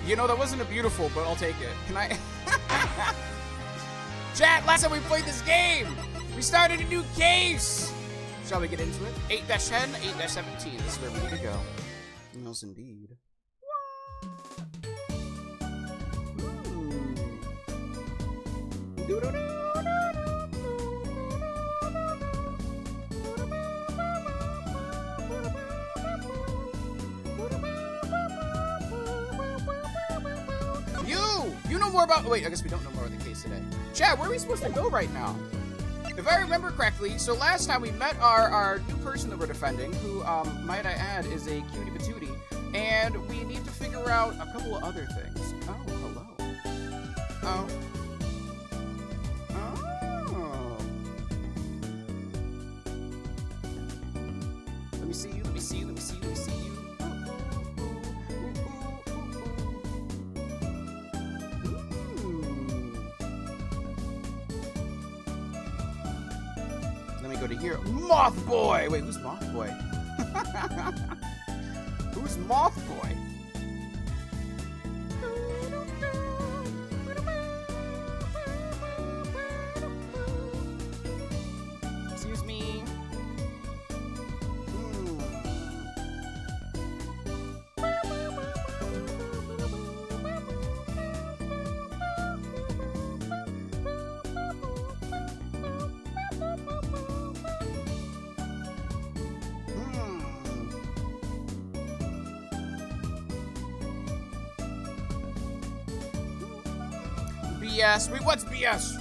You know, that wasn't a beautiful, but I'll take it. Can I? Chat, last time we played this game, we started a new case. Shall we get into it? 8-10, 8-17. This is where we need to go. Yes, indeed. You know more about. Wait, I guess we don't know more of the case today. Chad, where are we supposed to go right now? If I remember correctly, so last time we met our new person that we're defending, who, might I add, is a cutie patootie, and we need to figure out a couple of other things. Oh, hello. Oh. Oh. Let me see you, let me see you, let me see you, let me see you. Go to here. Moth Boy! Wait, who's Moth Boy? Who's Moth Boy? Excuse me. BS. Wait, what's BS?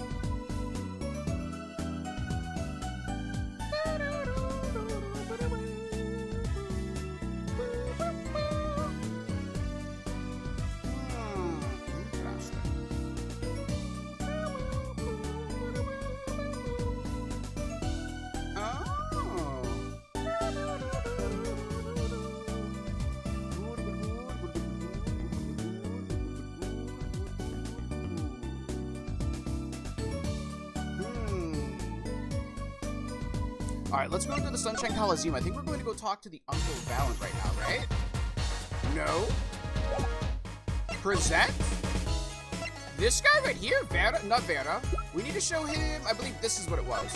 Alright, let's go to the Sunshine Coliseum. I think we're going to go talk to the Uncle Valent right now, right? No? Present? This guy right here? Vera? Not Vera. We need to show him... I believe this is what it was.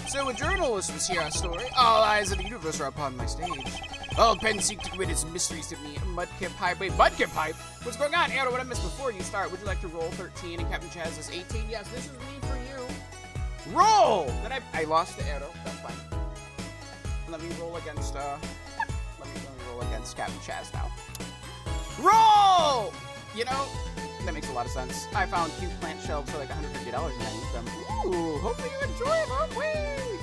So a journalist was here, a story. All eyes of the universe are upon my stage. All pens seek to commit its mysteries to me. Mudkip Pipe. Wait, Mudkip Pipe? What's going on? Arrow, what I missed before you start. Would you like to roll 13 and Captain Chaz is 18? Yes, this is me for you. Roll! Then I lost the arrow. That's fine. Let me roll against let me roll against Captain Chaz now. Roll! You know, that makes a lot of sense. I found cute plant shelves for like $150 and I used them. Ooh, hopefully you enjoy them. Wait!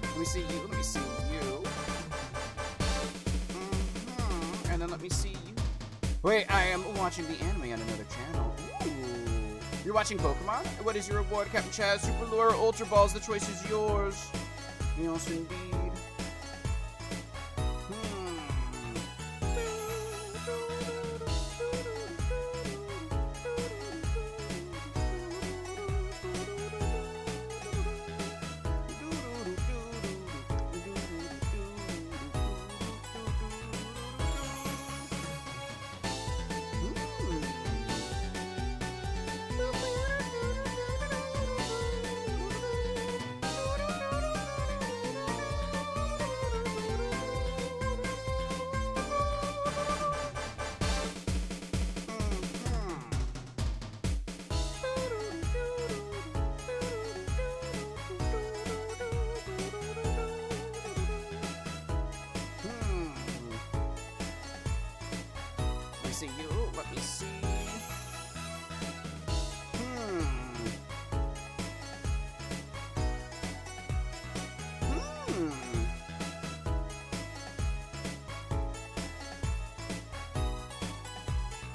Let me see you. Let me see you. And then let me see you. Wait, I am watching the anime on another channel. Ooh. You're watching Pokemon? What is your reward, Captain Chaz? Super Lure, Ultra Balls, the choice is yours. Yes, indeed. See you. Let me see.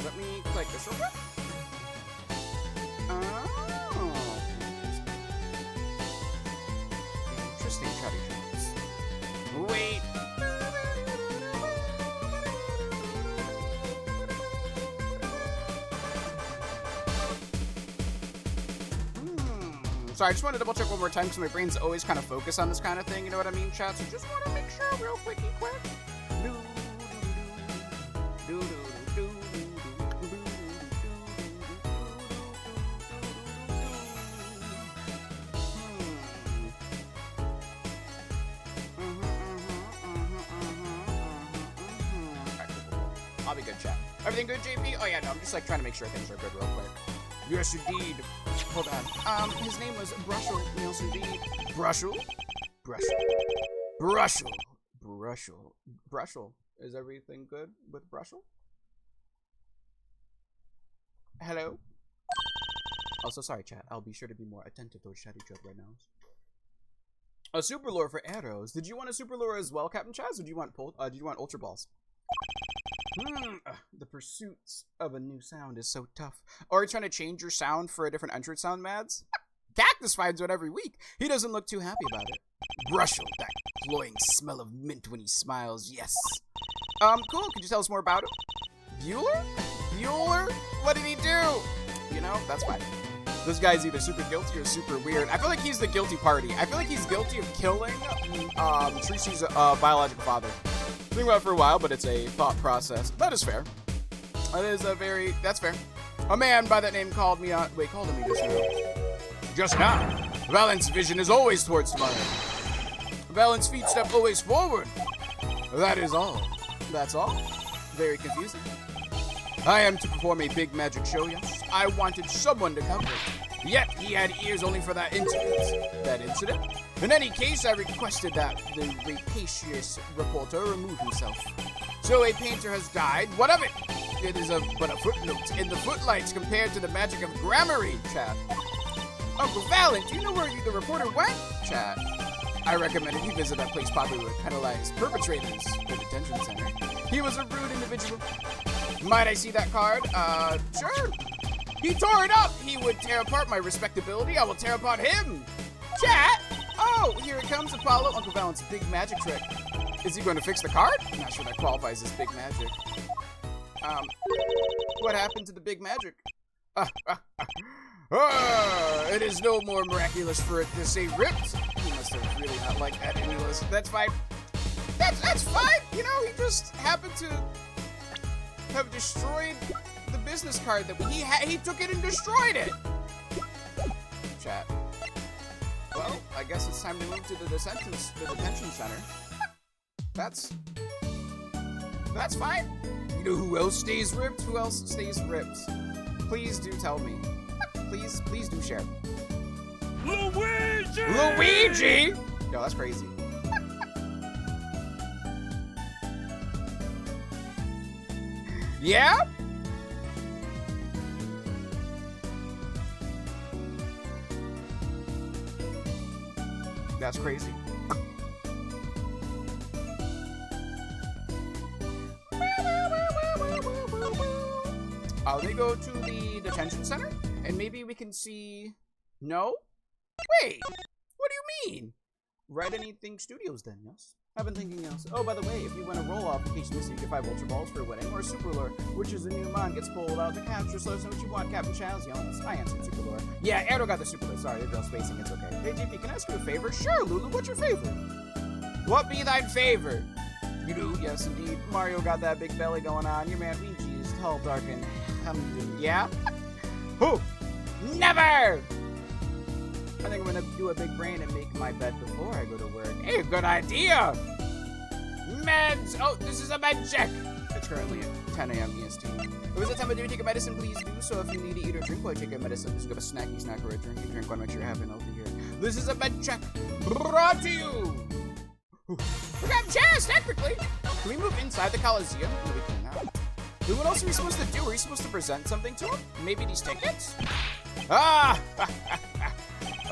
Let me click this real quick. Oh. Interesting traditions. Wait. Sorry, I just want to double check one more time because my brain's always kind of focused on this kind of thing, you know what I mean, chat? So just want to make sure real quick. I'll be good, chat. Everything good, JP? Oh yeah, no, I'm just like trying to make sure things are good real quick. Yes, indeed. Hold on. His name was Brushel. Yes, indeed. Brushel? Brushel. Is everything good with Brushel? Hello? Also, sorry, chat. I'll be sure to be more attentive towards chatty chat right now. A super lure for arrows. Did you want a super lure as well, Captain Chaz, or do you want Ultra Balls? The pursuits of a new sound is so tough. Or are you trying to change your sound for a different entrance sound, Mads? Cactus finds one every week. He doesn't look too happy about it. Brushel, that cloying smell of mint when he smiles, yes. Cool, could you tell us more about him? Bueller? Bueller? What did he do? You know, that's fine. This guy's either super guilty or super weird. I feel like he's the guilty party. I feel like he's guilty of killing Trici's biological father. Think about it for a while, but it's a thought process. That is fair. That's fair. A man by that name called me on, called me just now. Just now. Valent's vision is always towards tomorrow. Valent's feet step always forward. That is all. That's all. Very confusing. I am to perform a big magic show, yes. I wanted someone to cover it. Yet he had ears only for that incident. In any case, I requested that the rapacious reporter remove himself. So a painter has died. What of it? It is but a footnote in the footlights compared to the magic of Gramarye, chat. Uncle Valent, do you know where the reporter went? Chat. I recommended he visit that place popular with penalized perpetrators, the detention center. He was a rude individual. Might I see that card? Sure. He tore it up! He would tear apart my respectability. I will tear apart him! Chat! Oh, here it comes, Apollo. Uncle Valent's big magic trick. Is he going to fix the card? I'm not sure that qualifies as big magic. What happened to the big magic? It is no more miraculous for it to say ripped. He must have really not liked that anyways. That's fine. That's fine! You know, he just happened to have destroyed the business card that he took it and destroyed it. Chat. Well, I guess it's time to move to the detention center. That's fine. You know who else stays ripped? Who else stays ripped? Please do tell me. Please do share. Luigi! Luigi? Yo, that's crazy. Yeah? That's crazy. Let me go to the detention center, and maybe we can see... No? Wait! What do you mean? Red Anything Studios then, yes? I've been thinking else. Oh, by the way, if you win a roll-off, in case you missed it, you get 5 Ultra Balls for winning, or Super Lure, which is a new mod, gets pulled out to capture, so let us know what you want, Captain Chaz. Yes, I answered Super Lure. Yeah, Arrow got the Super Lure. Sorry, the girl's spacing, it's okay. Hey, GP, can I ask you a favor? Sure, Lulu, what's your favorite? What be thine favor? You do? Yes, indeed. Mario got that big belly going on. Your man Luigi is tall, dark, and yeah? Who? Never! I think I'm gonna do a big brain and make my bed before I go to work. Hey, good idea! Meds! Oh, this is a med check! It's currently at 10 a.m. EST. It was the time of day to take a medicine, please do so. If you need to eat or drink while you take a medicine, just grab a snacky snack or a drinky drink. Want to make sure you're having healthy here. This is a med check brought to you! We got Chaz, technically! Can we move inside the Coliseum? No, we cannot. Then what else are we supposed to do? Are we supposed to present something to him? Maybe these tickets? Ah!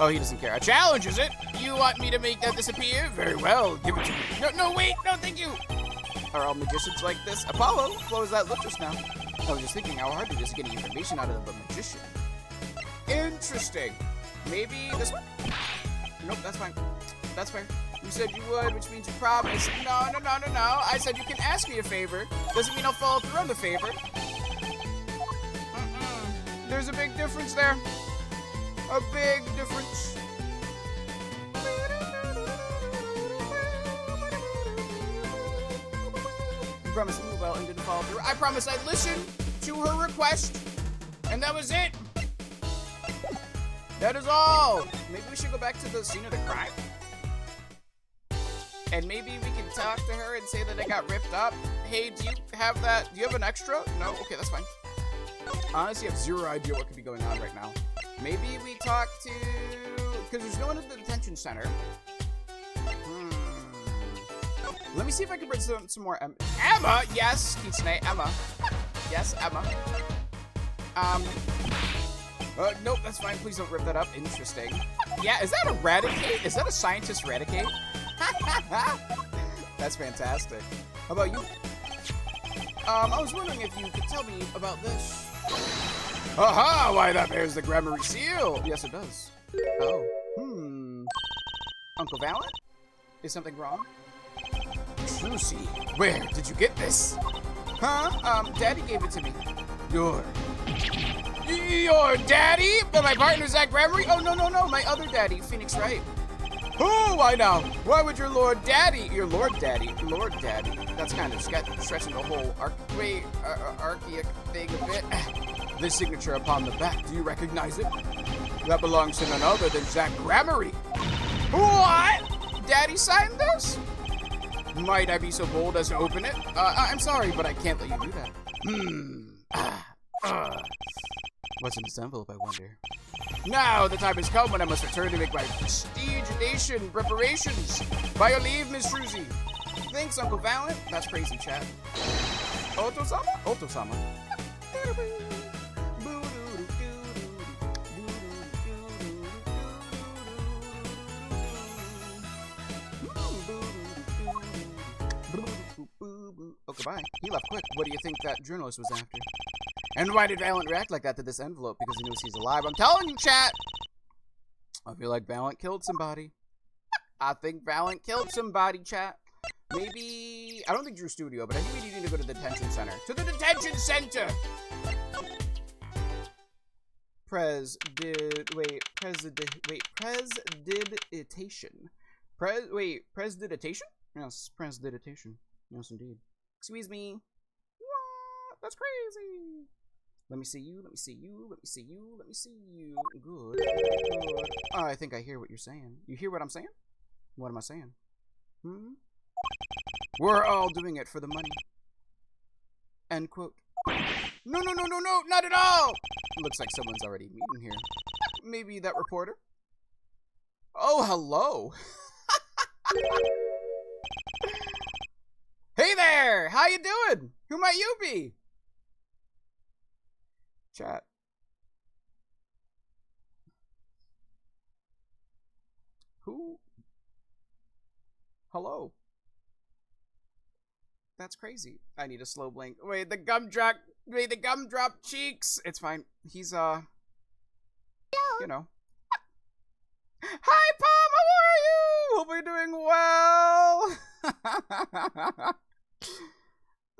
Oh, he doesn't care. A challenge, is it? You want me to make that disappear? Very well, give it to me. No, wait, no, thank you. Are all magicians like this? Apollo, what was that look just now? I was just thinking how hard it is getting information out of a magician. Interesting. Maybe this one? Nope, that's fine. That's fair. You said you would, which means you promised. No. I said you can ask me a favor. Doesn't mean I'll follow through on the favor. There's a big difference there. A big difference. promised to move out and didn't follow through. I promised I'd listen to her request, and that was it. That is all. Maybe we should go back to the scene of the crime. And maybe we can talk to her and say that I got ripped up. Hey, do you have that? Do you have an extra? No? Okay, that's fine. Honestly, I have zero idea what could be going on right now. Maybe we talk to... Because there's no one at the detention center. Let me see if I can bring some more Emma! Yes! Kitsune, Emma. Yes, Emma. Nope, that's fine. Please don't rip that up. Interesting. Yeah, is that Eradicate? Is that a scientist Eradicate? That's fantastic. How about you? I was wondering if you could tell me about this. Aha! Why, that bears the Grammary seal! Yes, it does. Oh. Uncle Valent? Is something wrong? Lucy, where did you get this? Huh? Daddy gave it to me. Your daddy? But my partner's at Grammary? Oh, no, my other daddy, Phoenix Wright. Oh, why now? Why would your Lord Daddy, that's kind of stretching the whole archaic thing a bit. This signature upon the back, do you recognize it? That belongs to none other than Jack Grammary. What? Daddy signed this? Might I be so bold as to open it? I'm sorry, but I can't let you do that. What's in this envelope, I wonder? Now the time has come when I must return to make my prestigitation preparations. By your leave, Miss Truzy. Thanks, Uncle Valent. That's crazy, chat. Oto-sama? Oto-sama. Oh, goodbye. He left quick. What do you think that journalist was after? And why did Valent react like that to this envelope? Because he knows he's alive. I'm telling you, chat! I feel like Valent killed somebody. I think Valent killed somebody, chat. Maybe... I don't think Drew Studio, but I think we need to go to the detention center. To the detention center! Prestidigitation. Prestidigitation? Yes, prestidigitation. Yes, indeed. Excuse me. What? That's crazy. Let me see you. Good. Oh, I think I hear what you're saying. You hear what I'm saying? What am I saying? We're all doing it for the money. End quote. No, not at all! Looks like someone's already meeting here. Maybe that reporter? Oh, hello! Hey there! How you doing? Who might you be? Chat. Who? Hello? That's crazy. I need a slow blink. Wait, the gumdrop cheeks. It's fine. He's, you know. Hi, Pom! How are you? Hope you're doing well.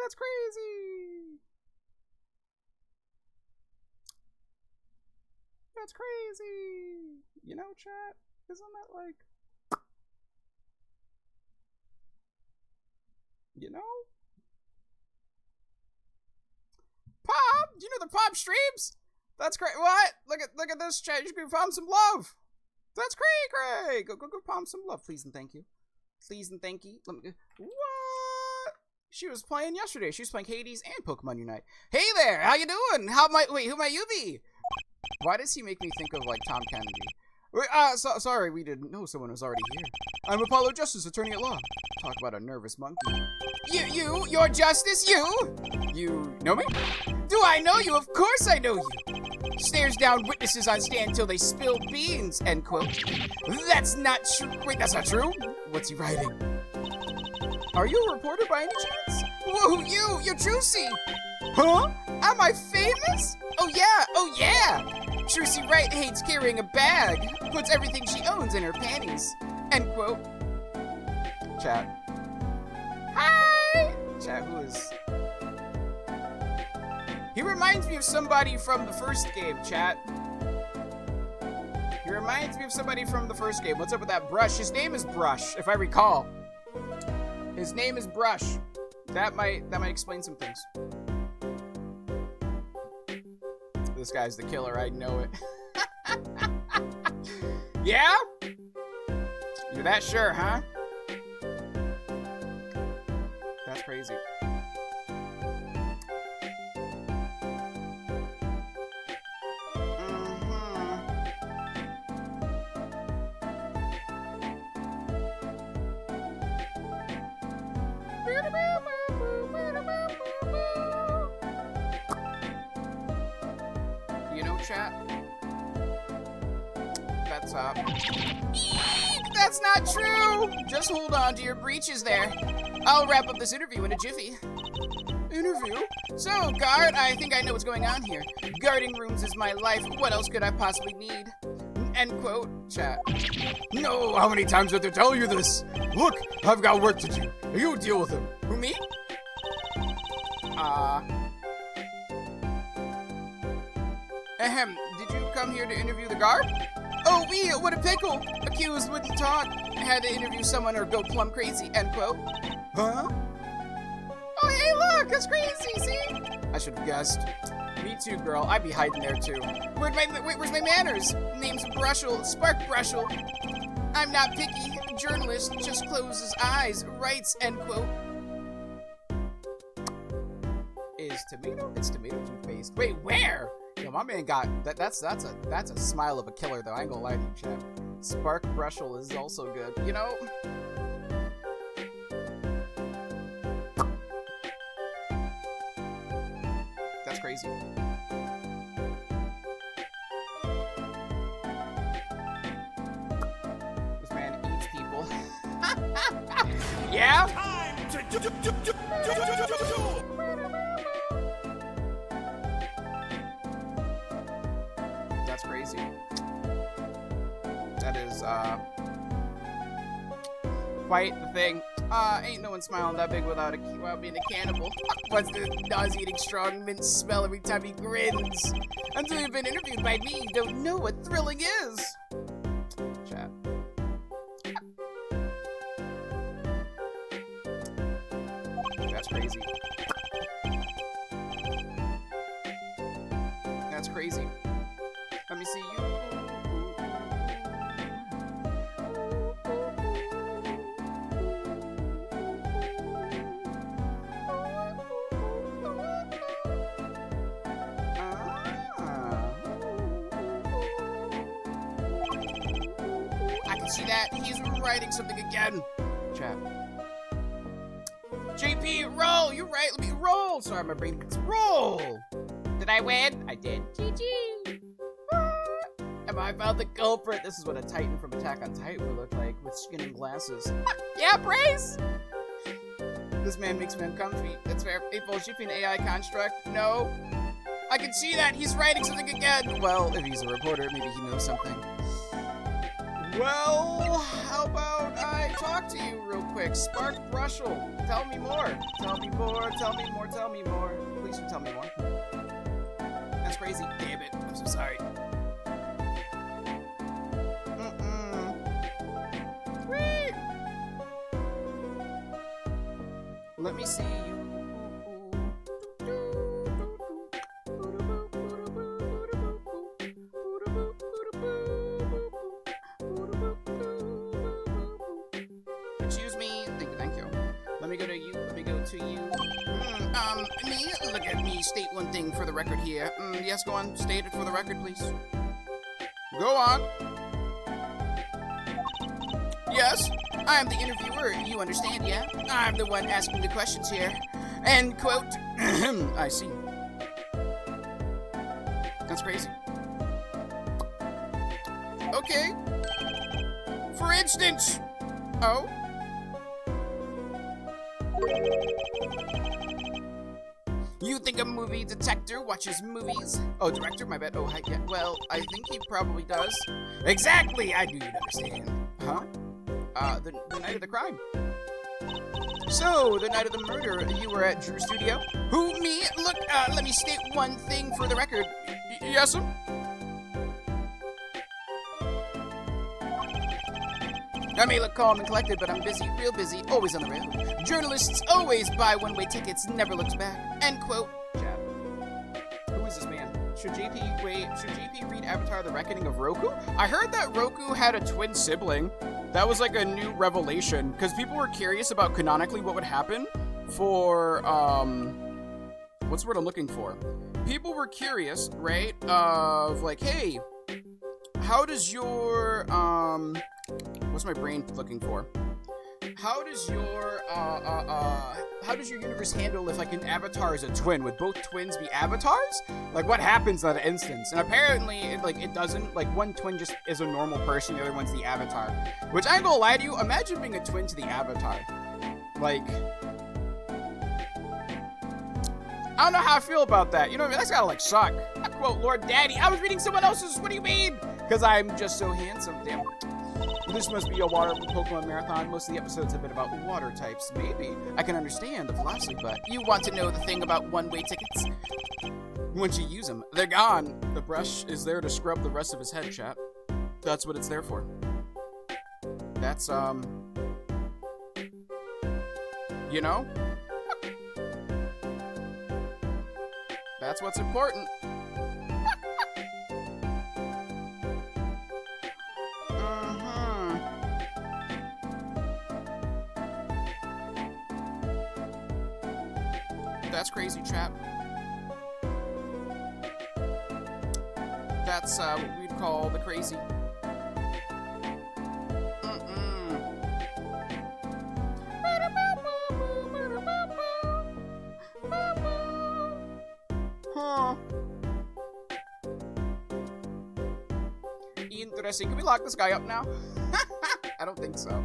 That's crazy. That's crazy. You know, chat? Isn't that like... You know? Pop! Do you know the Pop streams? That's great. What? Look at this, chat. You should give Pom some love. That's great. Go Pom some love, please and thank you. Please and thank you. Let me go. What? She was playing yesterday. She was playing Hades and Pokemon Unite. Hey there, how you doing? Who might you be? Why does he make me think of like Tom Kennedy? Wait, sorry, we didn't know someone was already here. I'm Apollo Justice, attorney at law. Talk about a nervous monkey. Your Justice, you? You know me? Do I know you? Of course I know you. Stares down witnesses on stand till they spill beans, end quote. That's not true. Wait, that's not true? What's he writing? Are you a reporter by any chance? Whoa, you're Trucy. Huh? Am I famous? Oh yeah. Trucy Wright hates carrying a bag. Puts everything she owns in her panties. End quote. Chat. Hi! Chat, who is... He reminds me of somebody from the first game, chat. He reminds me of somebody from the first game. What's up with that Brush? His name is Brush, if I recall. His name is Brush. That might explain some things. This guy's the killer, I know it. Yeah? You're that sure, huh? That's crazy. You know, chat? That's that's not true! Just hold on to your breeches there. I'll wrap up this interview in a jiffy. Interview? So, guard, I think I know what's going on here. Guarding rooms is my life. What else could I possibly need? End quote, chat. No, how many times have to tell you this? Look, I've got work to do. You deal with him. Who, me? Ahem, did you come here to interview the guard? Oh, what a pickle! Accused wouldn't talk. Had to interview someone or go plumb crazy, end quote. Huh? Oh, hey, look, that's crazy, see? I should have guessed. Me too, girl. I'd be hiding there, too. Where's my manners? Name's Brushel, Spark Brushel. I'm not picky. Journalist just closes eyes, writes, end quote. Is tomato? It's tomato toothpaste. Wait, where? Yo, my man got that's a smile of a killer though. I ain't gonna lie to you, chap. Spark Brushel is also good. You know? That's crazy. This man eats people. Yeah? That's crazy. That is, quite the thing. Ain't no one smiling that big without being a cannibal. What's the nauseating strong mint smell every time he grins? Until you've been interviewed by me, you don't know what thrilling is. Chat. That's crazy. That's crazy. Let me see you. I can see that. He's writing something again. Chat. JP, roll! You're right. Let me roll! Sorry, my brain gets roll! Did I win? I did. GG! Have I found the culprit? This is what a Titan from Attack on Titan would look like with skin and glasses. Yeah, praise! This man makes me uncomfy. That's fair. April, should be an AI construct? No. I can see that. He's writing something again. Well, if he's a reporter, maybe he knows something. Well, how about I talk to you real quick? Spark Brushel. Tell me more. Tell me more. Tell me more. Tell me more. Please tell me more. That's crazy. Damn it. I'm so sorry. Whee! Let me see you. Excuse me. Thank you. Let me go to you. Let me go to you. Me? Look at me. State one thing for the record here. Yes, go on. State it for the record, please. Go on. Yes, I am the interviewer. You understand, yeah? I'm the one asking the questions here. End quote. I see. That's crazy. Okay. For instance. Oh? You think a movie detector watches movies? Oh, director, my bad. Oh, hi, yeah. Well, I think he probably does. Exactly! I knew you'd understand. Huh? The night of the crime. So, the night of the murder, you were at Drew's studio? Who, me? Look, let me state one thing for the record. Yes, sir? I may look calm and collected, but I'm busy, real busy, always on the road. Journalists always buy one-way tickets, never looks back. End quote. Chat. Who is this man? Should JP read Avatar: The Reckoning of Roku? I heard that Roku had a twin sibling. That was like a new revelation, because people were curious about canonically what would happen for, what's the word I'm looking for? People were curious, right, of like, hey, how does your, what's my brain looking for? How does your universe handle if like an avatar is a twin? Would both twins be avatars? Like what happens in that instance? And apparently it doesn't, like one twin just is a normal person, the other one's the avatar. Which I ain't gonna lie to you, imagine being a twin to the avatar. Like, I don't know how I feel about that. You know what I mean? That's gotta like suck. I quote Lord Daddy, I was reading someone else's, what do you mean? Because I'm just so handsome, damn. This must be a water Pokemon marathon. Most of the episodes have been about water types. Maybe. I can understand the philosophy, but you want to know the thing about one-way tickets? Once you use them, they're gone. The brush is there to scrub the rest of his head, chat. That's what it's there for. That's, you know? That's what's important. That's crazy, chat. That's what we'd call the crazy. Huh. Interesting. Can we lock this guy up now? I don't think so.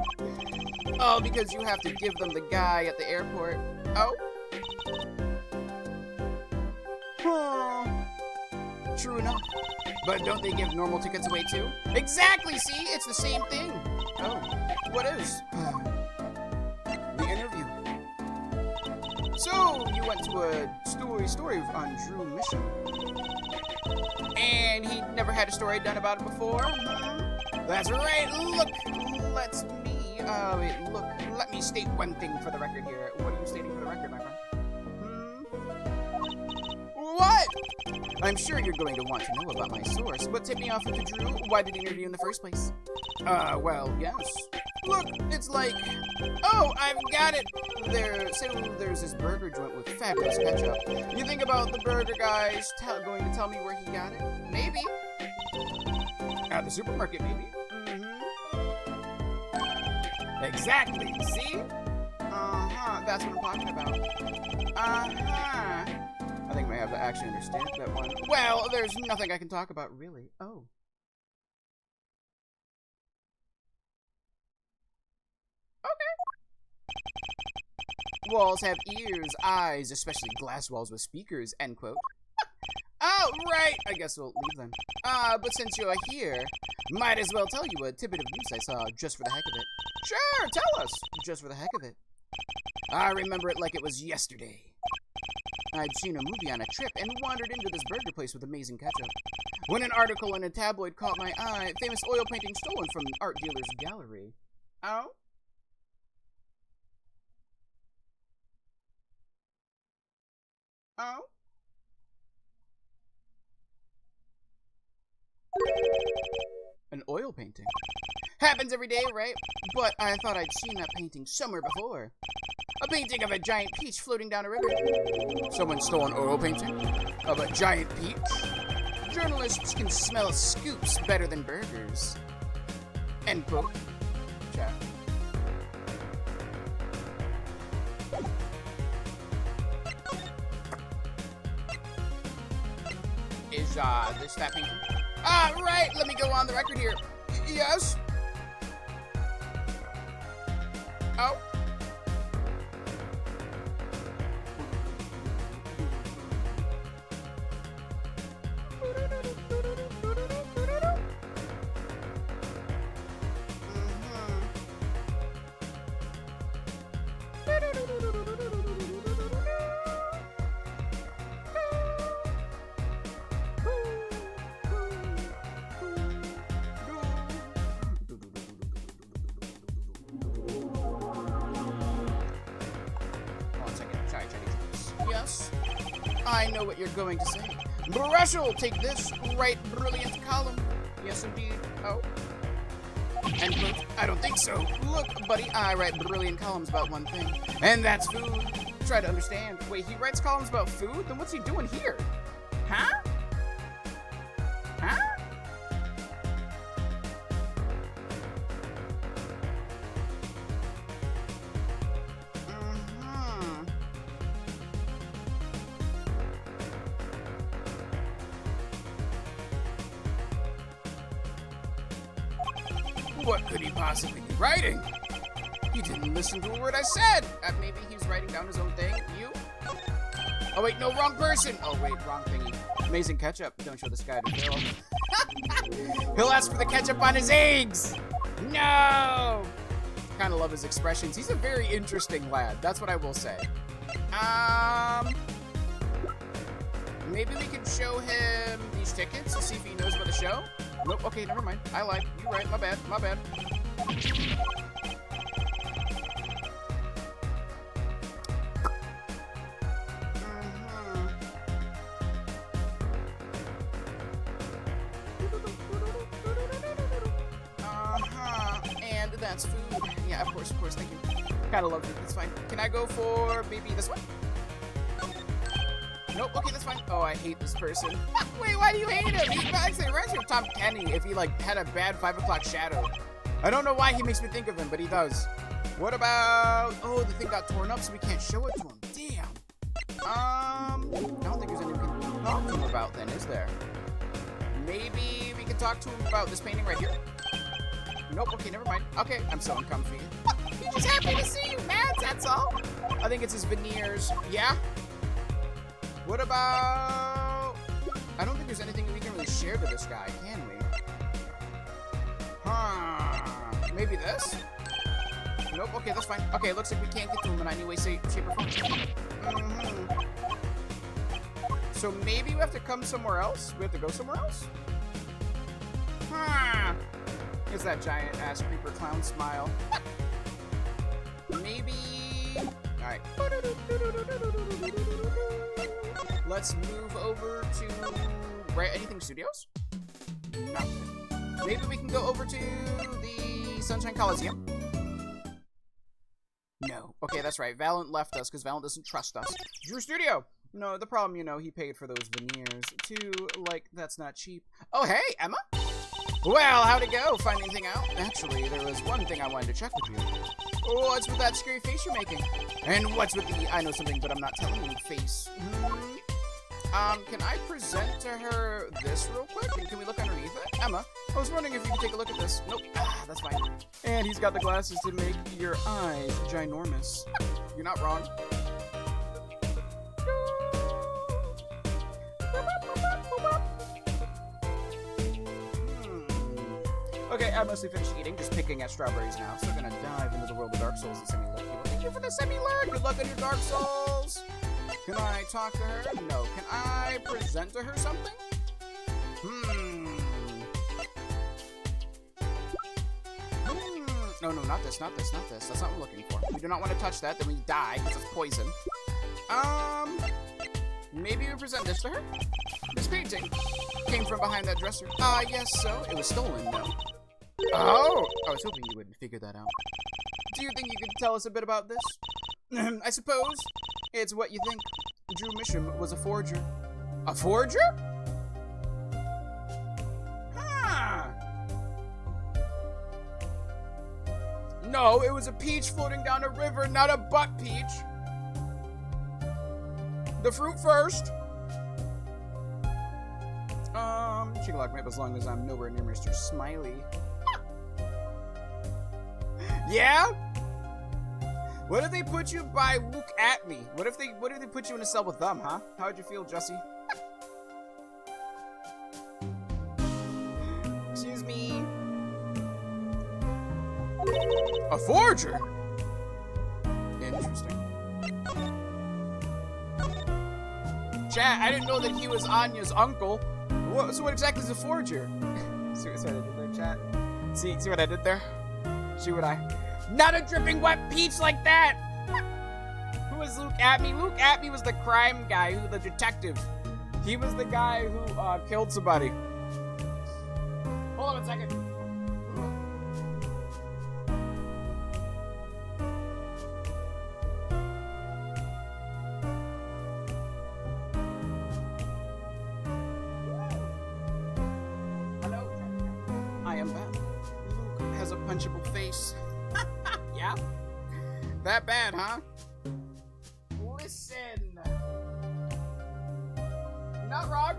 Oh, because you have to give them the guy at the airport. Oh. True enough. But don't they give normal tickets away too? Exactly, see? It's the same thing. Oh, what is? The interview. So, you went to a story on Drew Mission. And he never had a story done about it before? That's right, look, let me state one thing for the record here. What are you stating for the record, my friend? What? I'm sure you're going to want to know about my source, but tip me off into Drew. Why did he interview in the first place? Well, yes. Look, it's like, oh, I've got it. There's this burger joint with fabulous ketchup. You think about the burger guys going to tell me where he got it? Maybe. At the supermarket, maybe. Exactly, see? That's what I'm talking about. I think I might have to actually understand that one. Well, there's nothing I can talk about, really. Oh. Okay. Walls have ears, eyes, especially glass walls with speakers, end quote. Oh, right. I guess we'll leave them. But since you're here, might as well tell you a tidbit of news I saw just for the heck of it. Sure, tell us. Just for the heck of it. I remember it like it was yesterday. I'd seen a movie on a trip and wandered into this burger place with amazing ketchup. When an article in a tabloid caught my eye, famous oil painting stolen from an art dealer's gallery. Oh? Oh? An oil painting. Happens every day, right? But I thought I'd seen that painting somewhere before. A painting of a giant peach floating down a river. Someone stole an oil painting of a giant peach? Journalists can smell scoops better than burgers. End quote. Chat. Is, this that painting? Right, let me go on the record here. Yes? Oh? Yes, I know what you're going to say. Brushel, take this, right brilliant column. Yes, indeed. Oh. End quote. I don't think so. Look, buddy, I write brilliant columns about one thing, and that's food. Try to understand. Wait, he writes columns about food? Then what's he doing here? Huh? Huh? What could he possibly be writing? He didn't listen to a word I said. Maybe he's writing down his own thing. You? Oh wait, no, wrong person. Oh wait, wrong thingy. Amazing ketchup. Don't show this guy to Phil. He'll ask for the ketchup on his eggs. No. Kind of love his expressions. He's a very interesting lad. That's what I will say. Maybe we can show him these tickets to see if he knows about the show. Nope, okay, never mind. I lied. You're right. My bad. My bad. And that's food. Yeah, of course, thank you. Gotta love it. It's fine. Can I go for maybe this one? Nope, okay, that's fine. Oh, I hate this person. Wait, why do you hate him? He actually reminds me of Tom Kenny if he, like, had a bad 5 o'clock shadow. I don't know why he makes me think of him, but he does. What about... Oh, the thing got torn up, so we can't show it to him. Damn. I don't think there's anything we can talk to him about then, is there? Maybe we can talk to him about this painting right here? Nope, okay, never mind. Okay, I'm so uncomfy. He's just happy to see you, Mads, that's all. I think it's his veneers. Yeah? What about... I don't think there's anything we can really share to this guy, can we? Huh. Maybe this? Nope, okay, that's fine. Okay, it looks like we can't get to him in any way, shape, or form. So maybe we have to come somewhere else? We have to go somewhere else? Huh. It's that giant-ass creeper clown smile. Maybe... Alright. Let's move over to... Right, anything studios? Nothing. Maybe we can go over to the Sunshine Coliseum? No. Okay, that's right. Valent left us because Valent doesn't trust us. Drew Studio! No, the problem, you know, he paid for those veneers. Too, like, that's not cheap. Oh, hey, Emma? Well, how'd it go? Find anything out? Actually, there was one thing I wanted to check with you. Oh, what's with that scary face you're making? And what's with the I know something but I'm not telling you face? Can I present to her this real quick? And can we look underneath it? Emma, I was wondering if you could take a look at this. Nope. Ah, that's fine. And he's got the glasses to make your eyes ginormous. You're not wrong. Okay, I mostly finished eating, just picking at strawberries now, so we're gonna dive into the world of Dark Souls and Semi-Lurk. Thank you for the Semi-Lurk! Good luck on your Dark Souls! Can I talk to her? No. Can I present to her something? No, not this. That's not what we're looking for. We do not want to touch that, then we die, because it's poison. Maybe we present this to her? This painting came from behind that dresser. Yes, so. It was stolen, though. Oh! I was hoping you would figure that out. Do you think you could tell us a bit about this? I suppose. It's what you think. Drew Misham was a forger. A forger? Huh. No, it was a peach floating down a river, not a butt peach. The fruit first. She can lock me up as long as I'm nowhere near Mr. Smiley. Yeah? What if they put you by Look At Me? What if they put you in a cell with them, huh? How would you feel, Jesse? Excuse me. A forger? Interesting. Chat, I didn't know that he was Anya's uncle. So what exactly is a forger? See what I did there, chat? See what I did there? See what I... Not a dripping wet peach like that! Who is is Luke Atme? Luke Atme was the crime guy, the detective. He was the guy who killed somebody. Hold on a second. Hello. I am back. Luke has a punchable face. Yeah? That bad, huh? Listen. You're not wrong.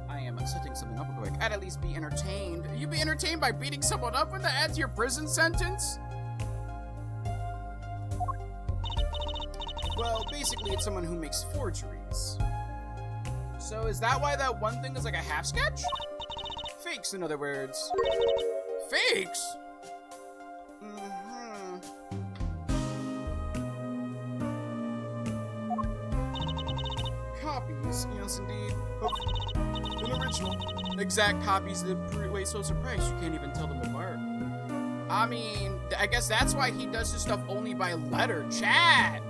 I am setting something up real quick. I'd at least be entertained. You'd be entertained by beating someone up when that adds to your prison sentence? Well, basically it's someone who makes forgeries. So is that why that one thing is like a half sketch? Fakes, in other words. Fakes? Copies, yes indeed, of an original. Exact copies that way so surprised you can't even tell them apart. I mean, I guess that's why he does his stuff only by letter. Chat!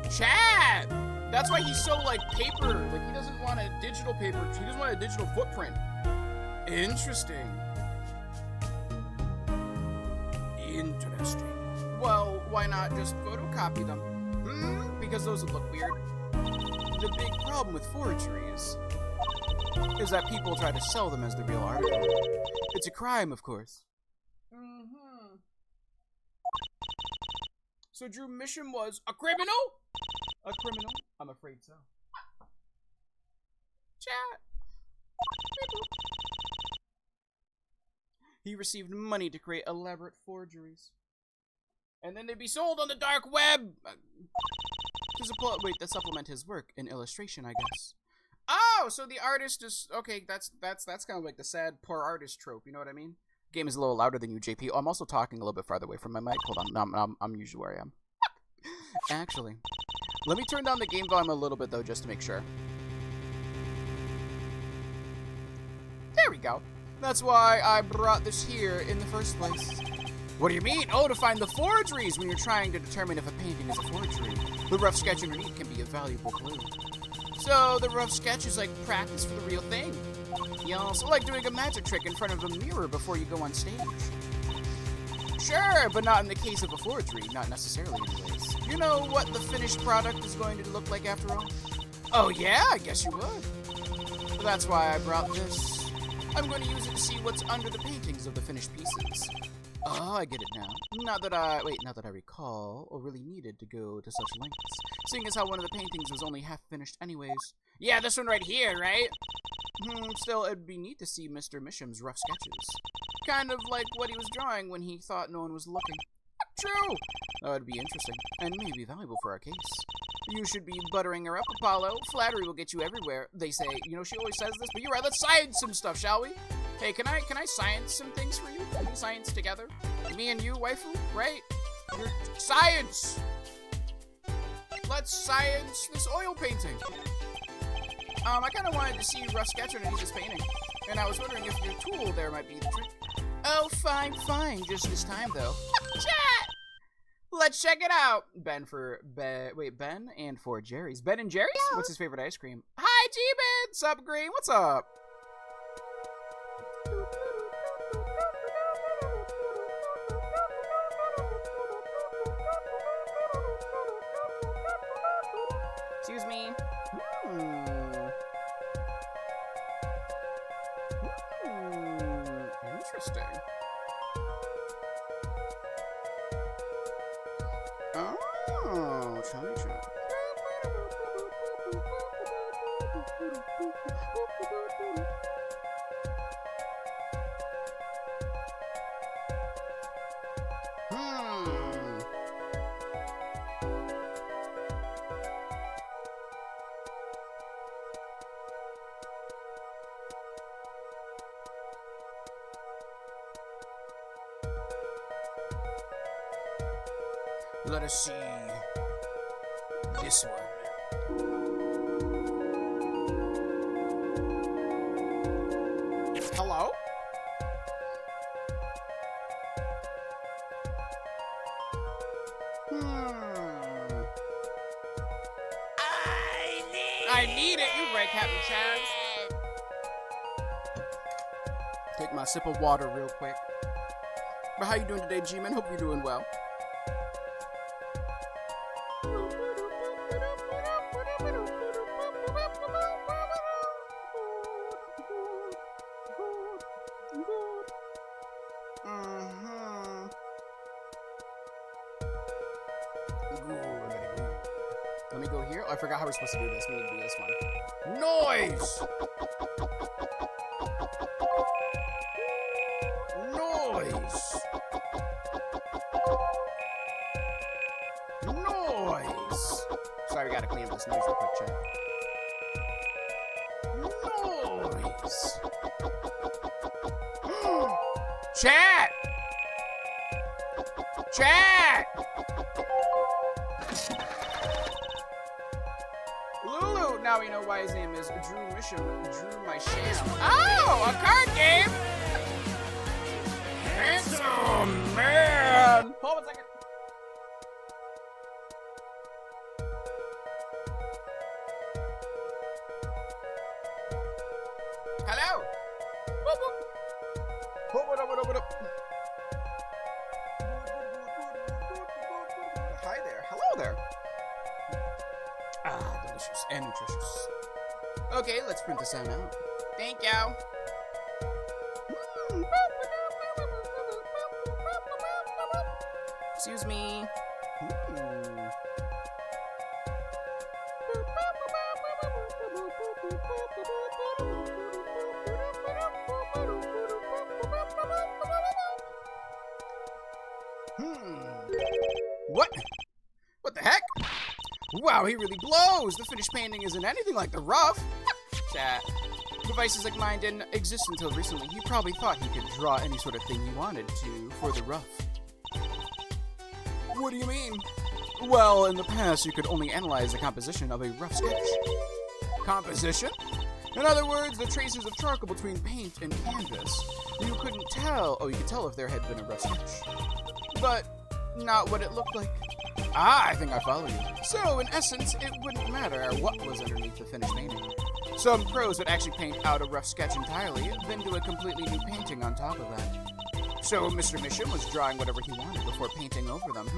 Chat! That's why he's so, like, paper. Like, he doesn't want a digital paper. He doesn't want a digital footprint. Interesting. Interesting. Well, why not just photocopy them? Because those would look weird. The big problem with forgeries is that people try to sell them as the real article. It's a crime, of course. So Drew Mission was a criminal? A criminal? I'm afraid so. Chat. He received money to create elaborate forgeries. And then they'd be sold on the dark web! To supplement his work in illustration, I guess. Oh, so the artist is... Okay, that's kind of like the sad poor artist trope, you know what I mean? Game is a little louder than you, JP. Oh, I'm also talking a little bit farther away from my mic. Hold on, I'm usually where I am. Actually, let me turn down the game volume a little bit, though, just to make sure. There we go. That's why I brought this here in the first place. What do you mean? Oh, to find the forgeries when you're trying to determine if a painting is a forgery. The rough sketch underneath can be a valuable clue. So, the rough sketch is like practice for the real thing. You also like doing a magic trick in front of a mirror before you go on stage. Sure, but not in the case of a forgery. Not necessarily, anyways. You know what the finished product is going to look like after all? Oh yeah, I guess you would. That's why I brought this. I'm going to use it to see what's under the paintings of the finished pieces. Oh, I get it now. Not that I recall, or really needed to go to such lengths, seeing as how one of the paintings was only half finished anyways. Yeah, this one right here, right? Still, it'd be neat to see Mr. Misham's rough sketches. Kind of like what he was drawing when he thought no one was looking. True! That would be interesting, and maybe valuable for our case. You should be buttering her up, Apollo. Flattery will get you everywhere, they say. You know, she always says this, but you're right, let's science some stuff, shall we? Hey, can I science some things for you? Can we science together? Me and you, waifu, right? Science! Let's science this oil painting. I kind of wanted to see rough sketch underneath this painting, and I was wondering if your tool there might be the trick. Oh, fine, just this time, though. Chat! Let's check it out. Ben and for Jerry's. Ben and Jerry's? What's his favorite ice cream? Hi, G-Ben! Sup, Green? What's up? Excuse me. Interesting. Oh, chummy chum. Let us see this one. Hello? I need it. You're right, Captain Chaz. Take my sip of water real quick. But how you doing today, G-Man? Hope you're doing well. Let me go here. Oh, I forgot how we're supposed to do this. We need to do this one. Noise! Noise! Noise! Sorry, we gotta clean up this noise real quick, chat. Noise! Chat! Chat! Lulu! Now we know why his name is Drew Misham. Drew my sham. Oh! A card game! Handsome man! Hold on a second. Hello! Whoop, whoop. What up? Hi there. Hello there. Ah, delicious and nutritious. Okay, let's print this out now. Thank you. Excuse me. What? What the heck? Wow, he really blows! The finished painting isn't anything like the rough. Chat. Devices like mine didn't exist until recently. He probably thought he could draw any sort of thing he wanted to for the rough. What do you mean? Well, in the past, you could only analyze the composition of a rough sketch. Composition? In other words, the traces of charcoal between paint and canvas. You couldn't tell. Oh, you could tell if there had been a rough sketch. But not what it looked like. Ah, I think I follow you. So, in essence, it wouldn't matter what was underneath the finished painting. Some pros would actually paint out a rough sketch entirely, then do a completely new painting on top of that. So, Mr. Misham was drawing whatever he wanted before painting over them.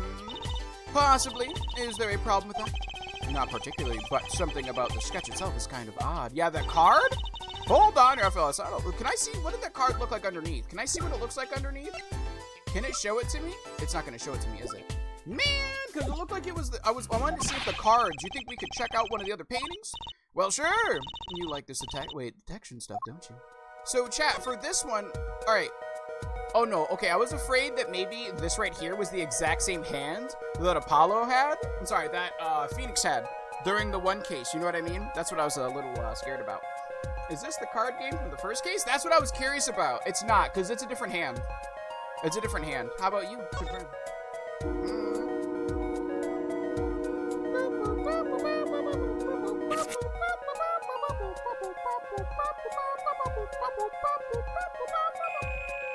Possibly. Is there a problem with that? Not particularly, but something about the sketch itself is kind of odd. Yeah, that card? Hold on here, fellas. Can I see, what did that card look like underneath? Can I see what it looks like underneath? Can it show it to me? It's not going to show it to me, is it? Man, because it looked like it was, I wanted to see if the cards, you think we could check out one of the other paintings? Well, sure. You like this detection stuff, don't you? So, chat, for this one, all right. Oh, no. Okay, I was afraid that maybe this right here was the exact same hand that Apollo had. I'm sorry, that Phoenix had during the one case. You know what I mean? That's what I was a little scared about. Is this the card game from the first case? That's what I was curious about. It's not, because it's a different hand. It's a different hand. How about you? Confirm.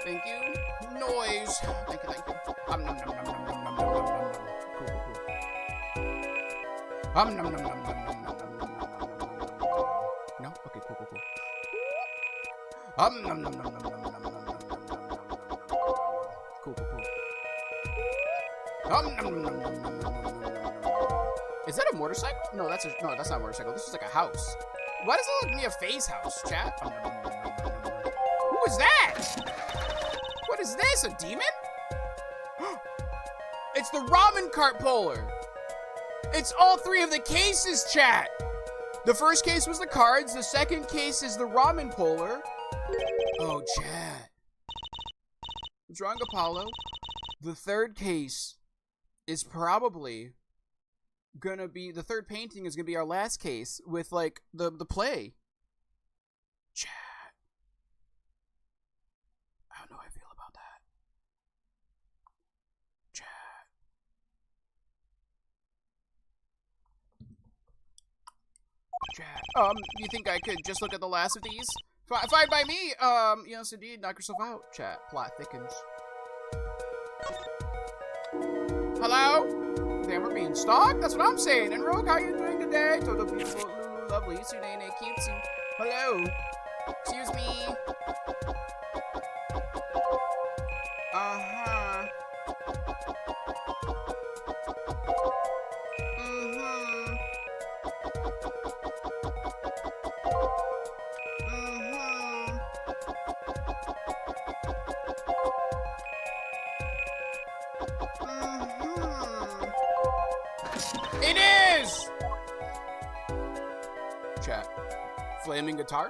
Thank you. Noise. Thank you. Nom nom nom nom nom nom nom nom nom nom. Cool. Nom nom nom nom nom nom nom nom nom nom. No? Okay, cool. Nom nom nom nom nom nom nom nom nom nom. Cool. Nom nom nom nom nom nom nom nom. Is that a motorcycle? No, that's not a motorcycle. This is like a house. Why does it look like me a phase house, chat? Who is that? What is this, a demon? It's the ramen cart puller. It's all three of the cases, chat. The first case was the cards. The second case is the ramen puller. Oh, chat. Drawing Apollo. The third case is probably gonna be, the third painting is gonna be our last case with, like, the play. Chat. I don't know how I feel about that. Chat. You think I could just look at the last of these? Fine by me. Yes, indeed. Knock yourself out. Chat. Plot thickens. Hello? Damn, we're being stalked? That's what I'm saying. And Rogue, how you doing today? Toto, beautiful, Lulu, lovely, Sunene, cutesy. Hello. Excuse me. Uh-huh. Mm-hmm. Mm-hmm. Mm-hmm. It is! Chat. Flaming guitar?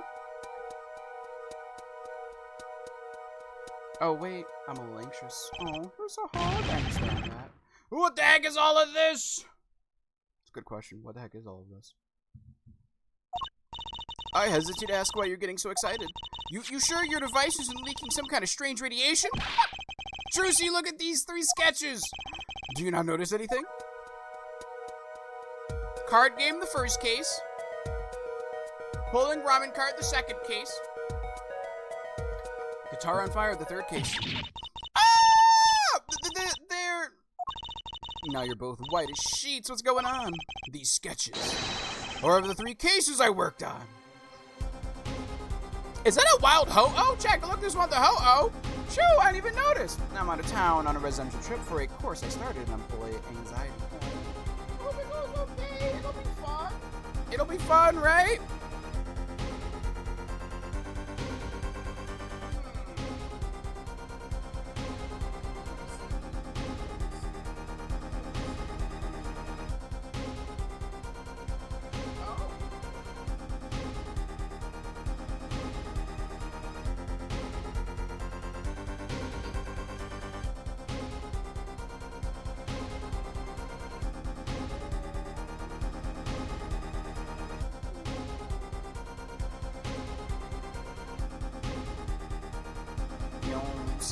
Oh, wait. I'm a little anxious. Oh, you're so hard. I understand that. What the heck is all of this? It's a good question. What the heck is all of this? I hesitate to ask why you're getting so excited. You sure your device isn't leaking some kind of strange radiation? Trucy, look at these 3 sketches. Do you not notice anything? Card game, the first case. Pulling ramen cart, the second case. Guitar on fire, the third case. Ah! They're... Now you're both white as sheets. What's going on? These sketches are of the 3 cases I worked on. Is that a wild ho-oh? Check, look, there's one the ho-oh. Shoo, I didn't even notice. I'm out of town on a residential trip for a course I started and I'm full of anxiety. Oh, it's okay. It'll be fun. It'll be fun, right?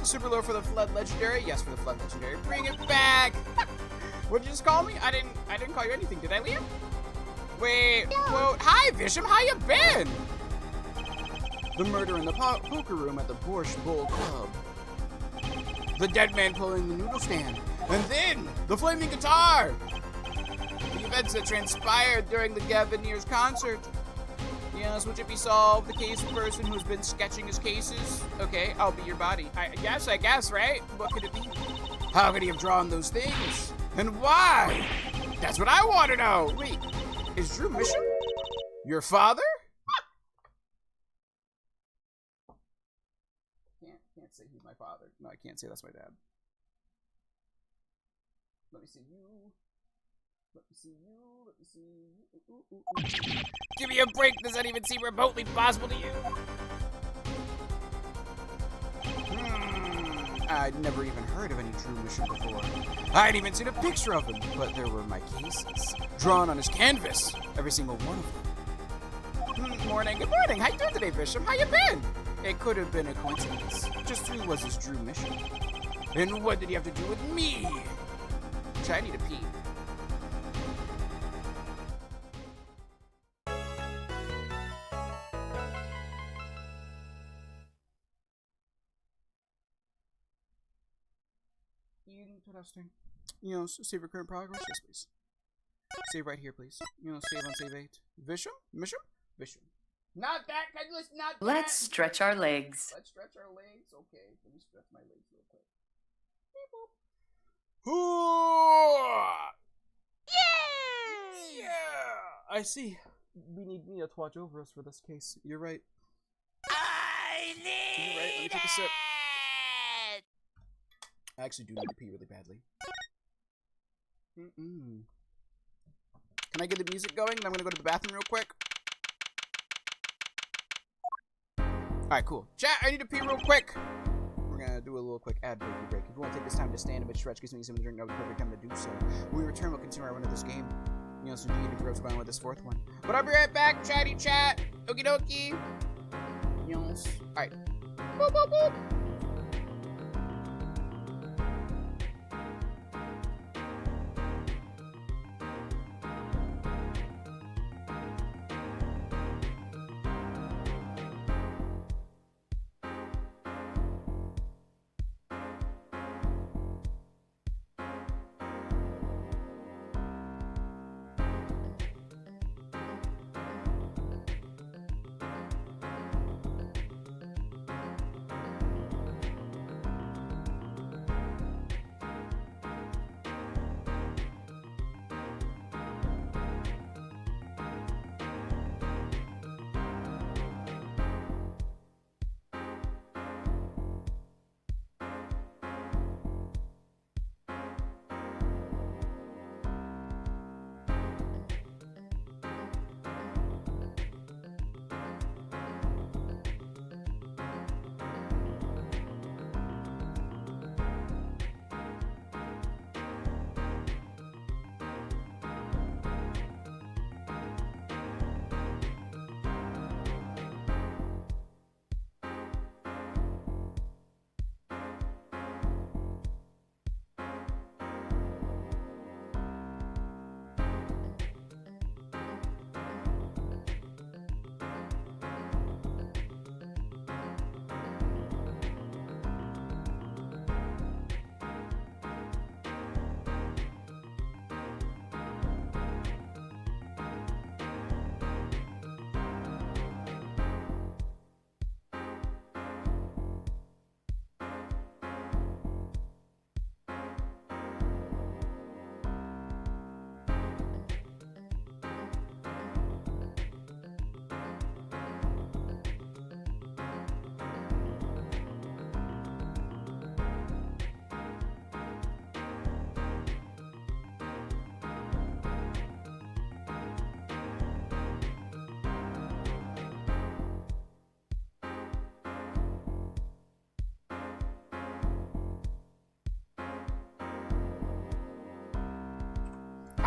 Super low for the Flood Legendary. Yes, for the Flood Legendary. Bring it back. What'd you just call me? I didn't call you anything. Did I, Liam? Wait. Whoa. Hi, Visham. How you been? The murder in the poker room at the Borscht Bowl Club. The dead man pulling the noodle stand. And then the flaming guitar. The events that transpired during the Gaviniers concert. Yes, would it be solved? The case of the person who's been sketching his cases? Okay, I'll be your body. I guess, right? What could it be? How could he have drawn those things? And why? That's what I want to know. Wait, is Drew Mission your father? Can't say he's my father. No, I can't say that's my dad. Let me see you. Let me see you. Let me see you. Give me a break. Does that even seem remotely possible to you? I'd never even heard of any True Mission before. I'd even seen a picture of him, but there were my cases drawn on his canvas. Every single one of them. Morning. Good morning. How you doing today, Bishop? How you been? It could have been a coincidence. Just who was his true mission? And what did he have to do with me? I need a pee. Testing. Save your current progress. Yes, please. Save right here, please. Save on save 8. Visham? Misham? Visham. Not that. Not that. Let's stretch our legs. Let's stretch our legs. Okay. Let me stretch my legs real quick. Yay! Yeah! I see. We need Mia to watch over us for this case. You're right. You're right. Let me take a sip. I actually do need to pee really badly. Can I get the music going? I'm gonna go to the bathroom real quick. Alright, cool. Chat, I need to pee real quick. We're gonna do a little quick ad break. If you want to take this time to stand a bit, stretch, gives me something to drink, now the perfect time to do so. When we return, we'll continue our run of this game. So you need to grab going with this 4th one. But I'll be right back, chatty chat. Okie dokie. Yes. Alright. Boop, boop, boop.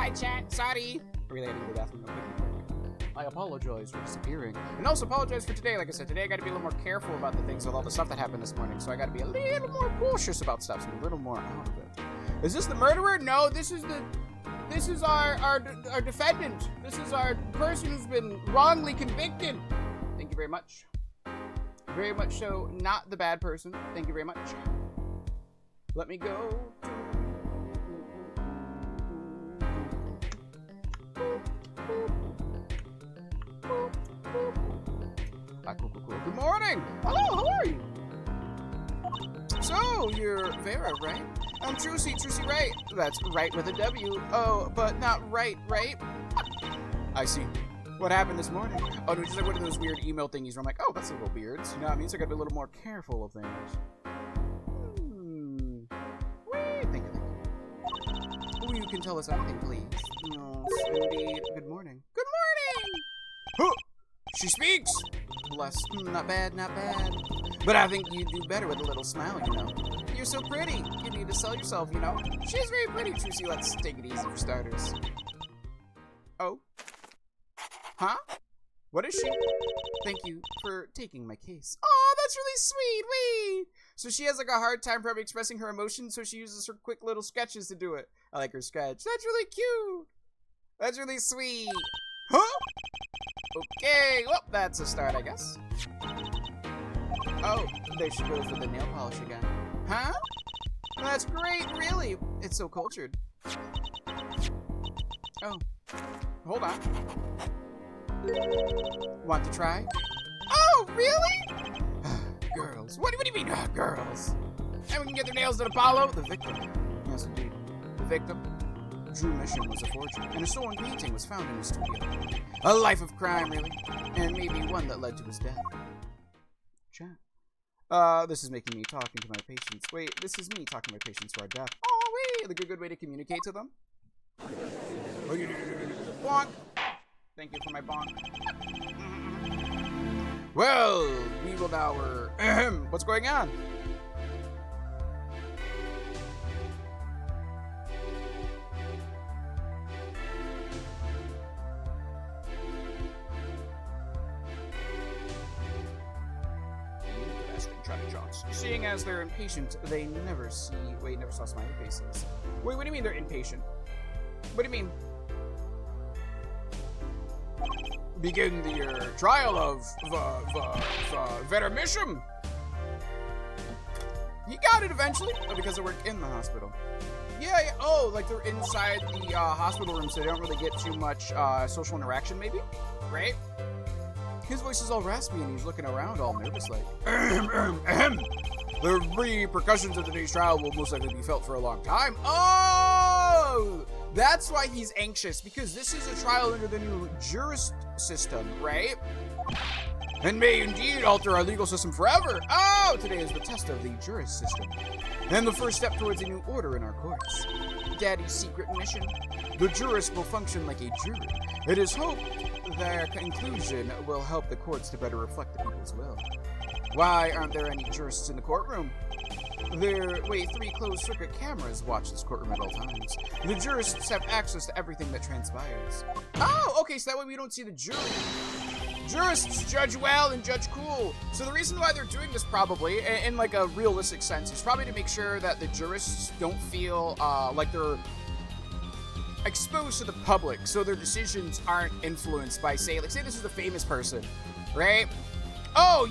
Hi, chat. Sorry. Really, I need to go to the bathroom real quick. I apologize for disappearing. And also apologize for today. Like I said, today I got to be a little more careful about the things with all the stuff that happened this morning. So I got to be a little more cautious about stuff. So a little more out of it. Is this the murderer? No, this is our defendant. This is our person who's been wrongly convicted. Thank you very much. Very much so, not the bad person. Thank you very much. Let me go. Cool. Good morning. Hello, how are you? So, you're Vera, right? I'm Trucy Wright. That's right with a W. Oh, but not right? I see. What happened this morning? Oh, no, just like one of those weird email thingies where I'm like, oh, that's a little weird. So, you know what I mean? So I gotta be a little more careful of things. Thank you. Oh, you can tell us anything, please. No, indeed. Good morning. Good morning! Huh! She speaks! Bless. Not bad. But I think you do better with a little smile, you know. You're so pretty. You need to sell yourself, you know. She's very pretty, Trucy. Let's take it easy for starters. Oh? Huh? What is she? Thank you for taking my case. Oh, that's really sweet. Wait. So she has like a hard time probably expressing her emotions, so she uses her quick little sketches to do it. I like her sketch. That's really cute. That's really sweet. Huh? Okay. Well, that's a start, I guess. Oh, there she goes with the nail polish again. Huh? That's great, really. It's so cultured. Oh. Hold on. Want to try? Oh, really? Girls. What do you mean, girls? And we can get their nails to Apollo? The victim. Yes, indeed. The victim. Drew Mission was a forger, and a stolen painting was found in his studio. A life of crime, really. And maybe one that led to his death. Chat. This is making me talking to my patients. Wait, this is me talking to my patients who are deaf. Oh, wait. Like a good way to communicate to them? Bonk. Thank you for my bonk. Well, we will now, what's going on? Interesting, Johnny Jones. Seeing as they're impatient, they never saw smiley faces. Wait, what do you mean they're impatient? What do you mean? Begin the trial of Vera Misham. He got it eventually, because I work in the hospital. Yeah, oh, like they're inside the hospital room, so they don't really get too much social interaction, maybe? Right? His voice is all raspy, and he's looking around all nervous like. The repercussions of today's trial will most likely be felt for a long time. Oh! That's why he's anxious, because this is a trial under the new jurist system, right? And may indeed alter our legal system forever. Oh, today is the test of the jurist system. And the first step towards a new order in our courts. Daddy's secret mission. The jurist will function like a jury. It is hoped their conclusion will help the courts to better reflect the people's will. Why aren't there any jurists in the courtroom? Three closed-circuit cameras watch this courtroom at all times. The jurists have access to everything that transpires. Oh, okay, so that way we don't see the jury. Jurists judge well and judge cool. So the reason why they're doing this probably, in like a realistic sense, is probably to make sure that the jurists don't feel like they're exposed to the public, so their decisions aren't influenced by, say this is a famous person, right? Oh,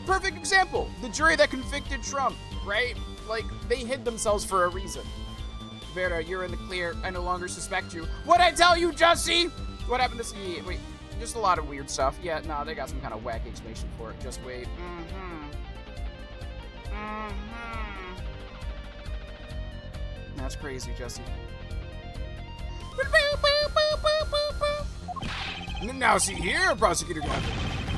perfect example. The jury that convicted Trump, right? Like, they hid themselves for a reason. Vera, you're in the clear. I no longer suspect you. What'd I tell you, Jussie? What happened to see? Wait, just a lot of weird stuff. Yeah, no, they got some kind of whack explanation for it. Just wait. That's crazy, Jussie. Now see here, Prosecutor Gavin.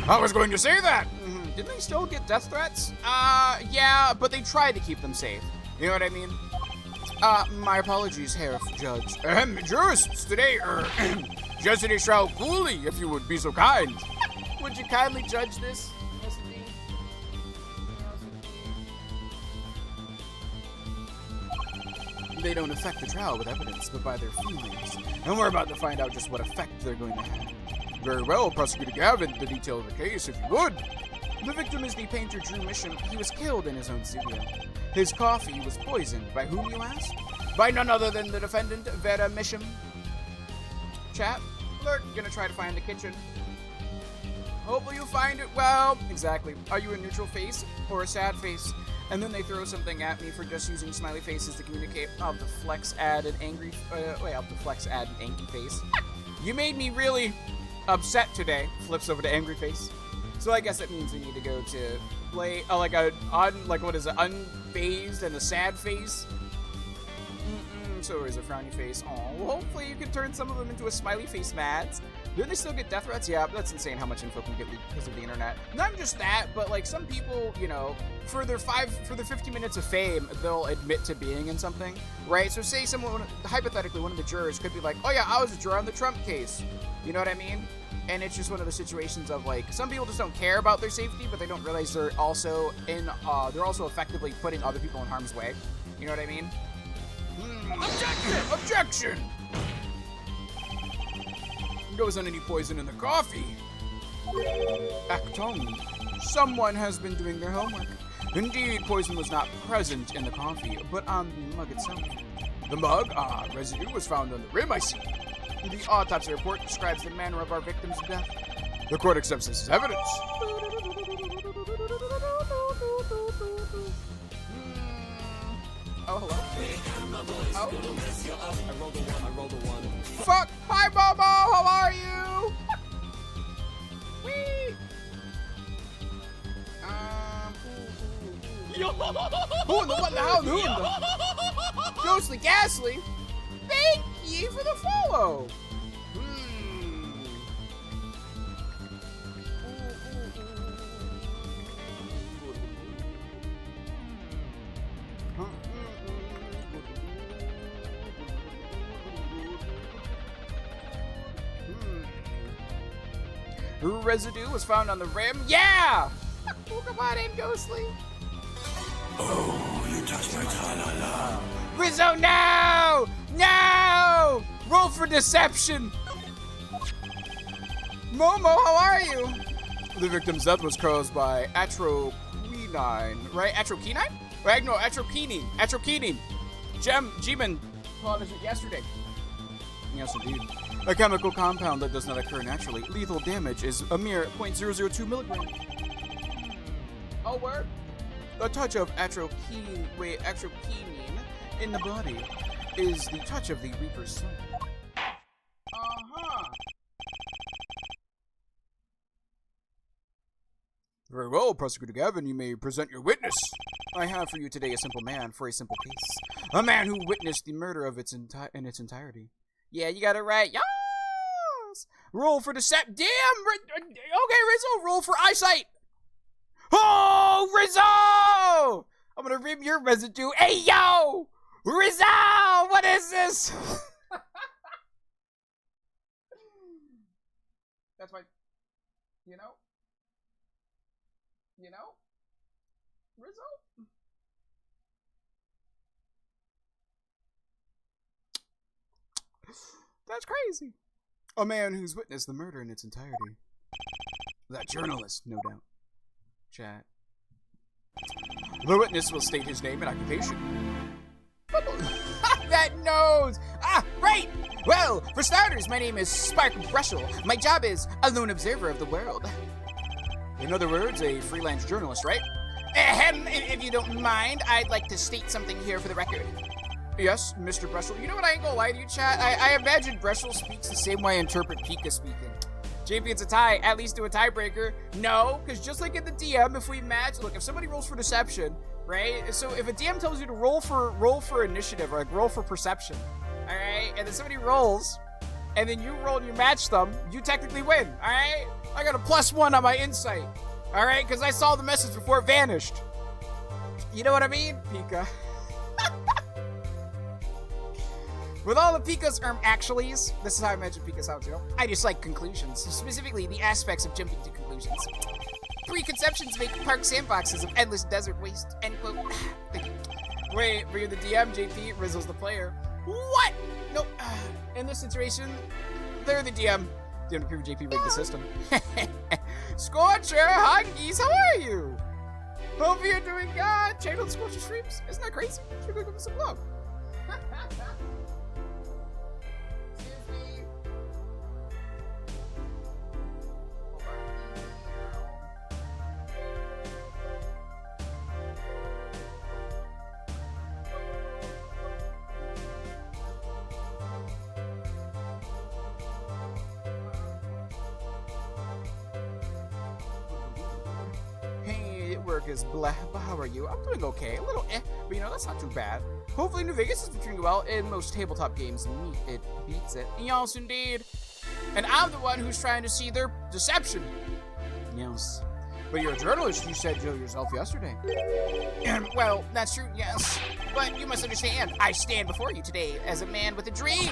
I was going to say that. Didn't they still get death threats? Yeah, but they tried to keep them safe. You know what I mean? My apologies, Herr Judge. Jurists, today, Judge today shall coolly, if you would be so kind. Would you kindly judge this? They don't affect the trial with evidence, but by their feelings. And we're about to find out just what effect they're going to have. Very well, Prosecutor Gavin, the detail of the case, if you would. The victim is the painter Drew Misham. He was killed in his own studio. His coffee was poisoned. By whom, you ask? By none other than the defendant, Vera Misham. Chat, they're gonna try to find the kitchen. Hopefully you find it. Well, exactly. Are you a neutral face or a sad face? And then they throw something at me for just using smiley faces to communicate. I'll have to flex add an angry. I'll have to flex add an angry face. You made me really upset today. Flips over to angry face. So I guess it means we need to go to play like what is it? Unfazed and a sad face. So is a frowny face. Oh, well, hopefully you can turn some of them into a smiley face, Mads. Do they still get death threats? Yeah, but that's insane how much info can get leaked because of the internet. Not just that, but like some people, you know, for their 50 minutes of fame, they'll admit to being in something, right? So say someone, hypothetically, one of the jurors could be like, oh yeah, I was a juror on the Trump case. You know what I mean? And it's just one of the situations of like, some people just don't care about their safety, but they don't realize they're also effectively putting other people in harm's way. You know what I mean? Objection! Objection! There wasn't any poison in the coffee. Acton. Someone has been doing their homework. Indeed, poison was not present in the coffee, but on the mug itself. The mug? Residue was found on the rim, I see. The autopsy report describes the manner of our victim's death. The court accepts this as evidence. Oh, hello. Oh. I rolled a one. Fuck! Hi, Bobo! How are you? Whee! Who in the what the hell? Who in the Ghostly Ghastly? Thank you for the follow! Residue was found on the rim. Yeah! Oh, come on in, Ghostly. Oh, you touched my ta-la-la. Rizzo, no! No! Roll for deception. Momo, how are you? The victim's death was caused by atroquinine, right? Atroquinine? Right? No, atropine. Atropine. G-Man taught us it yesterday. Yes, indeed. A chemical compound that does not occur naturally. Lethal damage is a mere 0.002 milligram. Oh, word? A touch of atropine in the body is the touch of the Reaper's soul. Very well, Prosecutor Gavin, you may present your witness. I have for you today a simple man for a simple case. A man who witnessed the murder of in its entirety. Yeah, you got it right. Yes! Roll for deception. Damn! Okay, Rizzo, roll for eyesight. Oh, Rizzo! I'm gonna rip your residue. Hey, yo! Rizzo! What is this? That's my... You know? Rizzo? That's crazy. A man who's witnessed the murder in its entirety. That journalist, no doubt. Chat. The witness will state his name and occupation. That nose! Ah, right! Well, for starters, my name is Spark Brushel. My job is a lone observer of the world. In other words, a freelance journalist, right? Ahem, if you don't mind, I'd like to state something here for the record. Yes, Mr. Brushel. You know what, I ain't gonna lie to you, chat. I imagine Brushel speaks the same way I interpret Pika speaking. JP, it's a tie. At least do a tiebreaker. No, because just like in the DM, if we match, look, if somebody rolls for deception, right? So if a DM tells you to roll for initiative, or like roll for perception, all right? And then somebody rolls, and then you roll and you match them, you technically win, all right? I got a +1 on my insight, all right? Because I saw the message before it vanished. You know what I mean, Pika? With all the Pika's actuallys, this is how I imagine Pika sounds, you know? I just like conclusions, specifically the aspects of jumping to conclusions. Preconceptions make park sandboxes of endless desert waste, end quote. Thank you. Wait, but you're the DM, JP. Rizzo's the player. What? Nope. In this situation, they're the DM. DM to JP rigged the system. Scorcher, Huggies, how are you? Hope you're doing good. Check out Scorcher streams. Isn't that crazy? Should we give him some love? Work is blah, but how are you? I'm doing okay, a little but you know, that's not too bad. Hopefully New Vegas is treating you well. In most tabletop games, it beats it. Yes, indeed. And I'm the one who's trying to see their deception. Yes. But you're a journalist, you said so yourself yesterday. Well, that's true, yes. But you must understand, I stand before you today as a man with a dream.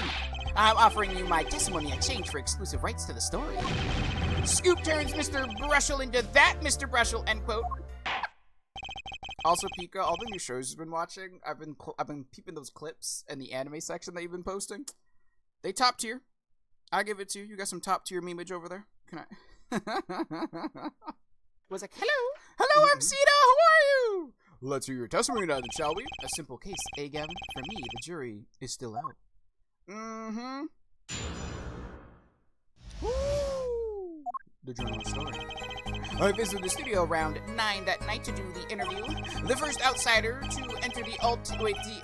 I'm offering you my testimony in exchange for exclusive rights to the story. Scoop turns Mr. Brushel into that Mr. Brushel, end quote. Also, Pika, all the new shows you've been watching, I've been peeping those clips in the anime section that you've been posting. They top tier. I'll give it to you. You got some top tier memeage over there. Can I? Was like, hello, hello, I'm Sita. How are you? Let's hear your testimony now, then, shall we? A simple case, eh, Gavin? For me, the jury is still out. Mm-hmm. Woo! The journalist story. I visited the studio around 9 that night to do the interview. The first outsider to enter the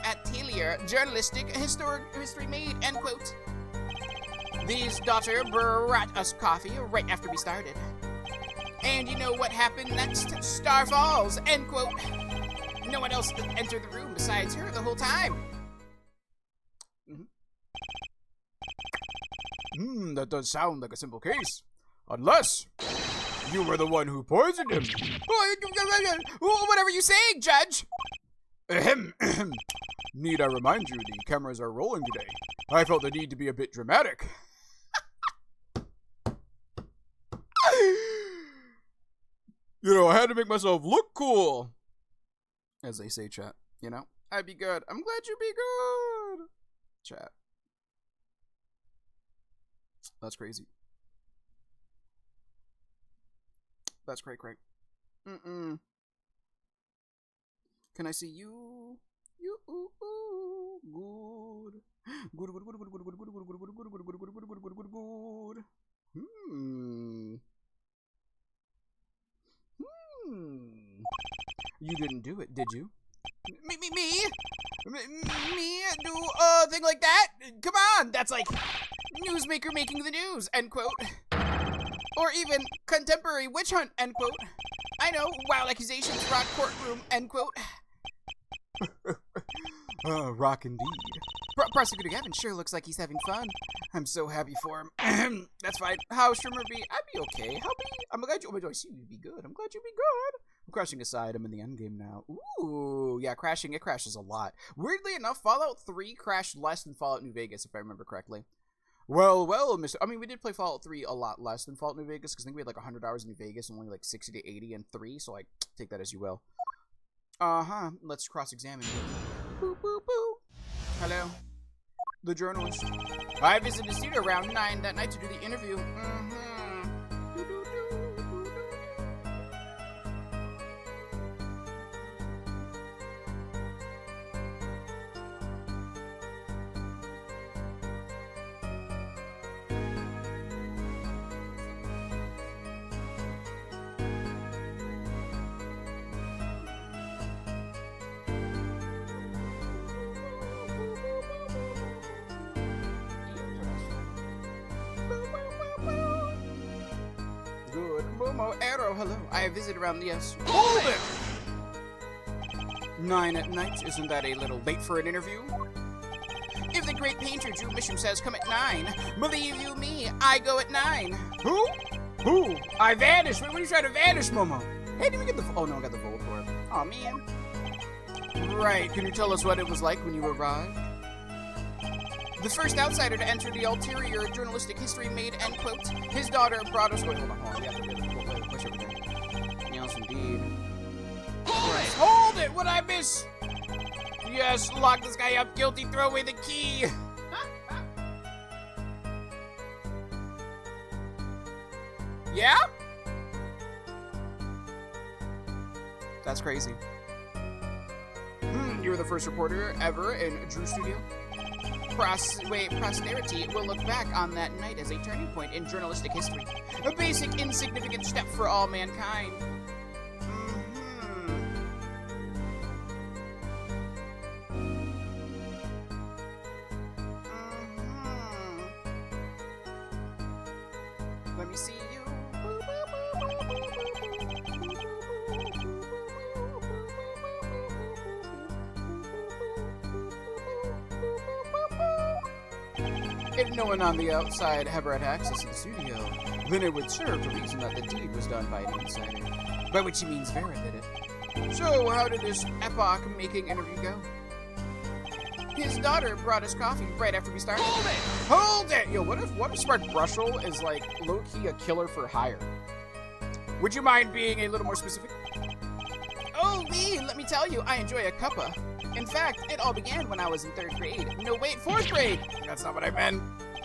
atelier, journalistic history made, end quote. These daughter brought us coffee right after we started. And you know what happened next? Star falls, end quote. No one else entered the room besides her the whole time. That does sound like a simple case. Unless you were the one who poisoned him. Whatever you say, Judge. Ahem. Need I remind you, the cameras are rolling today. I felt the need to be a bit dramatic. You know, I had to make myself look cool. As they say, chat. You know, I'd be good. I'm glad you'd be good. Chat. That's crazy. That's great. Can I see you? You good. Good. You didn't do it, did you? Me do a thing like that? Come on, that's like newsmaker making the news, end quote. Or even contemporary witch hunt, end quote. I know, wild accusations, rock courtroom, end quote. Rock indeed. Prosecutor Gavin sure looks like he's having fun. I'm so happy for him. That's fine. How's Shrimmer be? I'd be okay. I'm glad you. Oh my God, I see you'd be good. I'm glad you'd be good. I'm crashing aside. I'm in the end game now. Ooh, yeah, crashing. It crashes a lot. Weirdly enough, Fallout 3 crashed less than Fallout New Vegas, if I remember correctly. Well, Mr. I mean, we did play Fallout 3 a lot less than Fallout New Vegas, because I think we had like 100 hours in New Vegas and only like 60 to 80 in 3, so like, take that as you will. Let's cross-examine. Boo, boo, boo. Hello. The journalist. I visited the studio around 9 that night to do the interview. Arrow, hello. I visited around the Hold it! 9 at night, isn't that a little late for an interview? If the great painter Drew Misham says come at 9, believe you me, I go at 9. Who? Who? I vanished. When are you trying to vanish, Momo? Hey, did we get the? Oh no, I got the vote for it. Oh man. Right. Can you tell us what it was like when you arrived? The first outsider to enter the ulterior journalistic history made, end quote. His daughter brought us. Wait, hold on. We have to push over there. Yes, indeed. Right. Hold it! What'd I miss? Yes, lock this guy up. Guilty, throw away the key. Yeah? That's crazy. You're the first reporter ever in Drew Studio. Posterity will look back on that night as a turning point in journalistic history. A basic, insignificant step for all mankind. Let me see you. If no one on the outside ever had access to the studio, then it would serve to reason that the deed was done by an insider. By which he means Vera did it. So, how did this epoch-making interview go? His daughter brought us coffee right after we started. Hold it! Hold it! Yo, what if Smart Brushel is like low-key a killer for hire? Would you mind being a little more specific? Oh, Lee, let me tell you, I enjoy a cuppa. In fact, it all began when I was in 3rd grade. No, wait, 4th grade! That's not what I meant.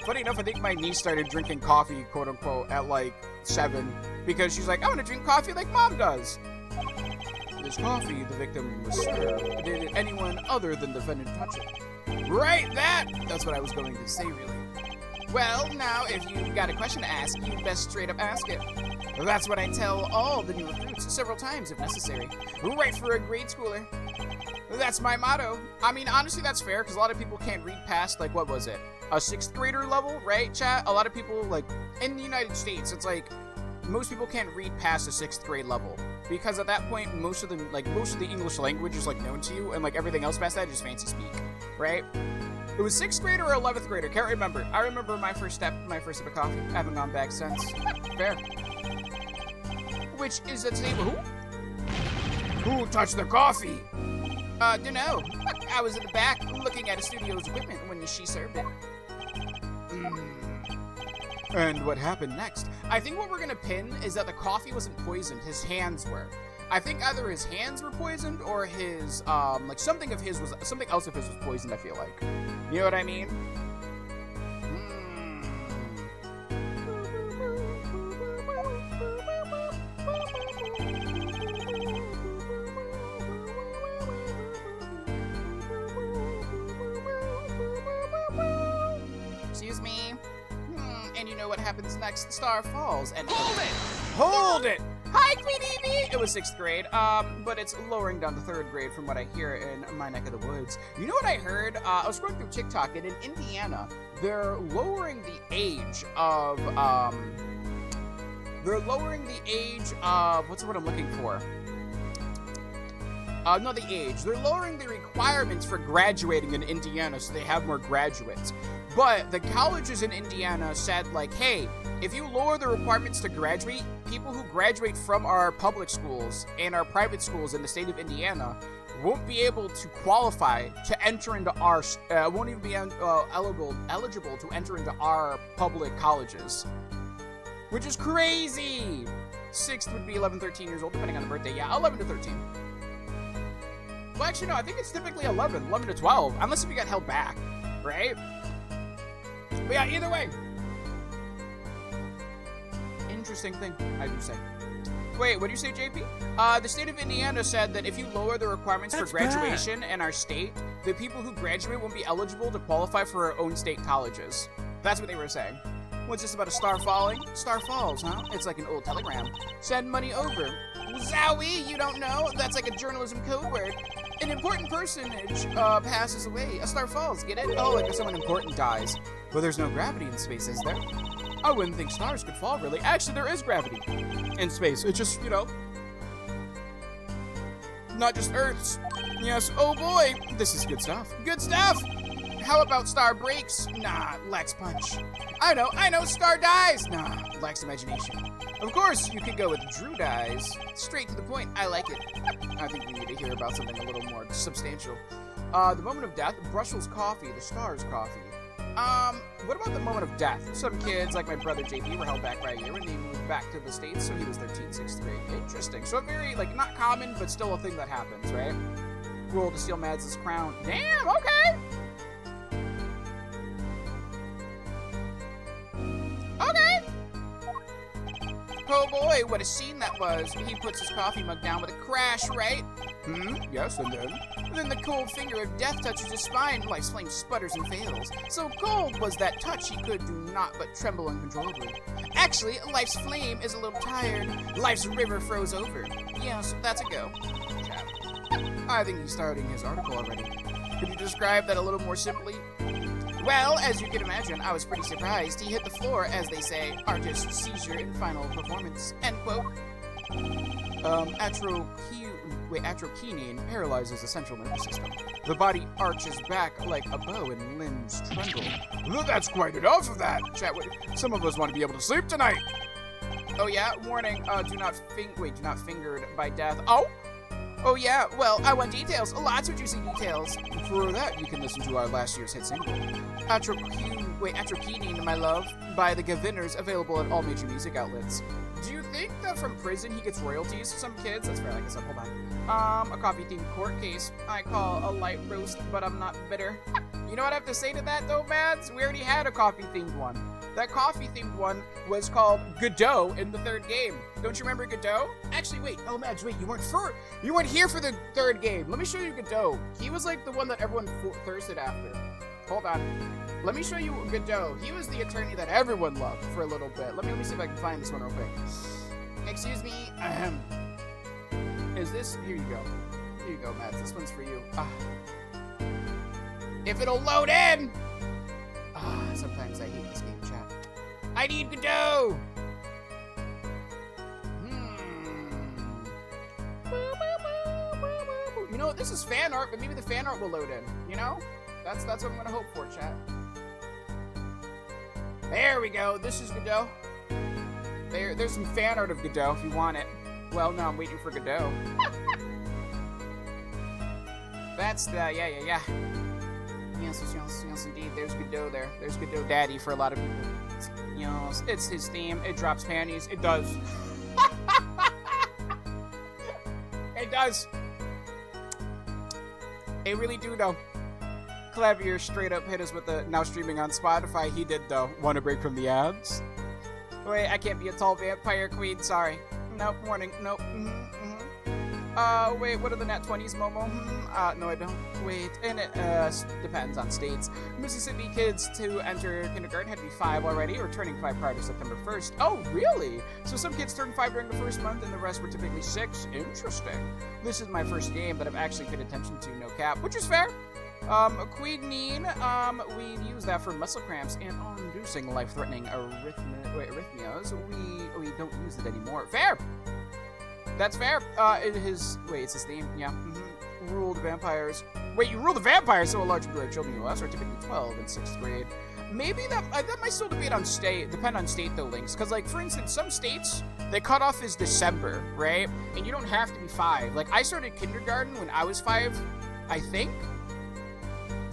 Funny enough, I think my niece started drinking coffee, quote-unquote, at like 7. Because she's like, I want to drink coffee like Mom does. This coffee the victim was served. Did anyone other than the defendant touch it? Right, that's what I was going to say, really. Well, now, if you've got a question to ask, you'd best straight up ask it. That's what I tell all the new recruits several times if necessary. Right for a grade schooler. That's my motto. I mean, honestly, that's fair, because a lot of people can't read past, like, what was it? A 6th grader level, right, chat? A lot of people, like, in the United States, it's like, most people can't read past a 6th grade level. Because at that point, most of the English language is, like, known to you, and, like, everything else past that is fancy speak, right? It was 6th grader or 11th grader, can't remember. I remember my first sip of coffee. I haven't gone back since. Fair. Which is at the table. Who touched the coffee? Dunno. I was in the back looking at a studio's equipment when she served it. And what happened next? I think what we're gonna pin is that the coffee wasn't poisoned, his hands were. I think either his hands were poisoned or his, like something else of his was poisoned, I feel like. You know what I mean? Excuse me. And you know what happens next? The star falls and hold it! Hold it! Hi, Queen Evie! It was 6th grade, but it's lowering down to 3rd grade from what I hear in my neck of the woods. You know what I heard? I was scrolling through TikTok, and in Indiana, they're lowering the age of, what's the word I'm looking for? Not the age. They're lowering the requirements for graduating in Indiana so they have more graduates. But the colleges in Indiana said, like, hey, if you lower the requirements to graduate, people who graduate from our public schools and our private schools in the state of Indiana won't be able to qualify to enter into our, won't even be eligible to enter into our public colleges. Which is crazy! 6th would be 11, 13 years old, depending on the birthday. Yeah, 11 to 13. Well, actually, no, I think it's typically 11 to 12, unless if you got held back, right? But yeah, either way. Interesting thing, I do say. Wait, what do you say, JP? The state of Indiana said that if you lower the requirements for graduation in our state, the people who graduate won't be eligible to qualify for our own state colleges. That's what they were saying. What's this about a star falling? Star falls, huh? It's like an old telegram. Send money over. Zowie, you don't know? That's like a journalism code word. An important personage passes away. A star falls, get it? Oh, like if someone important dies. But there's no gravity in space, is there? I wouldn't think stars could fall, really. Actually, there is gravity in space. It's just, you know, not just Earth's. Yes, oh boy, this is good stuff. Good stuff! How about star breaks? Nah, lacks punch. I know, star dies! Nah, lacks imagination. Of course, you could go with Drew dies. Straight to the point, I like it. I think we need to hear about something a little more substantial. The moment of death, Brussels coffee, the stars coffee. What about the moment of death? Some kids, like my brother JP, were held back by a year when they moved back to the States, so he was 13, 6th grade. Interesting. So very, like, not common, but still a thing that happens, right? rule to steal Mads' crown. Damn, okay. Okay. Oh boy, what a scene that was. He puts his coffee mug down with a crash, right? Yes, and then? Then the cold finger of death touches his spine. Life's flame sputters and fails. So cold was that touch, he could do not but tremble uncontrollably. Actually, life's flame is a little tired. Life's river froze over. Yes, that's a go. Chat. I think he's starting his article already. Could you describe that a little more simply? Well, as you can imagine, I was pretty surprised. He hit the floor, as they say, artist's seizure in final performance. End quote. Atrokinine paralyzes the central nervous system. The body arches back like a bow and limbs tremble. Well, that's quite enough of that. Chat. Some of us want to be able to sleep tonight. Oh yeah, warning. Do not fingered by death. Oh yeah, well, I want details. Lots of juicy details. For that, you can listen to our last year's hit single, Atrokinine, My Love, by the Gaviners, available at all major music outlets. Do you think that from prison he gets royalties to some kids? That's fair, I guess. Hold on. A coffee-themed court case I call a light roast, but I'm not bitter. You know what I have to say to that, though, Mads? We already had a coffee-themed one. That coffee-themed one was called Godot in the third game. Don't you remember Godot? Actually, wait. Oh, Mads, wait. You weren't here for the third game. Let me show you Godot. He was like the one that everyone thirsted after. Hold on. Let me show you Godot. He was the attorney that everyone loved for a little bit. Let me see if I can find this one real quick. Excuse me. Is this? Here you go. Here you go, Mads. This one's for you. If it'll load in. Sometimes I hate this game, chat. I need Godot. You know, this is fan art, but maybe the fan art will load in. You know, that's what I'm gonna hope for, chat. There we go. This is Godot. There's some fan art of Godot if you want it. Well, no, I'm waiting for Godot. That's the yeah. Yes, indeed. There's Godot there. There's Godot Daddy for a lot of people. Yes, it's his theme. It drops panties. It does. It does. They really do, though. Clavier straight up hit us with the now streaming on Spotify. He did, though. Want a break from the ads? Wait, I can't be a tall vampire queen. Sorry. Nope. Warning. Nope. Wait, what are the nat 20s, Momo? No, I don't. Wait, and it, depends on states. Mississippi kids to enter kindergarten had to be 5 already, or turning 5 prior to September 1st. Oh, really? So some kids turned 5 during the first month, and the rest were typically 6? Interesting. This is my first game that I've actually paid attention to, no cap, which is fair. Quinine, we use that for muscle cramps and inducing life-threatening arrhythmias. We don't use it anymore. Fair! That's fair. It's his theme. Yeah. Rule the vampires. Wait, you rule the vampires? So a large number of children in the US are typically 12 in 6th grade. Maybe that might still depend on state though, Links. Because, like, for instance, some states, they cut off is December, right? And you don't have to be 5. Like, I started kindergarten when I was 5, I think.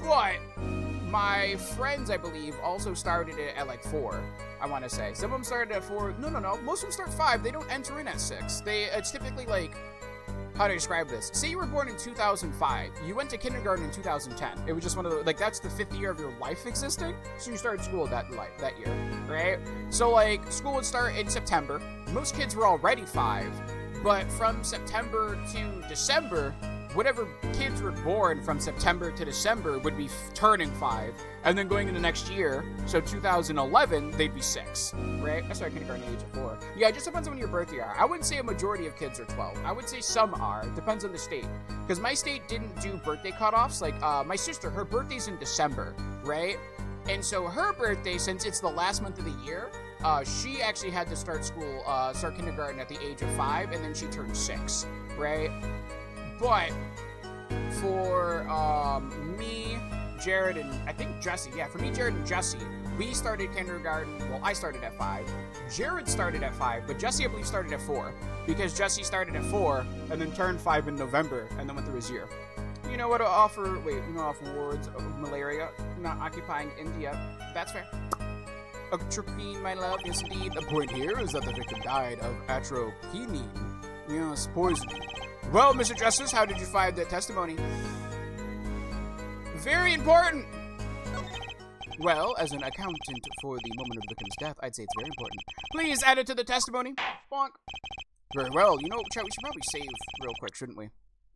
But my friends, I believe, also started it at, like, 4. I want to say. Some of them started at 4. No. Most of them start 5. They don't enter in at 6. It's typically like, how to describe this? Say you were born in 2005. You went to kindergarten in 2010. It was just one of the, like, that's the 5th year of your life existing. So you started school that year, right? So, like, school would start in September. Most kids were already 5. But from September to December, whatever kids were born from September to December would be turning 5, and then going into next year, so 2011, they'd be 6, right? I started kindergarten at the age of 4. Yeah, it just depends on when your birthday are. I wouldn't say a majority of kids are 12. I would say some are. It depends on the state. Because my state didn't do birthday cutoffs. Like, my sister, her birthday's in December, right? And so her birthday, since it's the last month of the year, she actually had to start kindergarten at the age of 5, and then she turned 6, right? But for me, Jared, and I think Jesse, for me, Jared and Jesse, we started kindergarten. Well, I started at 5. Jared started at 5, but Jesse, I believe, started at 4 because Jesse started at 4 and then turned 5 in November and then went through his year. You know what to offer? Wait, we offer wards of malaria, not occupying India. That's fair. Atropine, my love, yes indeed. The point here is that the victim died of atropine. Yes, poisoning. Well, Mr. Justice, how did you find that testimony? Very important. Well, as an accountant for the moment of the victim's death, I'd say it's very important. Please add it to the testimony. Bonk. Very well. You know, Chat, we should probably save real quick, shouldn't we?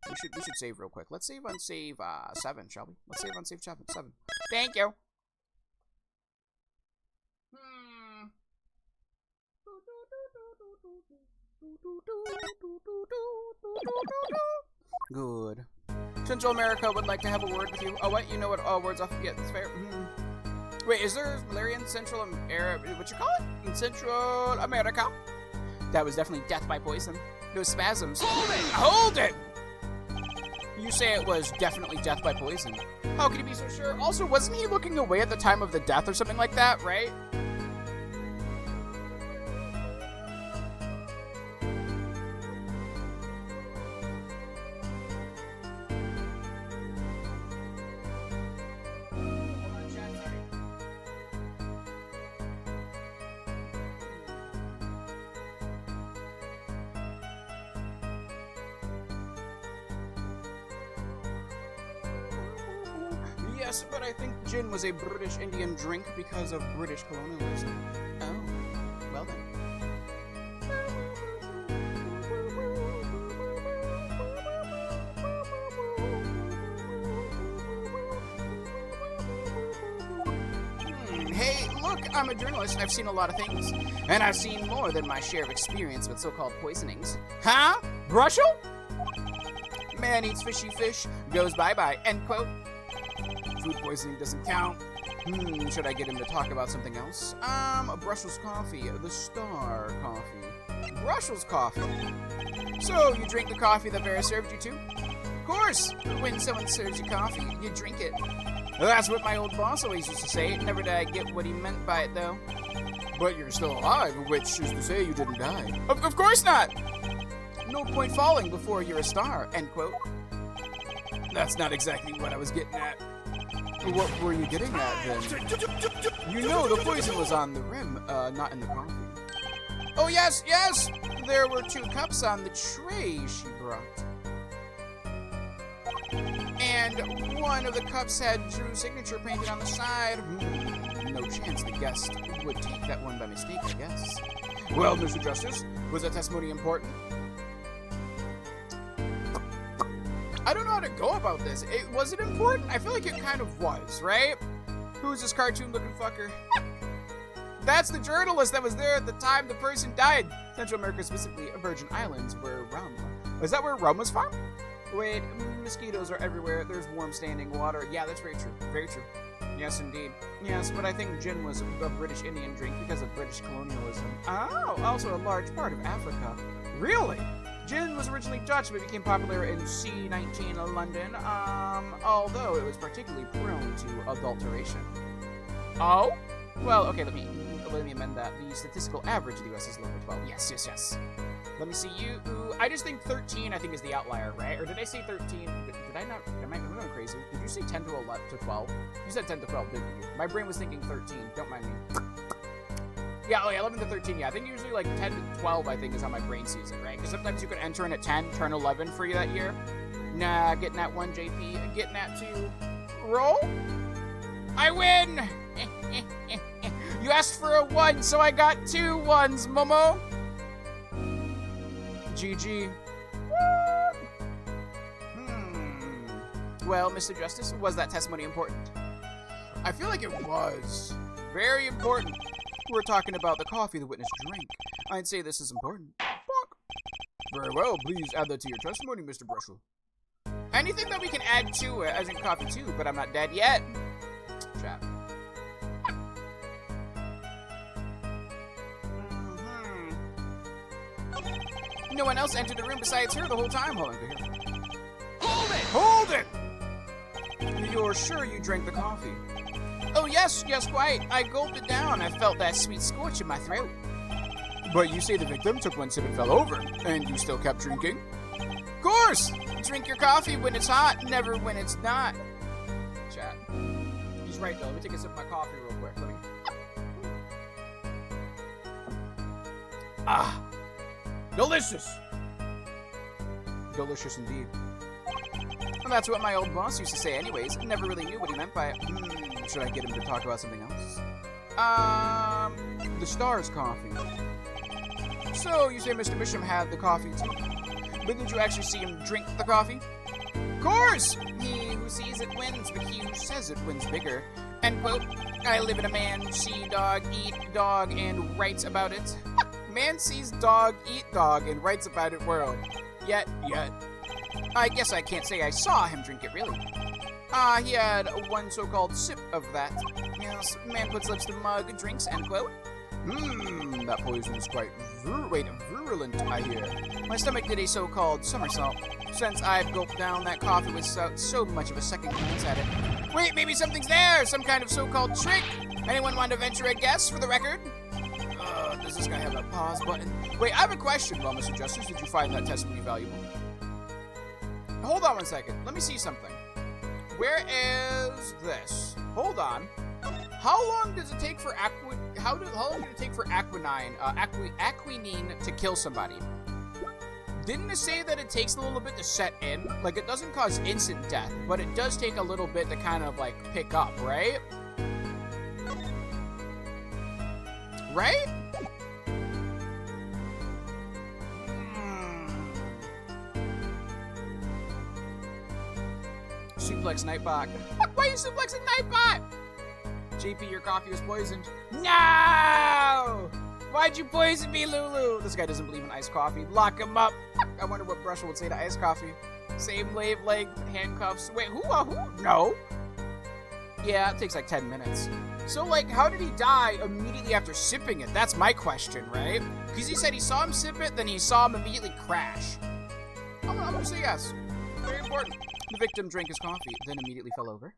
We should save real quick. Let's save on save 7, shall we? Let's save on save 7. Thank you. Good. Central America would like to have a word with you. Oh, what? You know what? Words off. Yeah, that's fair. Wait, is there malaria in Central America? What you call it? In Central America? That was definitely death by poison. Those spasms. Hold it! You say it was definitely death by poison. How could you be so sure? Also, wasn't he looking away at the time of the death or something like that, right? Yes, but I think gin was a British Indian drink because of British colonialism. Oh, well then. Hey, look, I'm a journalist. I've seen a lot of things. And I've seen more than my share of experience with so-called poisonings. Huh? Brushel? Man eats fishy fish, goes bye-bye, end quote. Food poisoning doesn't count. Should I get him to talk about something else? Brussels coffee, the star coffee. Brussels coffee. So, you drink the coffee that Vera served you to? Of course! When someone serves you coffee, you drink it. That's what my old boss always used to say. Never did I get what he meant by it, though. But you're still alive, which is to say you didn't die. Of course not! No point falling before you're a star, end quote. That's not exactly what I was getting at. What were you getting at, then? You know the poison was on the rim, not in the coffee. Oh, yes, yes! There were 2 cups on the tray she brought. And one of the cups had Drew's signature painted on the side. No chance the guest would take that one by mistake, I guess. Well, Mr. Justice, was that testimony important? I don't know how to go about this. Was it important? I feel like it kind of was, right? Who's this cartoon-looking fucker? That's the journalist that was there at the time the person died. Central America, specifically Virgin Islands, where rum. Is that where rum was from? Wait, mosquitoes are everywhere. There's warm standing water. Yeah, that's very true. Very true. Yes, indeed. Yes, but I think gin was a British Indian drink because of British colonialism. Oh, also a large part of Africa. Really? Gin was originally Dutch, but became popular in C19 London, although it was particularly prone to adulteration. Oh? Well, okay, let me amend that. The statistical average of the US is level 12. Yes. Let me see you. I just think 13, I think, is the outlier, right? Or did I say 13? Did I not? Am I going crazy? Did you say 10 to 11 to 12? You said 10 to 12, didn't you? My brain was thinking 13. Don't mind me. Yeah, 11 to 13, yeah. I think usually like 10 to 12, I think, is how my brain sees it, right? Because sometimes you could enter in at 10, turn 11 for you that year. Nah, getting that 1, JP. Getting that 2. Roll? I win! You asked for a 1, so I got 2 1s, Momo. GG. Well, Mr. Justice, was that testimony important? I feel like it was. Very important. We're talking about the coffee the witness drank. I'd say this is important. Bonk. Very well, please add that to your testimony, Mr. Brushel. Anything that we can add to it, as in coffee too, but I'm not dead yet. Chat. No one else entered the room besides her the whole time. Hold on, go here. Hold it! You're sure you drank the coffee? Oh, yes, quite. I gulped it down. I felt that sweet scorch in my throat. But you say the victim took 1 sip and fell over, and you still kept drinking? Of course! Drink your coffee when it's hot, never when it's not. Chat. He's right, though. Let me take a sip of my coffee real quick. Let me... Ah! Delicious! Delicious indeed. And that's what my old boss used to say anyways. Never really knew what he meant by it. Should I get him to talk about something else? The Stars coffee. So, you say Mr. Misham had the coffee too? But did you actually see him drink the coffee? Of course! He who sees it wins, but he who says it wins bigger. End quote. I live in a man, see dog, eat dog, and writes about it. Man sees dog, eat dog, and writes about it world. Yet. I guess I can't say I saw him drink it, really. He had one so-called sip of that. Yes, man puts lips to mug, drinks, end quote. That poison is quite virulent, I hear. My stomach did a so-called somersault, since I've gulped down that coffee without so much of a second glance at it. Wait, maybe something's there! Some kind of so-called trick! Anyone want to venture a guess for the record? Does this guy have a pause button? Wait, I have a question, well, Mr. Justice. Did you find that testimony valuable? Hold on one second. Let me see something. Where is this? Hold on. How long does it take for how long did it take for Aquinine to kill somebody? Didn't it say that it takes a little bit to set in? Like, it doesn't cause instant death, but it does take a little bit to kind of, like, pick up, right? Right? Suplex Nightbot. Why are you suplexing Nightbot? JP, your coffee was poisoned. No! Why'd you poison me, Lulu? This guy doesn't believe in iced coffee. Lock him up. I wonder what Brushel would say to iced coffee. Same wavelength, handcuffs. Wait, who? No. Yeah, it takes like 10 minutes. So, like, how did he die immediately after sipping it? That's my question, right? Because he said he saw him sip it, then he saw him immediately crash. I'm gonna say yes. Very important. The victim drank his coffee, then immediately fell over.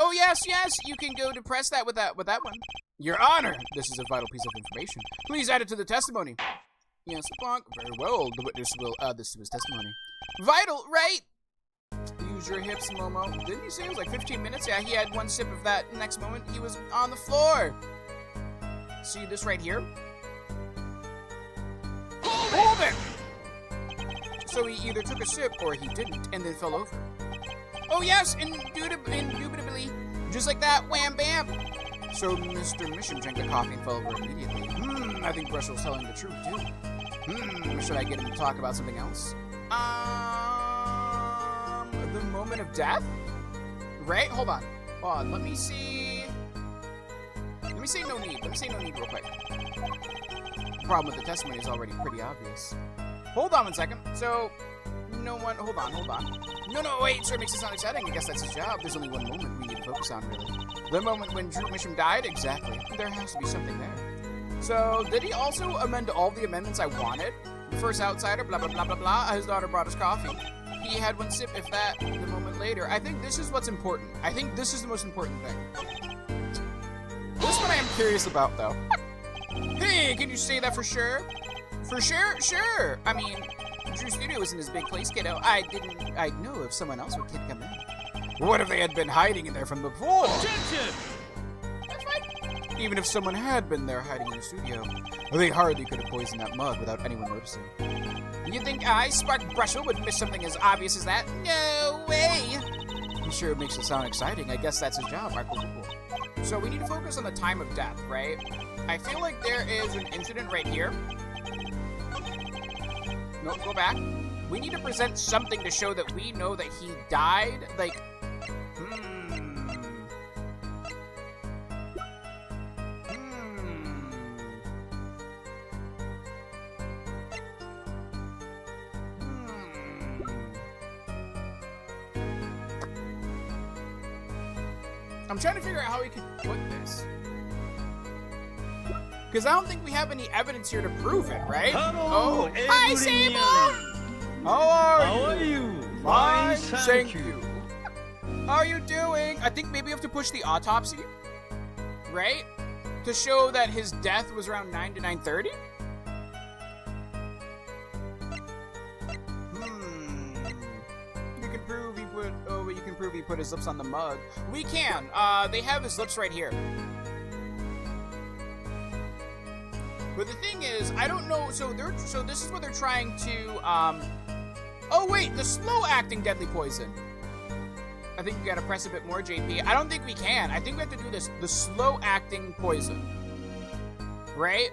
Oh, yes, you can go to press that with that one. Your Honor, this is a vital piece of information. Please add it to the testimony. Yes, bonk. Very well. The witness will add this to his testimony. Vital, right? Use your hips, Momo. Didn't you say it was like 15 minutes? Yeah, he had one sip of that. Next moment, he was on the floor. See this right here? Hold it! So he either took a sip or he didn't, and then fell over. Oh yes, indubitably, just like that, wham bam. So Mr. Mission drank the coffee and fell over immediately. I think Brushel's telling the truth too. Should I get him to talk about something else? The moment of death? Right? Hold on. Let me see. Let me say no need. Let me say no need real quick. The problem with the testimony is already pretty obvious. Hold on one second. So, no one... Hold on. No, wait. Sure, makes it sound exciting. I guess that's his job. There's only one moment we need to focus on, really. The moment when Drew Misham died? Exactly. There has to be something there. So, did he also amend all the amendments I wanted? The first outsider, blah, blah, blah, blah, blah. His daughter brought us coffee. He had one sip, if that, the moment later. I think this is what's important. I think this is the most important thing. This one I am curious about, though. Hey, can you say that for sure? For sure? Sure. I mean, Drew Studio isn't his big place, kiddo. I'd know if someone else would come in. What if they had been hiding in there from before? Attention! That's right. Even if someone had been there hiding in the studio, they hardly could have poisoned that mug without anyone noticing. You think I, Spark Brushel, would miss something as obvious as that? No way! I'm sure it makes it sound exciting. I guess that's his job. Right, cool. So we need to focus on the time of death, right? I feel like there is an incident right here. No, go back. We need to present something to show that we know that he died. Like, I'm trying to figure out how we can put this. Because I don't think we have any evidence here to prove it, right? Hello, hi, Sable! How are you? Fine, thank you. How are you doing? I think maybe we have to push the autopsy, right? To show that his death was around 9 to 9:30? You can prove he put his lips on the mug. We can. They have his lips right here. But the thing is, I don't know. So this is what they're trying to Oh, wait, the slow-acting deadly poison. I think we gotta press a bit more, JP. I don't think we can. I think we have to do this. The slow-acting poison. Right?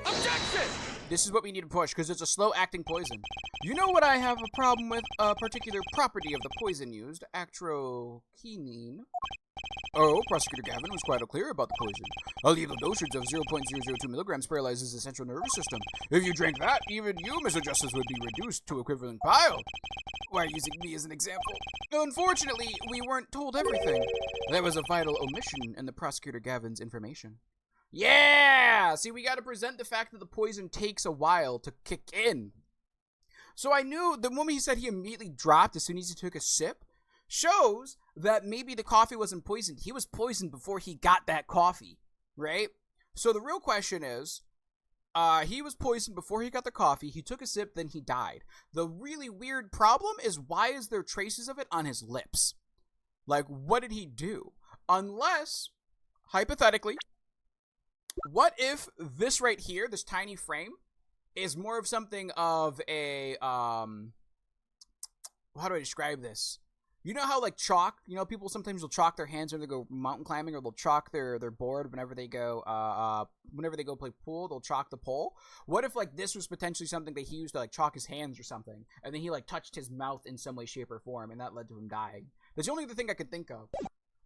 Objection! This is what we need to push, because it's a slow-acting poison. You know what I have a problem with? A particular property of the poison used, actroquinine. Oh, Prosecutor Gavin was quite clear about the poison. A lethal dosage of 0.002 milligrams paralyzes the central nervous system. If you drank that, even you, Mr. Justice, would be reduced to equivalent pile. Why using me as an example? Unfortunately, we weren't told everything. There was a vital omission in the Prosecutor Gavin's information. Yeah! See, we gotta present the fact that the poison takes a while to kick in. So I knew the moment he said he immediately dropped as soon as he took a sip, shows that maybe the coffee wasn't poisoned. He was poisoned before he got that coffee, right? So the real question is, he was poisoned before he got the coffee. He took a sip, then he died. The really weird problem is, why is there traces of it on his lips? Like, what did he do? Unless, hypothetically, what if this right here, this tiny frame, is more of something of a, how do I describe this? You know how, like, chalk, you know, people sometimes will chalk their hands when they go mountain climbing, or they'll chalk their board whenever they go play pool, they'll chalk the pole. What if, like, this was potentially something that he used to, like, chalk his hands or something, and then he, like, touched his mouth in some way, shape, or form, and that led to him dying? That's the only other thing I could think of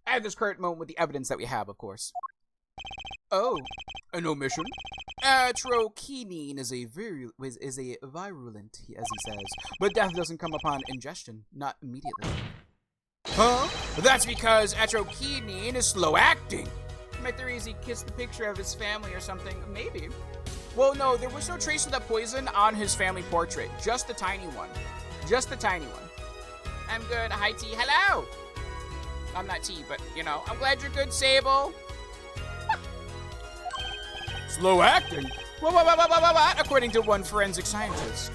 at this current moment with the evidence that we have, of course. Oh, an omission? Atroquinine is a virulent, as he says, but death doesn't come upon ingestion, not immediately. Huh? That's because atroquinine is slow-acting. My theory is he kissed the picture of his family or something. Maybe. Well, no, there was no trace of that poison on his family portrait. Just the tiny one. Just the tiny one. I'm good. Hi, T. Hello! I'm not T, but, you know, I'm glad you're good, Sable. Slow-acting? What? According to one forensic scientist.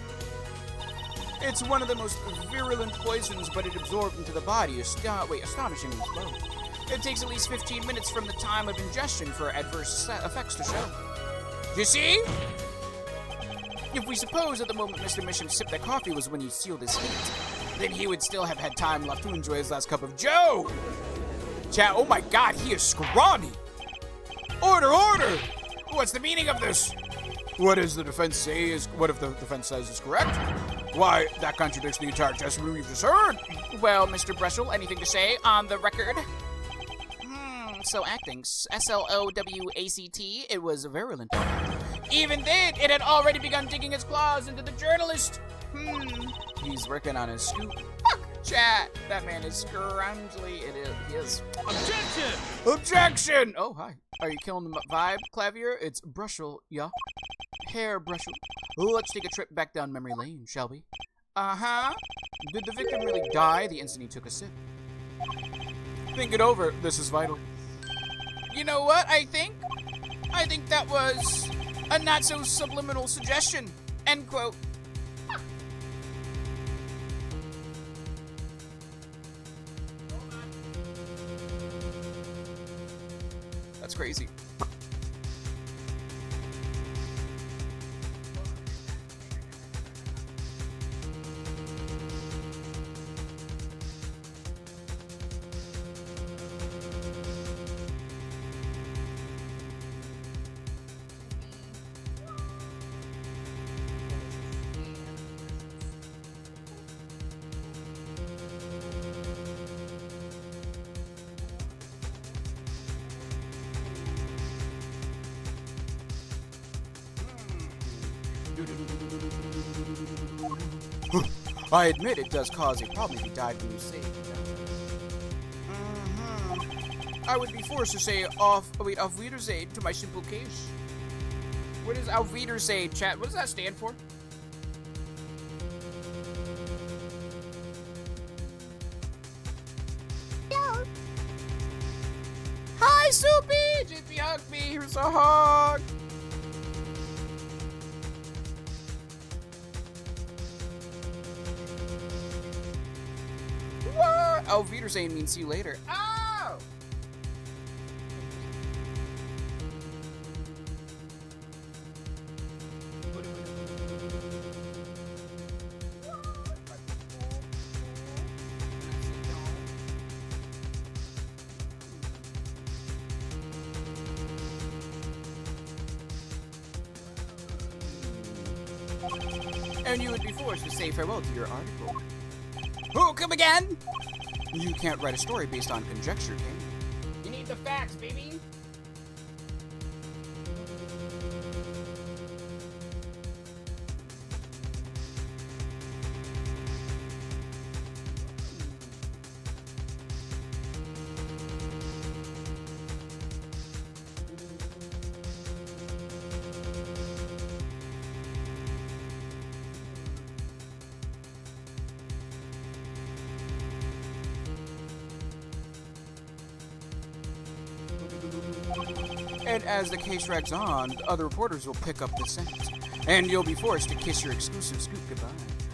It's one of the most virulent poisons, but it absorbed into the body astonishingly slow. It takes at least 15 minutes from the time of ingestion for adverse effects to show. You see? If we suppose at the moment Mr. Misham sipped that coffee was when he sealed his heat, then he would still have had time left to enjoy his last cup of joe. Chat, oh my god, he is scrawny. Order, order! What's the meaning of this? What does the defense say what if the defense says is correct? Why, that contradicts the entire testimony we've just heard. Well, Mr. Brushel, anything to say on the record? So acting, S-L-O-W-A-C-T, it was virulent. Even then, it had already begun digging its claws into the journalist. He's working on his scoop. Fuck, chat. That man is scroungely. He is. Objection! Objection! Oh, hi. Are you killing the vibe, Clavier? It's Brushel, yeah? Hair Brushel. Let's take a trip back down memory lane, shall we? Uh-huh. Did the victim really die the instant he took a sip? Think it over. This is vital. You know what I think? I think that was a not-so-subliminal suggestion. End quote. That's crazy. I admit it does cause a problem if he died when you saved. I would be forced to say auf Wiedersehen to my simple case. What is auf Wiedersehen, chat? What does that stand for? Hello. Hi, Soupy! JP hugged me. Here's a hug. What? Auf Wiedersehen means see you later. Oh! and you would be forced to say farewell to your article. Oh, come again? You can't write a story based on conjecture, can you? You need the facts, baby. And as the case drags on, other reporters will pick up the scent, and you'll be forced to kiss your exclusive scoop goodbye.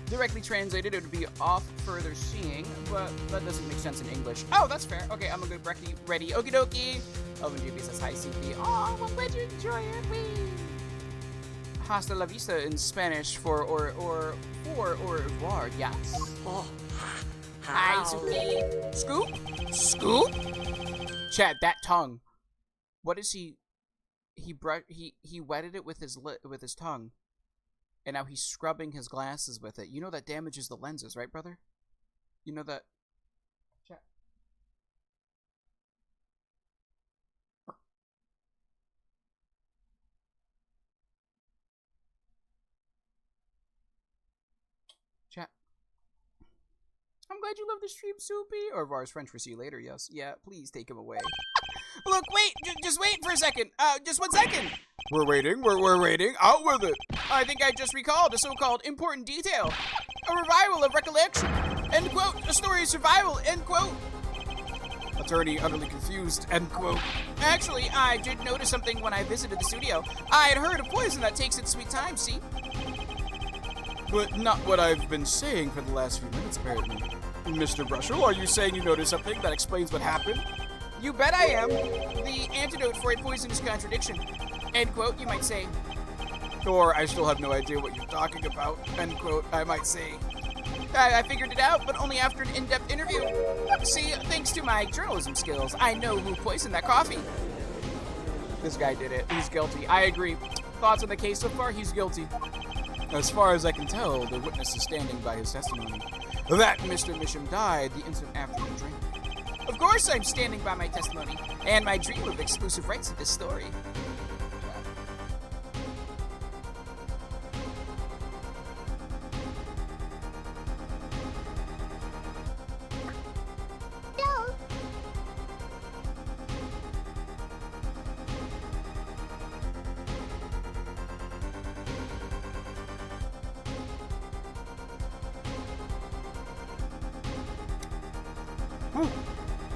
Directly translated, it would be off further seeing, but that doesn't make sense in English. Oh, that's fair. Okay, I'm a good brekkie. Ready. Okie dokie. Elvin JB says hi, CP. Oh, I'm glad you enjoy it. Wee. Hasta la vista in Spanish for au revoir. Yes. Oh, Hi, CP. Scoop? Scoop? Chad, that tongue. What is he? He wetted it with his tongue, and now he's scrubbing his glasses with it. You know that damages the lenses, right, brother? You know that. Chat. Chat. I'm glad you love the stream, Soupy. Or Vars French for see you later. Yes. Yeah. Please take him away. Look, wait, just wait for a second. Just 1 second. We're waiting, we're waiting. Out with it. I think I just recalled a so-called important detail. A revival of recollection. End quote. A story of survival. End quote. Attorney utterly confused. End quote. Actually, I did notice something when I visited the studio. I had heard of poison that takes its sweet time, see? But not what I've been saying for the last few minutes, apparently. Mr. Brushel, are you saying you noticed something that explains what happened? You bet I am. The antidote for a poisonous contradiction. End quote, you might say. Or I still have no idea what you're talking about. End quote, I might say. I figured it out, but only after an in-depth interview. See, thanks to my journalism skills, I know who poisoned that coffee. This guy did it. He's guilty. I agree. Thoughts on the case so far? He's guilty. As far as I can tell, the witness is standing by his testimony. That Mr. Misham died the instant after the drink. Of course I'm standing by my testimony, and my dream of exclusive rights to this story.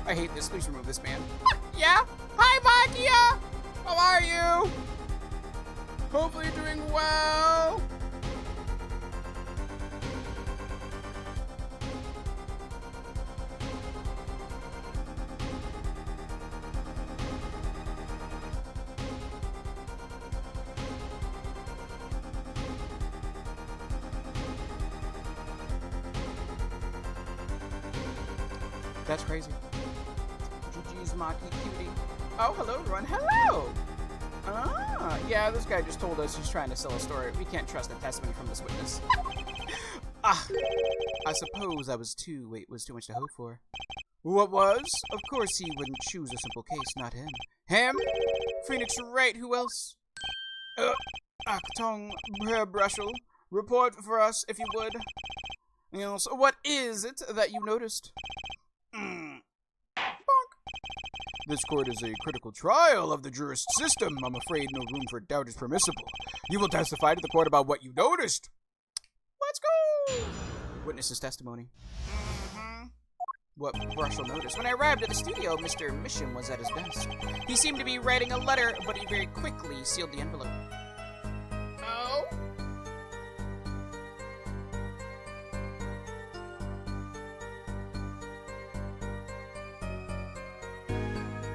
I hate this. Please remove this man. Yeah? Hi, Makia! How are you? Hopefully you're doing well. That's crazy. GG's Maki cutie. Oh, hello, everyone. Hello! Ah, yeah, this guy just told us he's trying to sell a story. We can't trust the testimony from this witness. I suppose I was too much to hope for. What was? Of course he wouldn't choose a simple case, not him. Him? Phoenix right, who else? Actong Brushel, report for us, if you would. Yes, what is it that you noticed? This court is a critical trial of the jurist system. I'm afraid no room for doubt is permissible. You will testify to the court about what you noticed. Let's go! Witness's testimony. What Brushel noticed. When I arrived at the studio, Mr. Misham was at his desk. He seemed to be writing a letter, but he very quickly sealed the envelope. Oh?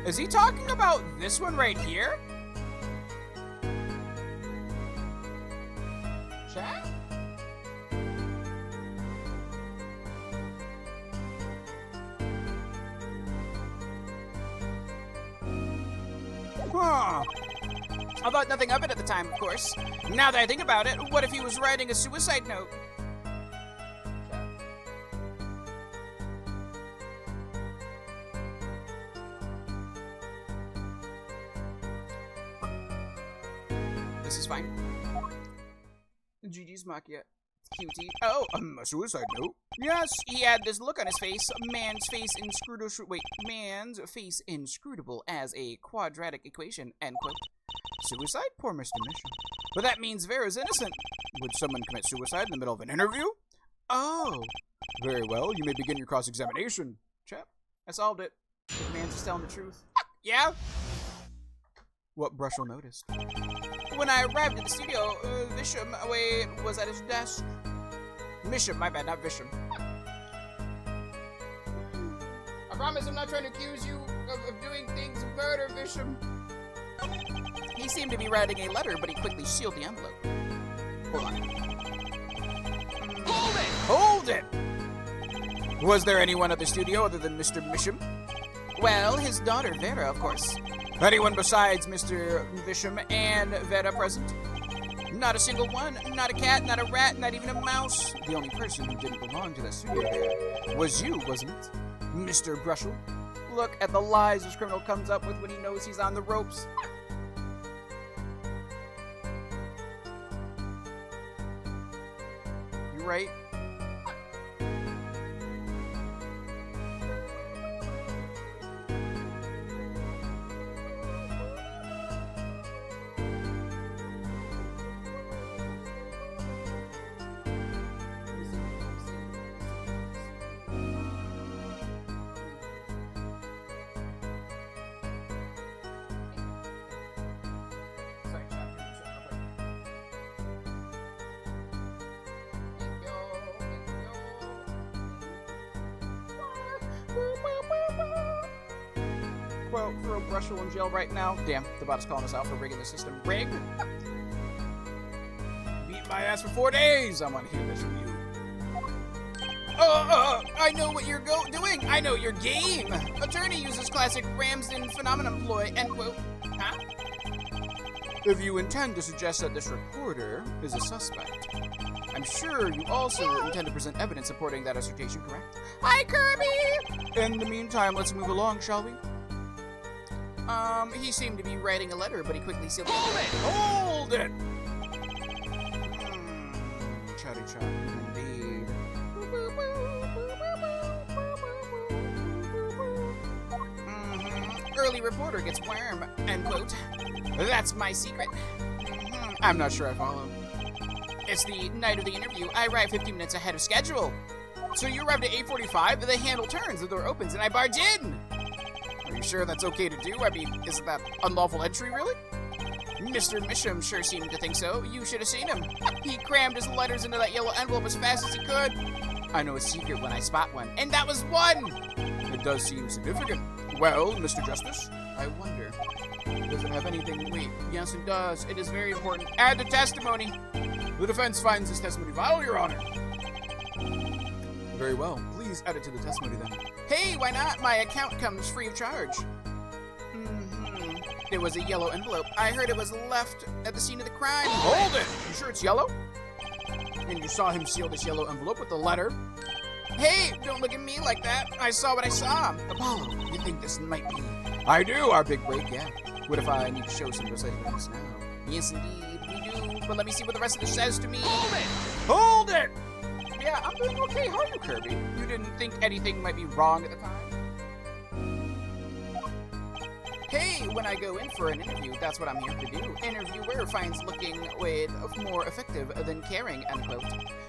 Is he talking about this one right here? Chat? Huh. I thought nothing of it at the time, of course. Now that I think about it, what if he was writing a suicide note? This is fine. GG's Makia. Cutie. Oh, a suicide note? Yes, he had this look on his face. Man's face inscrutable as a quadratic equation, end quote. Suicide? Poor Mr. Mission. But that means Vera's innocent. Would someone commit suicide in the middle of an interview? Oh. Very well, you may begin your cross-examination. Chap, I solved it. The man's just telling the truth. Yeah? What Brushel noticed. When I arrived at the studio, Visham was at his desk. Misham, my bad, not Visham. I promise I'm not trying to accuse you of doing things of murder, Visham. He seemed to be writing a letter, but he quickly sealed the envelope. Hold on. Hold it! Was there anyone at the studio other than Mr. Misham? Well, his daughter, Vera, of course. Anyone besides Mr. Visham and Vera present? Not a single one. Not a cat, not a rat, not even a mouse. The only person who didn't belong to that studio there was you, wasn't it? Mr. Brushel. Look at the lies this criminal comes up with when he knows he's on the ropes. You right? Quote, throw Brushel in jail right now. Damn, the bot is calling us out for rigging the system. Rig? Beat my ass for 4 days. I want to hear this from you. I know what you're doing. I know your game. Attorney uses classic Ramsden phenomenon ploy, end quote. Huh? If you intend to suggest that this reporter is a suspect, I'm sure you also intend to present evidence supporting that assertion, correct? Hi, Kirby! In the meantime, let's move along, shall we? He seemed to be writing a letter, but he quickly sealed it. Hold it! Chatty chat, indeed. Early reporter gets worm, end quote. That's my secret. I'm not sure I follow. It's the night of the interview. I arrived 15 minutes ahead of schedule. So you arrived at 8:45, the handle turns, the door opens, and I barge in. Are you sure that's okay to do? I mean, isn't that unlawful entry, really? Mr. Misham sure seemed to think so. You should have seen him. He crammed his letters into that yellow envelope as fast as he could. I know a secret when I spot one, and that was one! It does seem significant. Well, Mr. Justice, I wonder, does it have anything? Wait, yes it does. It is very important. Add the testimony. The defense finds this testimony vital, Your Honor. Very well. Please add it to the testimony then. Hey, why not? My account comes free of charge. It was a yellow envelope. I heard it was left at the scene of the crime. Hold it! You sure it's yellow? And you saw him seal this yellow envelope with the letter? Hey, don't look at me like that. I saw what I saw. Apollo, you think this might be? I do, our big break, yeah. What if I need to show some related evidence now? Yes, indeed, we do. But let me see what the rest of this says to me. Hold it! Hold it! Yeah, I'm doing okay. How are you, Kirby? You didn't think anything might be wrong at the time? Hey, when I go in for an interview, that's what I'm here to do. Interviewer finds looking more effective than caring, end quote.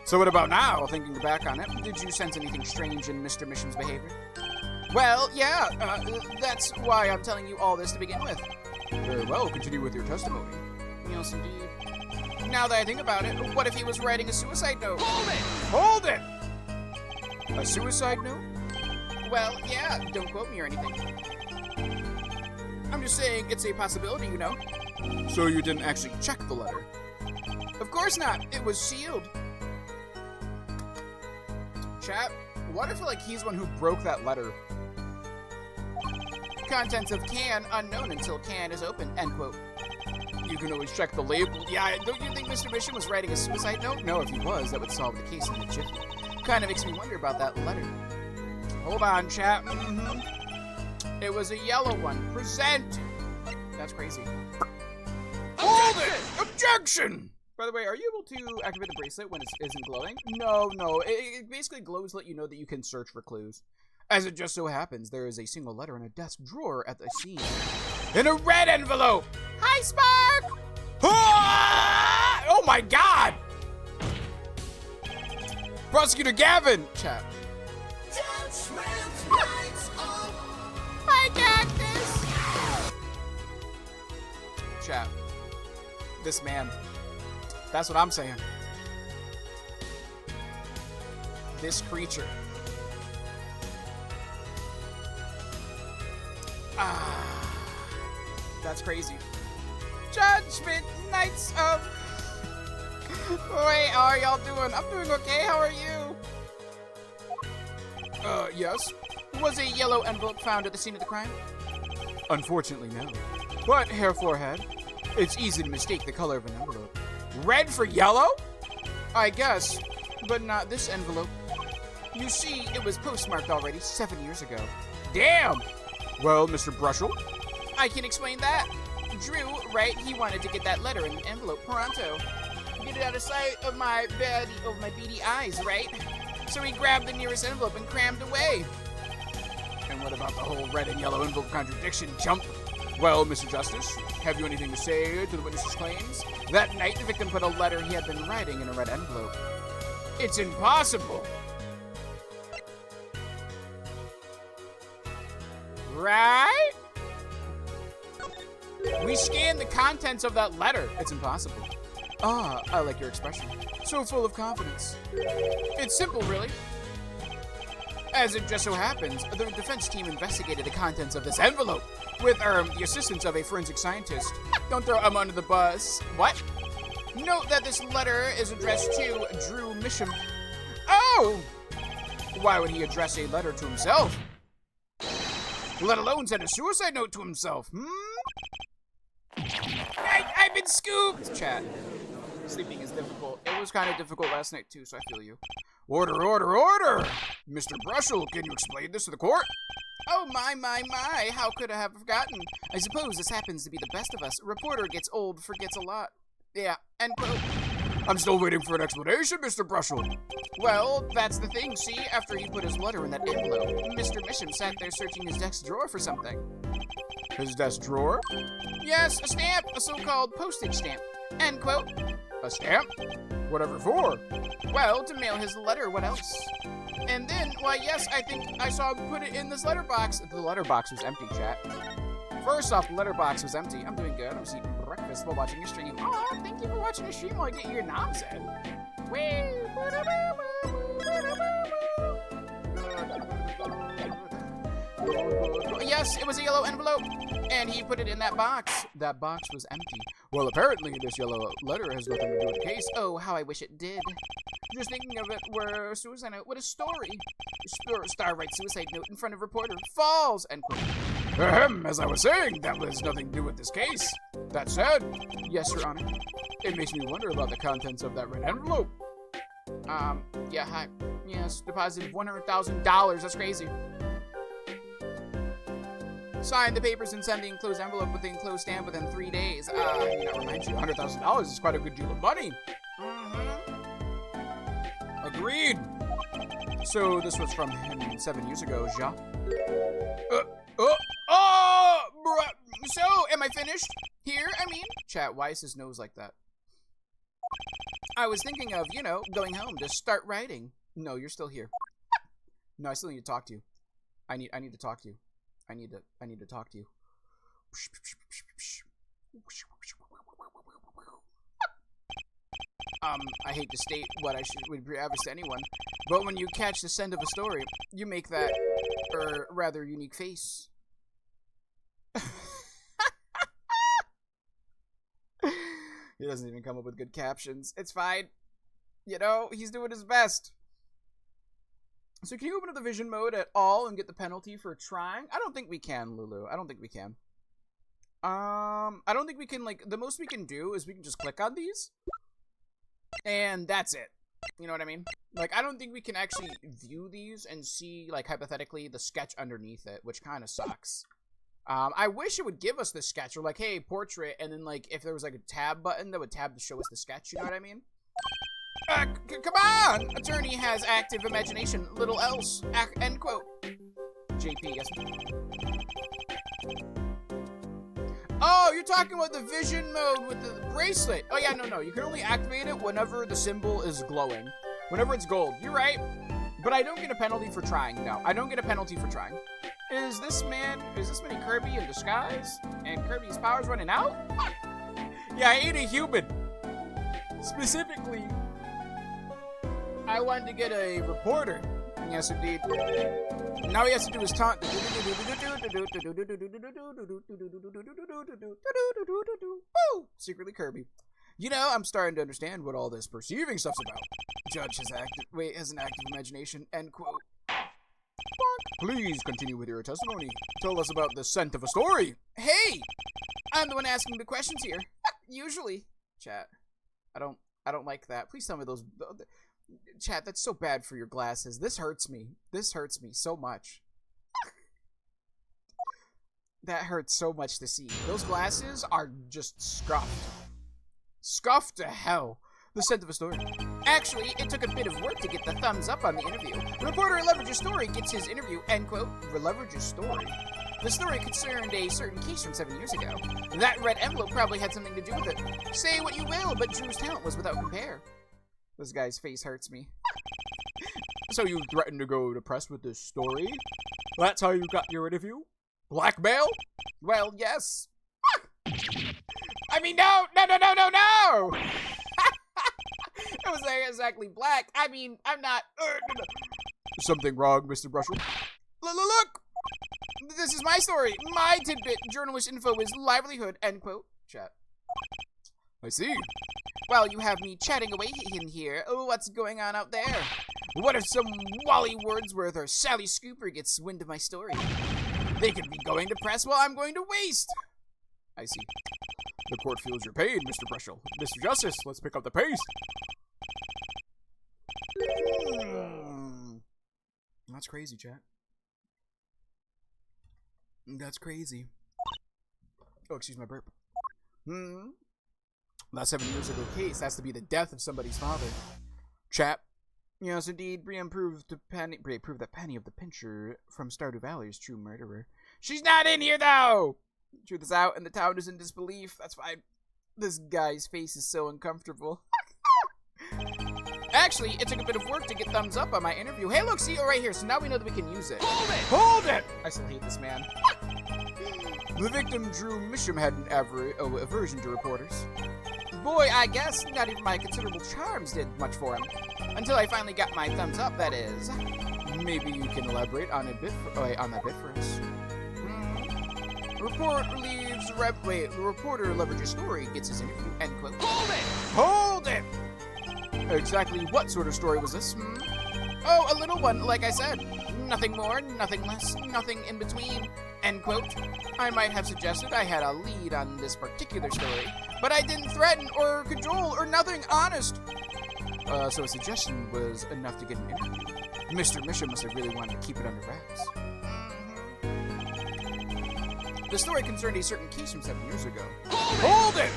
So what about now? Thinking back on it, did you sense anything strange in Mr. Mission's behavior? Well, yeah, that's why I'm telling you all this to begin with. Very well, continue with your testimony. Yes, indeed. Now that I think about it, what if he was writing a suicide note? Hold it! Hold it! A suicide note? Well, yeah, don't quote me or anything. I'm just saying it's a possibility, you know. So you didn't actually check the letter? Of course not. It was sealed. Chat, what if like he's one who broke that letter? Contents of can unknown until can is open, end quote. You can always check the label. Yeah, don't you think Mr. Mission was writing a suicide note? No, if he was, that would solve the case in a jiffy. Kind of makes me wonder about that letter. Hold on, chat. It was a yellow one. Present. That's crazy. Hold it! Objection! By the way, are you able to activate the bracelet when it isn't glowing? No. It basically glows to let you know that you can search for clues. As it just so happens, there is a single letter in a desk drawer at the scene. In a red envelope! Hi, Spark! Ah! Oh my god! Prosecutor Gavin! Chat. I got this! Chat. This man. That's what I'm saying. This creature. That's crazy. Judgment Knights of... Wait, how are y'all doing? I'm doing okay, how are you? Yes. Was a yellow envelope found at the scene of the crime? Unfortunately, no. But, Hair Forehead, it's easy to mistake the color of an envelope. Red for yellow? I guess, but not this envelope. You see, it was postmarked already 7 years ago. Damn! Well, Mr. Brushel? I can explain that. Drew, right, he wanted to get that letter in an envelope pronto. Get it out of sight of my beady eyes, right? So he grabbed the nearest envelope and crammed away. And what about the whole red and yellow envelope contradiction, chump? Well, Mr. Justice, have you anything to say to the witness's claims? That night, the victim put a letter he had been writing in a red envelope. It's impossible. Right? We scanned the contents of that letter. It's impossible. Ah, I like your expression. So full of confidence. It's simple, really. As it just so happens, the defense team investigated the contents of this envelope with the assistance of a forensic scientist. Don't throw him under the bus. What? Note that this letter is addressed to Drew Misham. Oh! Why would he address a letter to himself? Let alone send a suicide note to himself, I've been scooped! Chat. Sleeping is difficult. It was kind of difficult last night, too, so I feel you. Order, order, order! Mr. Brushel, can you explain this to the court? Oh, my, how could I have forgotten? I suppose this happens to be the best of us. A reporter gets old, forgets a lot. Yeah, end quote. I'm still waiting for an explanation, Mr. Brushel. Well, that's the thing, see? After he put his letter in that envelope, Mr. Misham sat there searching his desk drawer for something. His desk drawer? Yes, a stamp, a so-called postage stamp. End quote. A stamp? Whatever for? Well, to mail his letter, what else? And then, why yes, I think I saw him put it in this letterbox. The letterbox was empty, chat. First off, the letterbox was empty. I'm doing good. I'm just eating breakfast while watching your stream. Aw, thank you for watching the stream while I get your nonsense. Yes, it was a yellow envelope, and he put it in that box. That box was empty. Well, apparently this yellow letter has nothing to do with the case. Oh, how I wish it did. Just thinking of it were a suicide note. What a story. Star writes suicide note in front of reporter. Falls, end quote. As I was saying, that was nothing to do with this case. That said, yes, Your Honor, it makes me wonder about the contents of that red envelope. Yeah, hi. Yes, deposited $100,000. That's crazy. Sign the papers and send the enclosed envelope with the enclosed stamp within 3 days. I mean, that reminds you, $100,000 is quite a good deal of money. Agreed. So this was from him 7 years ago, ja? So, am I finished? Here, I mean? Chat, why is his nose like that? I was thinking of, you know, going home to start writing. No, you're still here. No, I still need to talk to you. I need to talk to you. I need to talk to you. I hate to state what I would be obvious to anyone, but when you catch the scent of a story, you make that, rather unique face. He doesn't even come up with good captions. It's fine. You know, he's doing his best. So can you open up the vision mode at all and get the penalty for trying? I don't think we can, Lulu. I don't think we can. I don't think we can, like, the most we can do is we can just click on these. And that's it. You know what I mean? Like, I don't think we can actually view these and see, like, hypothetically, the sketch underneath it, which kind of sucks. I wish it would give us the sketch, or like, hey, portrait, and then, like, if there was, like, a tab button that would tab to show us the sketch, you know what I mean? Come on! Attorney has active imagination, little else, end quote. JP, yes. Oh, you're talking about the vision mode with the bracelet. Oh, yeah, no. You can only activate it whenever the symbol is glowing. Whenever it's gold. You're right. But I don't get a penalty for trying. No, I don't get a penalty for trying. Is this mini Kirby in disguise? And Kirby's power's running out? Yeah, I ate a human. Specifically, I wanted to get a reporter. Yes, indeed. Now he has to do his taunt. Secretly Kirby. You know, I'm starting to understand what all this perceiving stuff's about. Judge has an active imagination. End quote. Please continue with your testimony. Tell us about the scent of a story. Hey! I'm the one asking the questions here. Usually. Chat. I don't like that. Please tell me those... Chat, that's so bad for your glasses. This hurts me. This hurts me so much. That hurts so much to see. Those glasses are just scuffed. Scuffed to hell. The scent of a story. Actually, it took a bit of work to get the thumbs up on the interview. Reporter Leverage's story gets his interview, end quote. Leverage's story. The story concerned a certain case from 7 years ago. That red envelope probably had something to do with it. Say what you will, but Drew's talent was without compare. This guy's face hurts me. So you threatened to go to press with this story? That's how you got your interview? Blackmail? Well, yes. I mean, no! It was exactly black. I mean, I'm not... Something wrong, Mr. Brusher? Look! This is my story. My tidbit. Journalist info is livelihood. End quote. Chat. I see. Well, you have me chatting away in here. Oh, what's going on out there? What if some Wally Wordsworth or Sally Scooper gets wind of my story? They could be going to press while I'm going to waste. I see. The court feels your pain, Mr. Brushel. Mr. Justice, let's pick up the pace. That's crazy, chat. That's crazy. Oh, excuse my burp. That 7 years ago case has to be the death of somebody's father. Chat. Yes, indeed. Brienne proved that Penny of the Pincher from Stardew Valley is true murderer. She's not in here, though! Truth is out, and the town is in disbelief. That's fine. This guy's face is so uncomfortable. Actually, it took a bit of work to get thumbs up on my interview. Hey, look, see it right here. So now we know that we can use it. Hold it! I still hate this man. The victim, Drew Misham, had an aversion to reporters. Boy, I guess not even my considerable charms did much for him. Until I finally got my thumbs up, that is. Maybe you can elaborate on that bit for us. The reporter leverages story, gets his interview, end quote. Hold it! Exactly what sort of story was this? Oh, a little one, like I said. Nothing more, nothing less, nothing in between, end quote. I might have suggested I had a lead on this particular story, but I didn't threaten or cajole or nothing, honest. So a suggestion was enough to get an interview. Mr. Misham must have really wanted to keep it under wraps. The story concerned a certain case from 7 years ago. Hold it!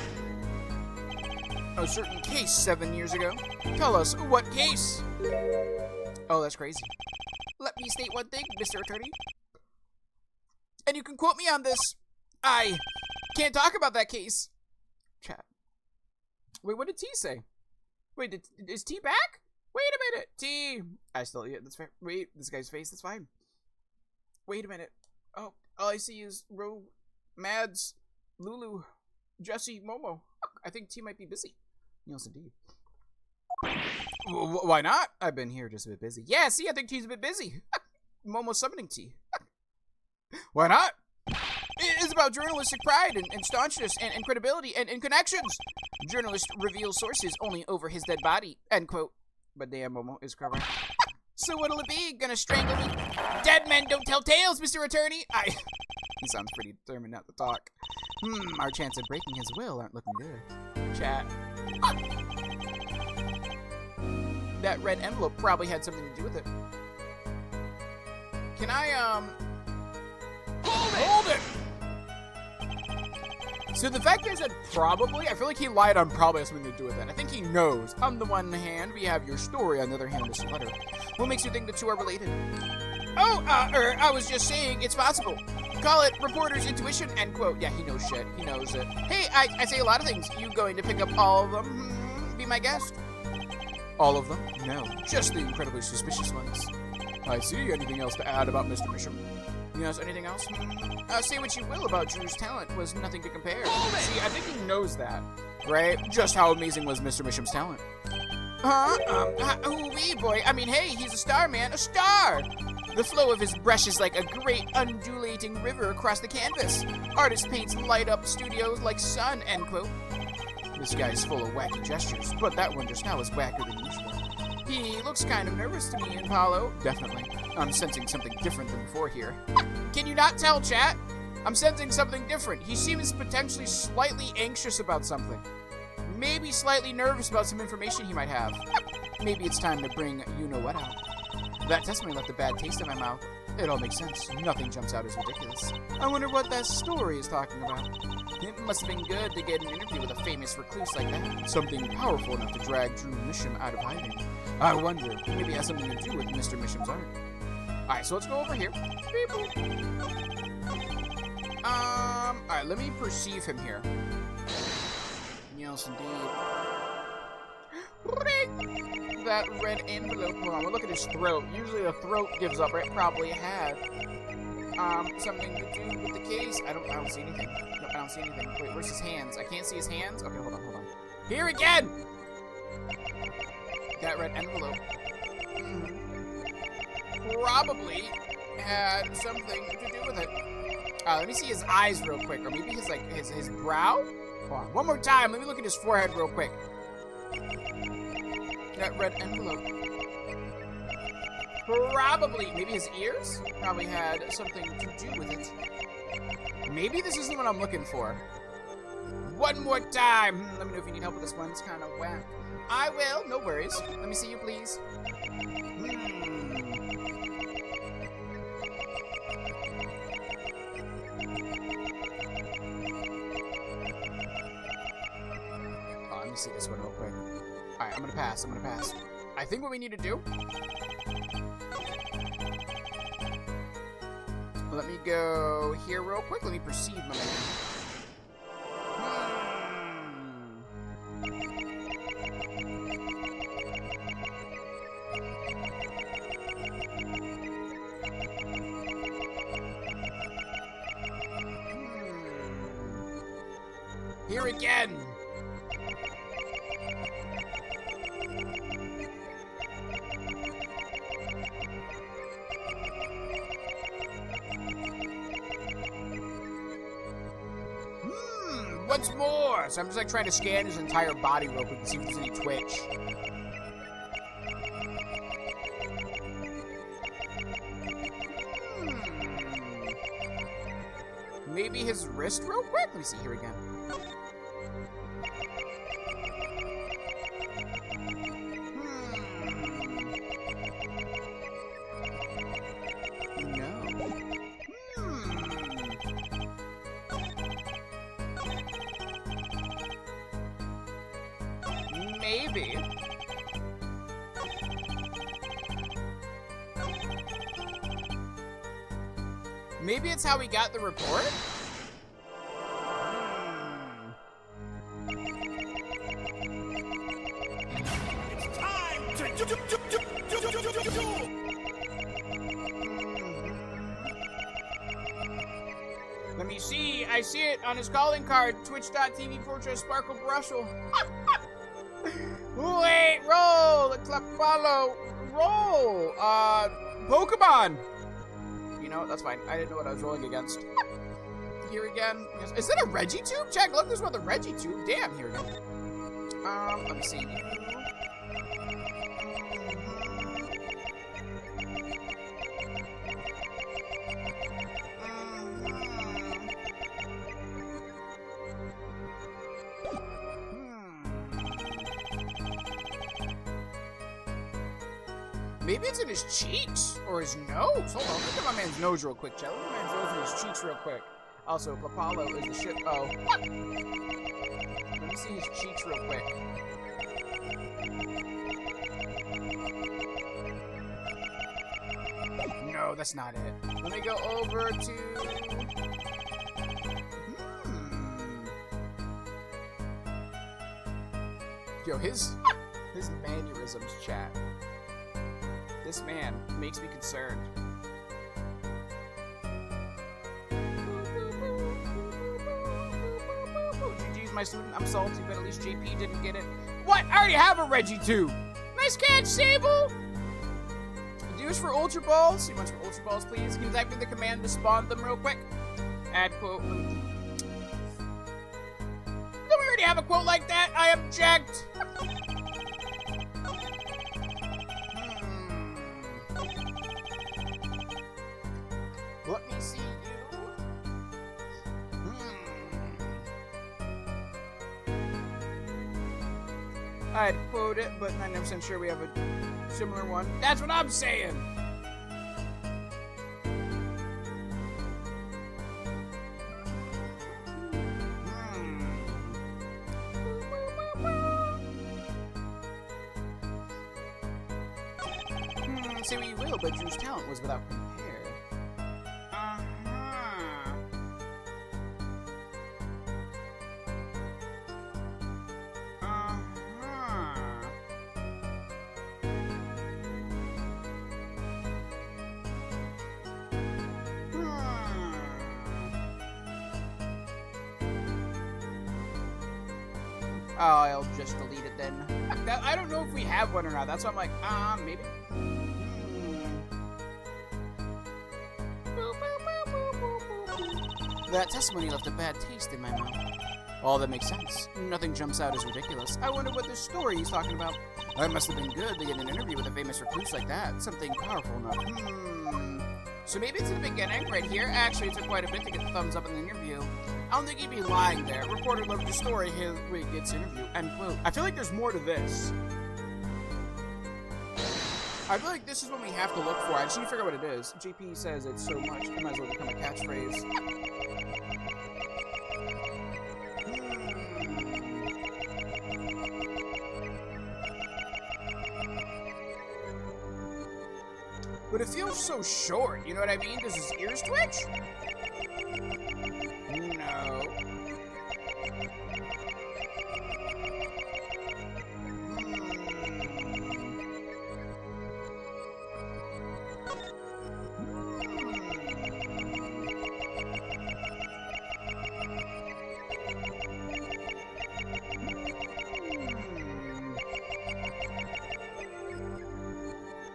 A certain case 7 years ago? Tell us, what case? Oh, that's crazy. Let me state one thing, Mr. Attorney. And you can quote me on this. I can't talk about that case. Chat. Wait, what did T say? Wait, is T back? Wait a minute. T. Yeah, that's fair. Wait, this guy's face, that's fine. Wait a minute. Oh, all I see is Mads, Lulu, Jesse, Momo. I think T might be busy. Yes, indeed. Why not? I've been here just a bit busy. Yeah, see, I think T's a bit busy. Momo's summoning T. Why not? It's about journalistic pride and staunchness and credibility and connections. Journalist reveals sources only over his dead body. End quote. But damn, Momo is correct. So what'll it be? Gonna strangle me? Dead men don't tell tales, Mr. Attorney. He sounds pretty determined not to talk. Our chance of breaking his will aren't looking good. Chat. That red envelope probably had something to do with it. Can I, Hold it! So the fact is that probably, I feel like he lied on probably has something to do with it. I think he knows. On the one hand, we have your story. On the other hand, this letter. What makes you think the two are related? Oh, I was just saying it's possible. Call it reporter's intuition, end quote. Yeah, he knows shit. He knows it. Hey, I say a lot of things. You going to pick up all of them? Be my guest. All of them? No. Just the incredibly suspicious ones. I see. Anything else to add about Mr. Misham? Yes, anything else? Say what you will about Drew's talent was nothing to compare. See, I think he knows that, right? Just how amazing was Mr. Misham's talent. Wee boy. I mean, hey, he's a star, man. A star! The flow of his brush is like a great undulating river across the canvas. Artist paints light up studios like sun, end quote. This guy's full of wacky gestures, but that one just now is wackier than usual. He looks kind of nervous to me, Apollo. Definitely. I'm sensing something different than before here. Can you not tell, chat? I'm sensing something different. He seems potentially slightly anxious about something. Maybe slightly nervous about some information he might have. Maybe it's time to bring you-know-what out. That testimony left a bad taste in my mouth. It all makes sense. Nothing jumps out as ridiculous. I wonder what that story is talking about. It must have been good to get an interview with a famous recluse like that. Something powerful enough to drag Drew Misham out of hiding. I wonder, maybe it has something to do with Mr. Misham's art. Alright, so let's go over here. Alright, let me perceive him here. Yes, indeed. Ring! That red envelope. Hold on, we'll look at his throat. Usually the throat gives up, right? Probably had something to do with the case. I don't see anything. Nope, I don't see anything. Wait, where's his hands? I can't see his hands? Okay, hold on. Here again! That red envelope. Probably had something to do with it. Let me see his eyes real quick. Or maybe his, like, his brow? Hold on, one more time. Let me look at his forehead real quick. That red envelope. Probably, maybe his ears? Probably had something to do with it. Maybe this isn't what I'm looking for. One more time. Let me know if you need help with this one. It's kind of whack. I will, no worries. Let me see you, please. Oh, let me see this one real quick. Alright, I'm gonna pass. I think what we need to do... Let me go here real quick. Let me perceive my man. Here again! Once more! So I'm just like trying to scan his entire body real quick to see if there's any twitch. Maybe his wrist real quick? Let me see here again. Maybe. Maybe it's how we got the report? It's time to Let me see. I see it on his calling card. Twitch.tv/Sparkle Brushel. Wait, roll! Clap follow! Roll! Pokemon! You know, that's fine. I didn't know what I was rolling against. Here again. Is that a Reggie-tube? Check, look, there's one, the Reggie-tube. Damn, here again. Let me see. Maybe it's in his cheeks or his nose. Hold on, look at my man's nose real quick, chat. Look at my man's nose and his cheeks real quick. Also, Papalo is the ship. Oh. Let me see his cheeks real quick. No, that's not it. Let me go over to... Yo, his mannerisms, chat. This man makes me concerned. GG's my student. I'm salty, but at least JP didn't get it. What? I already have a Reggie too. Nice catch, Sable. Do this for Ultra Balls. You want for Ultra Balls, please? Can you type in the command to spawn them real quick? Add quote. Don't we already have a quote like that? I object. Let me see you. I'd quote it, but 99% sure we have a similar one. That's what I'm saying! Say what you will, but Drew's talent was without compare. Oh, I'll just delete it then. I don't know if we have one or not. That's why I'm like, maybe. That testimony left a bad taste in my mouth. Oh, that makes sense. Nothing jumps out as ridiculous. I wonder what this story he's talking about. That must have been good to get an interview with a famous recluse like that. Something powerful enough. So maybe it's in the beginning, right here. Actually, it took quite a bit to get the thumbs up in the interview. I don't think he'd be lying there. Reporter loved your story. Here he gets interview. End quote. I feel like there's more to this. I feel like this is what we have to look for. I just need to figure out what it is. JP says it's so much. It might as well become a catchphrase. But it feels so short, you know what I mean? Does his ears twitch? No.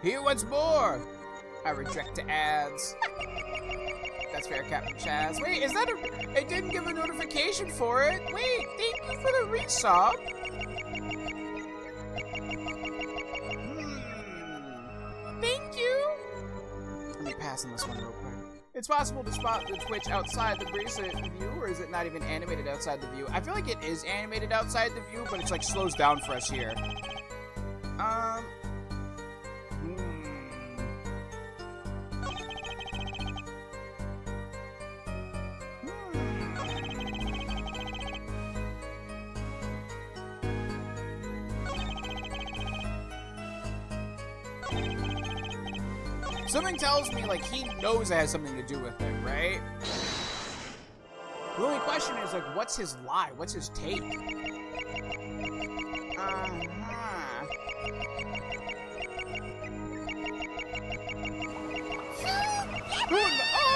Here once more! I reject the ads. That's fair, Captain Chaz. Wait, is that a... It didn't give a notification for it. Wait, thank you for the resub. Thank you. Let me pass on this one real quick. It's possible to spot the Twitch outside the bracelet view, or is it not even animated outside the view? I feel like it is animated outside the view, but it's like slows down for us here. Something tells me, like, he knows it has something to do with it, right? The only question is, like, what's his lie? What's his take? Oh,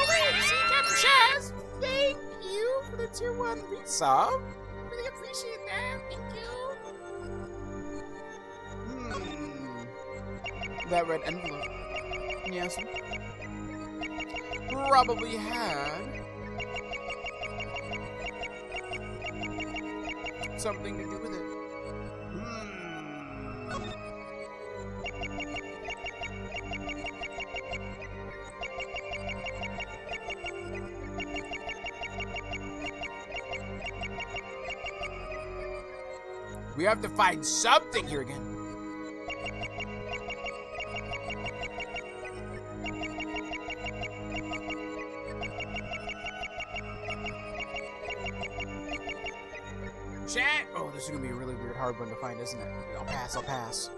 wait! See, Captain Chaz! Thank you for the tier 1 resub. Really appreciate that. Thank you. That red envelope. Yes. Probably had something to do with it. We have to find something here again. this is gonna be a really weird, hard one to find, isn't it? I'll pass, I'll pass.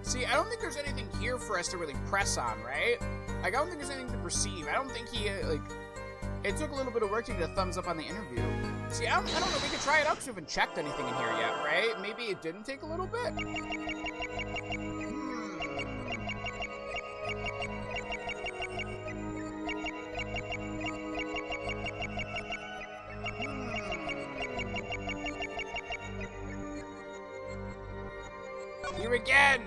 See, I don't think there's anything here for us to really press on, right? Like, I don't think there's anything to perceive. I don't think he, like... It took a little bit of work to get a thumbs up on the interview. See, I don't know. We could try it out because we haven't checked anything in here yet, right? Maybe it didn't take a little bit? Here again!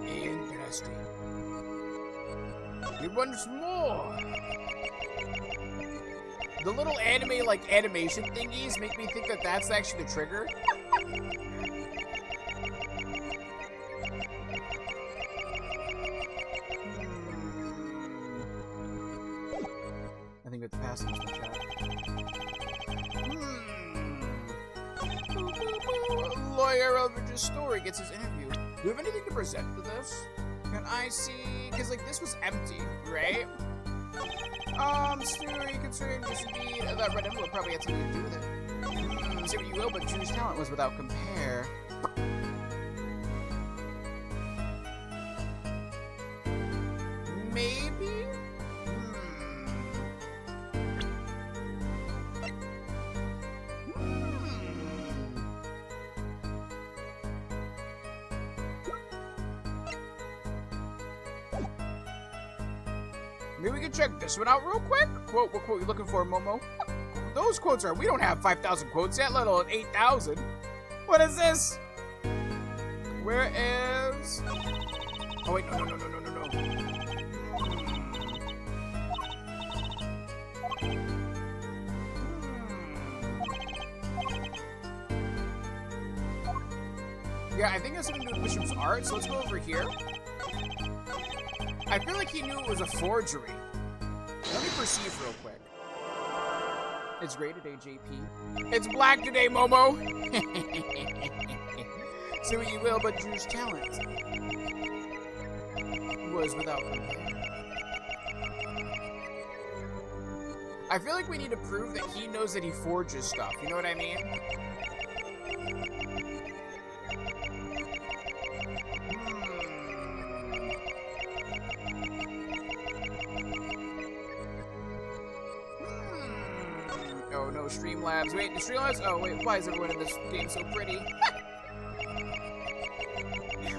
Interesting. He wants more! The little anime, like, animation thingies make me think that that's actually the trigger. I think we have to pass this chat. Lawyer Eldridge's story gets his interview. Do we have anything to present to this? Can I see? Because, like, this was empty, right? Story concerning this indeed. That red envelope probably had something to do with it. Say what you will, but Drew's talent was without compare. Maybe? Maybe we can check this one out real quick. Quote, what quote you looking for, Momo? Those quotes are, we don't have 5,000 quotes yet, let alone 8,000. What is this? Where is... Oh wait, no. Yeah, I think that's something to do with Bishop's art, so let's go over here. I feel like he knew it was a forgery. Let me perceive real quick. It's gray today, JP. It's black today, Momo! Say what you will, but Drew's talent was without compare. I feel like we need to prove that he knows that he forges stuff, you know what I mean? Oh no, Streamlabs. Wait, the Streamlabs? Oh wait, why is everyone in this game so pretty?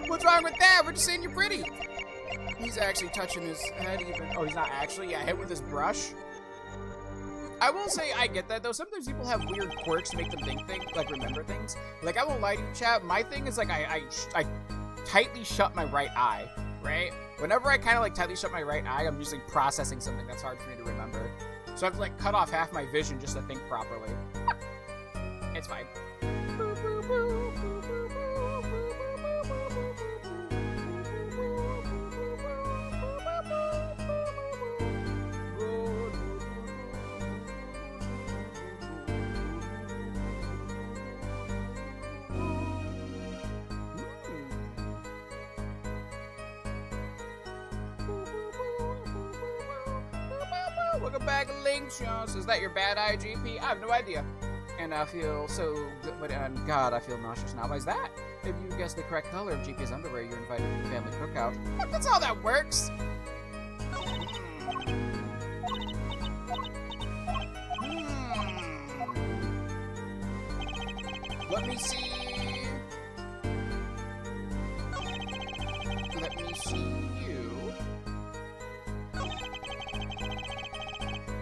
What's wrong with that? We're just saying you're pretty. He's actually touching his head even. Oh, he's not actually? Yeah, hit with his brush. I will say I get that though. Sometimes people have weird quirks to make them think things, like remember things. Like I won't lie to you, chat. My thing is like I tightly shut my right eye, right? Whenever I kind of like tightly shut my right eye, I'm usually processing something that's hard for me to remember. So I have to like cut off half my vision just to think properly. It's fine. Welcome back, Link Shows. Is that your bad eye, GP? I have no idea. And I feel so good, but God, I feel nauseous now. Why is that? If you guess the correct color of GP's underwear, you're invited to the family cookout. That's how that works. Let me see. Let me see you.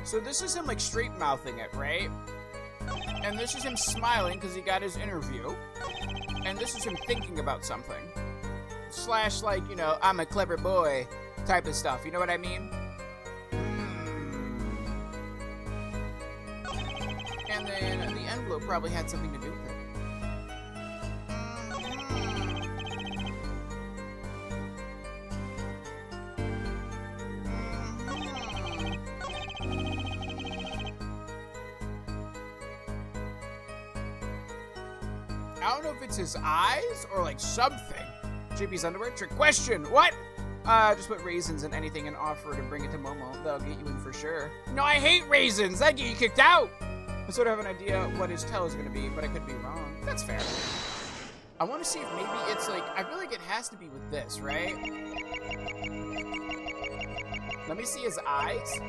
So this is him like straight mouthing it, right? And this is him smiling because he got his interview. And this is him thinking about something. Slash like, you know, I'm a clever boy type of stuff. You know what I mean? And then the envelope probably had something to do with it. I don't know if it's his eyes or like something. JP's underwear? Trick question. What? Just put raisins in anything and offer to bring it to Momo. They'll get you in for sure. No, I hate raisins. That get you kicked out. I sort of have an idea what his tell is going to be, but I could be wrong. That's fair. I want to see if maybe it's like, I feel like it has to be with this, right? Let me see his eyes.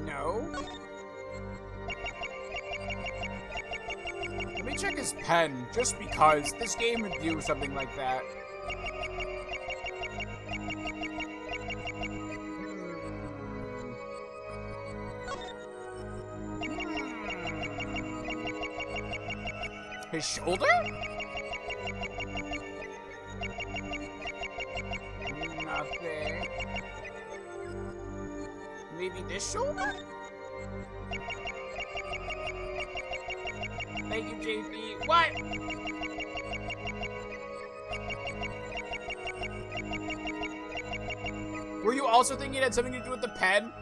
No. Let me check his pen, just because this game would do something like that. His shoulder? Nothing. Maybe this shoulder? Thank you, JP. What? Were you also thinking it had something to do with the pen?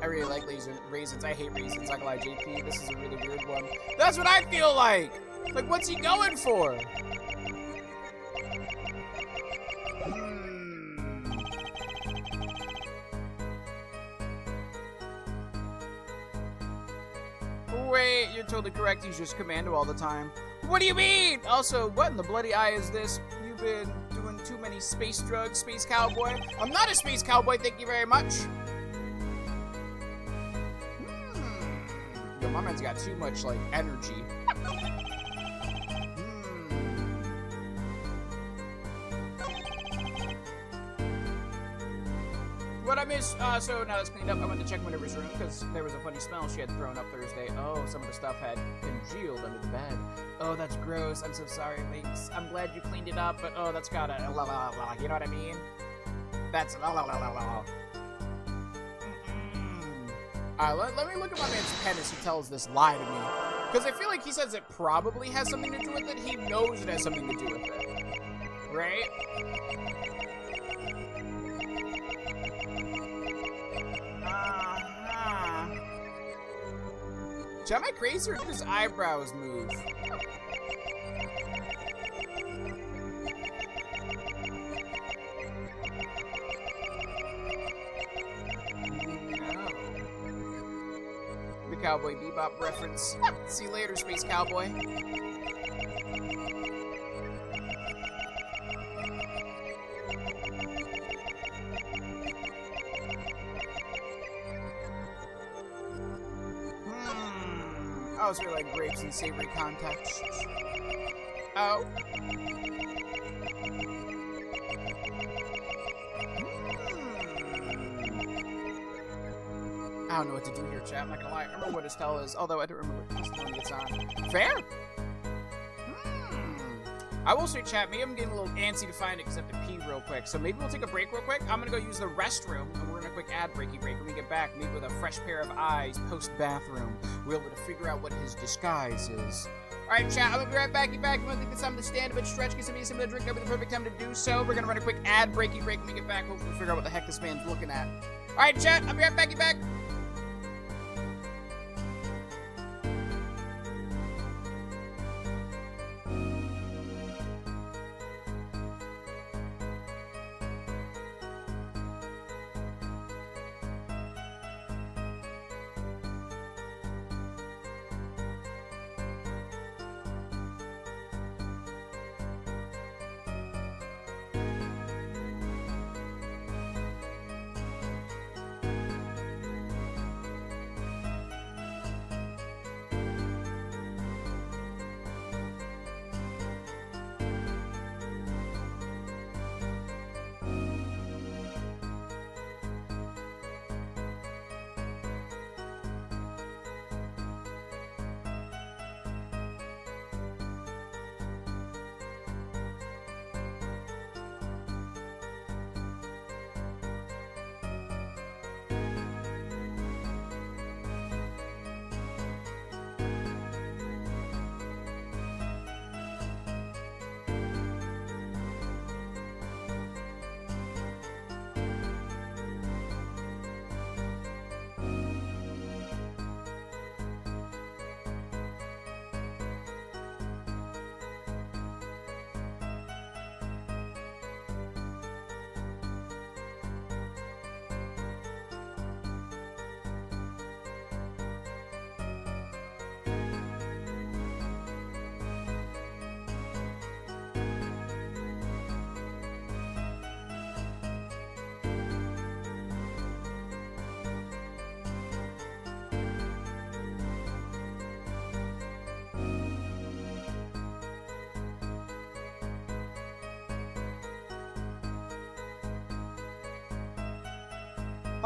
I really like raisins. I hate raisins. Not gonna lie, JP. This is a really weird one. That's what I feel like! Like, what's he going for? Wait, you're totally correct. He's just commando all the time. What do you mean? Also, what in the bloody eye is this? You've been doing too many space drugs, space cowboy. I'm not a space cowboy, thank you very much. Yo, my man's got too much, like, energy. What I missed, so now it's cleaned up, I went to check Minerva's room because there was a funny smell she had thrown up Thursday. Oh, some of the stuff had congealed under the bed. Oh, that's gross. I'm so sorry, Lynx. I'm glad you cleaned it up, but oh, that's gotta la la la, you know what I mean? That's la la la la la. Let me look at my man's pen as he tells this lie to me. Because I feel like he says it probably has something to do with it. He knows it has something to do with it. Right? Am I crazy or did his eyebrows move? No. The Cowboy Bebop reference. See you later, Space Cowboy. Oh, it's really like grapes and savory context. Oh. I don't know what to do here, chat. I'm not gonna lie. I remember what his tell is, although I don't remember what testimony it's on. Fair? I will say, chat, maybe I'm getting a little antsy to find it because I have to pee real quick. So maybe we'll take a break real quick. I'm gonna go use the restroom, and we're gonna quick ad breaky break. When we get back, maybe with a fresh pair of eyes post-bathroom, we'll be able to figure out what his disguise is. Alright, chat, I'm gonna be right back. You back. If you want to think it's time to stand a bit, stretch, get something to drink, that'll be the perfect time to do so. We're gonna run a quick ad breaky break when we get back. Hopefully figure out what the heck this man's looking at. Alright, chat, I'll be right back. You back.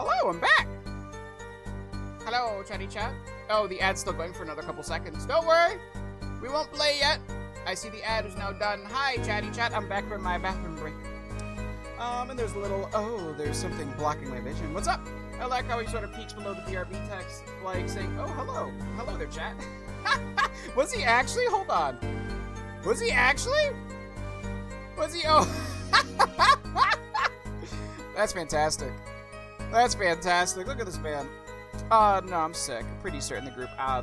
Hello, I'm back. Hello, chatty chat. Oh, the ad's still going for another couple seconds. Don't worry. We won't play yet. I see the ad is now done. Hi, chatty chat. I'm back from my bathroom break. And there's a little, oh, there's something blocking my vision. What's up? I like how he sort of peeks below the BRB text, like saying, oh, hello. Hello there, chat. Was he actually? Hold on. Was he actually? Was he? Oh. That's fantastic. That's fantastic. Look at this man. No, I'm sick. I'm pretty certain the group owl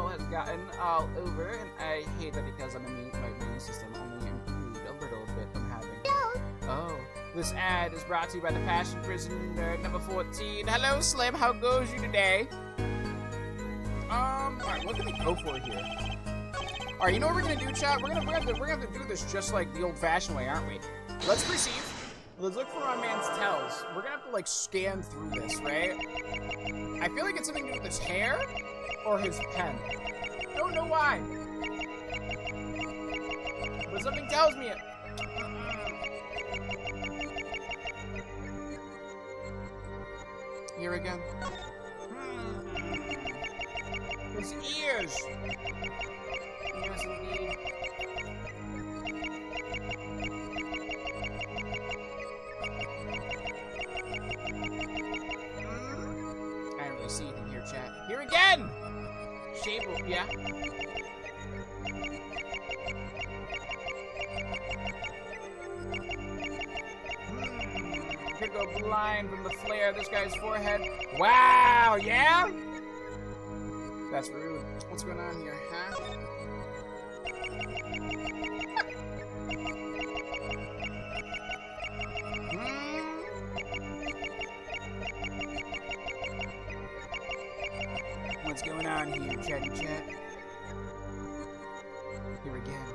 has gotten all over, and I hate that because my immune system only improved a little bit from having. Oh, this ad is brought to you by the Passion Prisoner number 14. Hello, Slim. How goes you today? Alright, what can we go for here? Alright, you know what we're gonna do, chat? We're gonna have to do this just like the old-fashioned way, aren't we? Let's proceed. Let's look for our man's tells. We're gonna have to like scan through this, right? I feel like it's something to do with his hair or his pen. Don't know why. But something tells me it. Here again. His ears. Yes, indeed. I don't really see anything here, chat. Here again! Shable, yeah? Could go blind from the flare of this guy's forehead. Wow, yeah? That's rude. What's going on here, huh? What's going on here, chatty chat? Here again.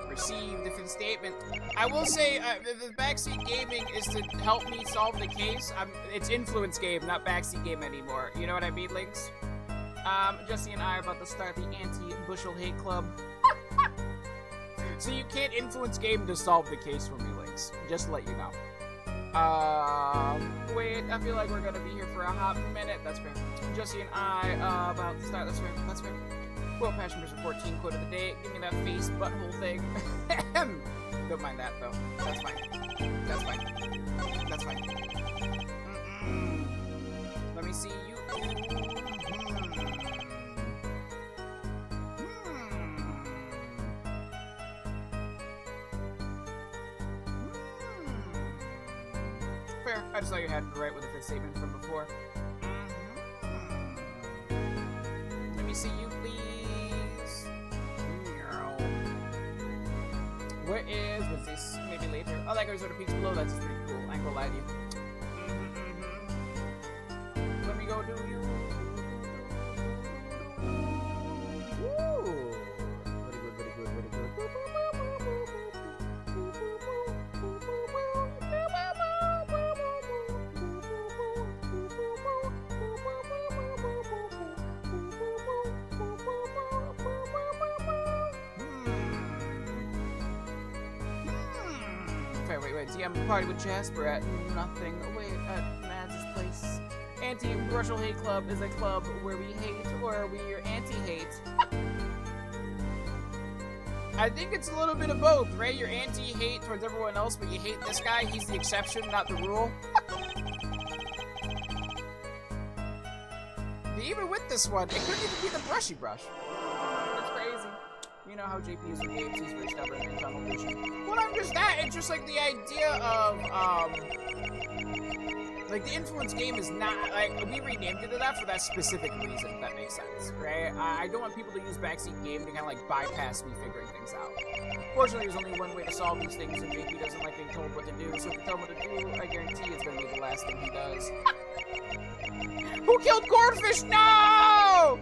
Receive different statement. I will say, the backseat gaming is to help me solve the case. It's influence game, not backseat game anymore. You know what I mean, Links? Jesse and I are about to start the anti-bushel hate club. So you can't influence game to solve the case for me, Links. Just to let you know. Wait, I feel like we're gonna be here for a hot minute. That's fair. Jesse and I, about to start. That's fair. That's fair. Quote Passion Version 14, quote of the day. Give me that face butthole thing. Don't mind that, though. That's fine. That's fine. That's fine. Let me see you. Fair. I just thought you had it right with the fifth statement from before. Let me see you, please. Where is, what's this? Maybe later. Oh, that goes sort of peaks below. That's pretty cool. I ain't gonna lie to you. Let me go do you. Woo! Very good, very good, very good. Wait, see, I'm party with Jasper at nothing. Wait, at Mads' place. Anti-Brushel Hate Club is a club where we hate or we're anti-hate. I think it's a little bit of both, right? You're anti-hate towards everyone else, but you hate this guy. He's the exception, not the rule. Even with this one, it couldn't even be the brushy brush. That's crazy. You know how JP is with games, he's very stubborn and tunnel vision. Well, not just that, it's just like the idea of, like the influence game is not, like, we renamed it to that for that specific reason, if that makes sense, right? I don't want people to use backseat game to kind of like bypass me figuring things out. Fortunately, there's only one way to solve these things, and JP doesn't like being told what to do, so if you tell him what to do, I guarantee it's gonna be the last thing he does. Who killed Goldfish? No!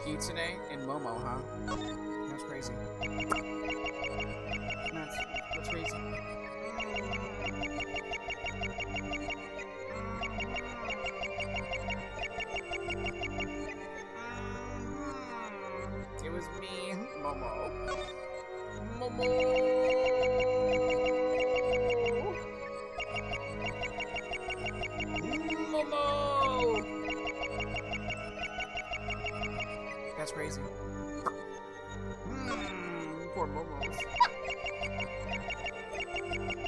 Kitsune and Momo, huh? That's crazy. That's crazy. It was me, Momo. Momo! That's crazy. Poor Momos.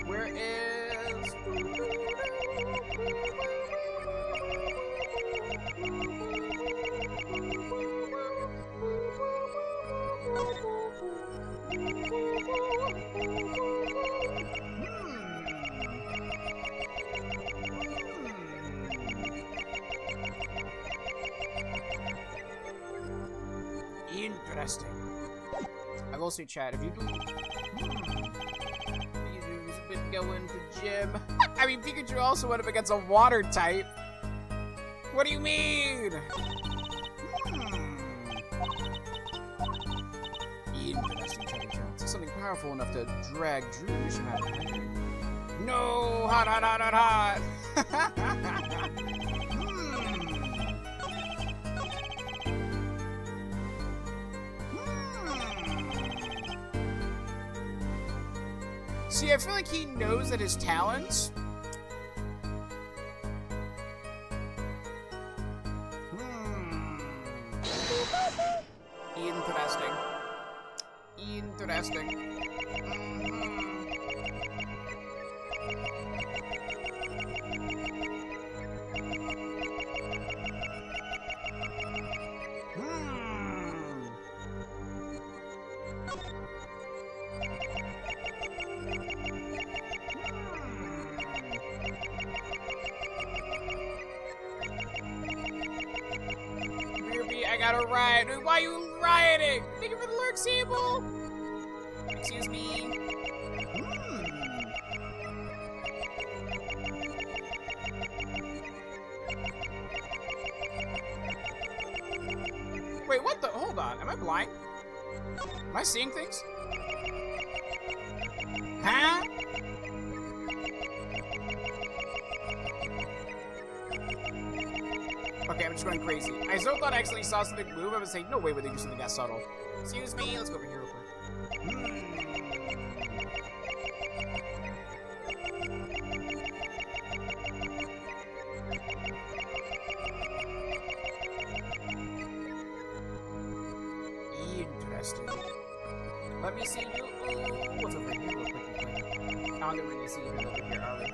Where is... Interesting. I will say, chat, if you do... Pikachu's been going to gym. I mean, Pikachu also went up against a water type. What do you mean? Interesting, Chubby Jones. Something powerful enough to drag Droosh out of here. No! Hot, hot, hot, hot, hot! See, I feel like he knows that his talents... Interesting. Interesting. I gotta riot. Why are you rioting? Thank you for the lurk sample. Excuse me. Wait, what the? Hold on. Am I blind? Am I seeing things? Huh? Okay, I'm just going crazy. I so thought I actually saw something move. I was saying, no way would they do something that subtle. Excuse me, let's go over here real quick. Interesting. Let me see you. Ooh, what's over here real quick? I don't think we're gonna see anything over here, are we?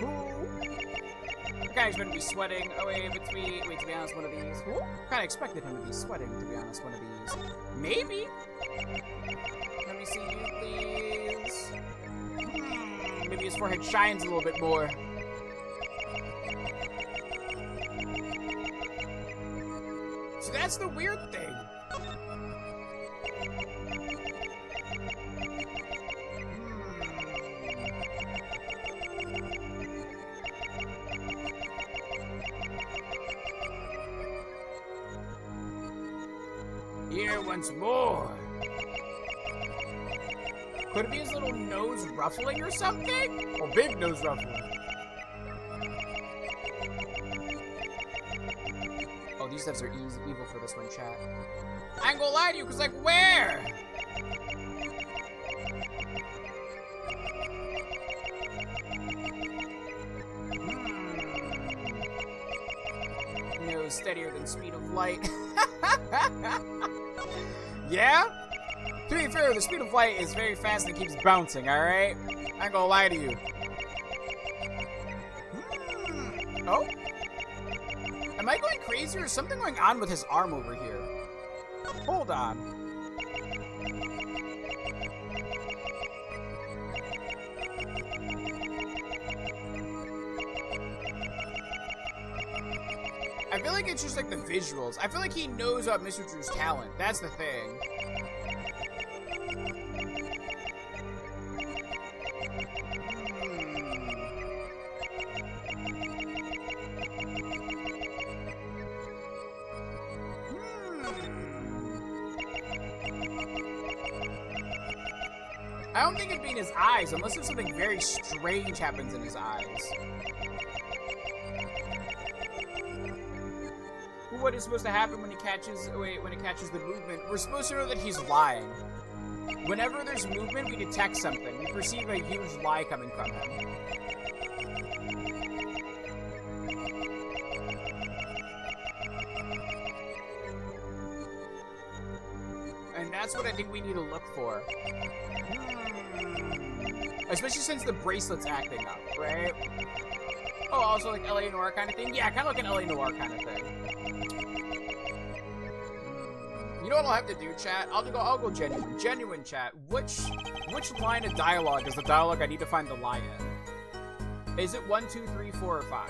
Ooh. Guy's gonna be sweating. Oh wait, to be honest, one of these. Kinda expected him to be sweating, to be honest, one of these. Maybe? Let me see you, please. Maybe his forehead shines a little bit more. So that's the weird thing. Here once more. Could it be his little nose ruffling or something? Oh, big nose ruffling. Oh, these steps are evil for this one, chat. I ain't gonna lie to you, cause like where? Nose steadier than speed of light. Yeah? To be fair, the speed of light is very fast and it keeps bouncing, alright? I ain't gonna lie to you. Oh? Am I going crazy or is something going on with his arm over here? Hold on. I feel like it's just like the visuals. I feel like he knows about Mr. Drew's talent. That's the thing. I don't think it'd be in his eyes unless there's something very strange happens in his eyes. What is supposed to happen when he catches the movement? We're supposed to know that he's lying. Whenever there's movement, we detect something. We perceive a huge lie coming from him. That's what I think we need to look for. Especially since the bracelet's acting up, right? Oh, also like LA Noir kind of thing? Yeah, kind of like an LA Noir kind of thing. You know what I'll have to do, chat? I'll go genuine. Genuine, chat. Which line of dialogue is the dialogue I need to find the lie in? Is it 1, 2, 3, 4, or 5?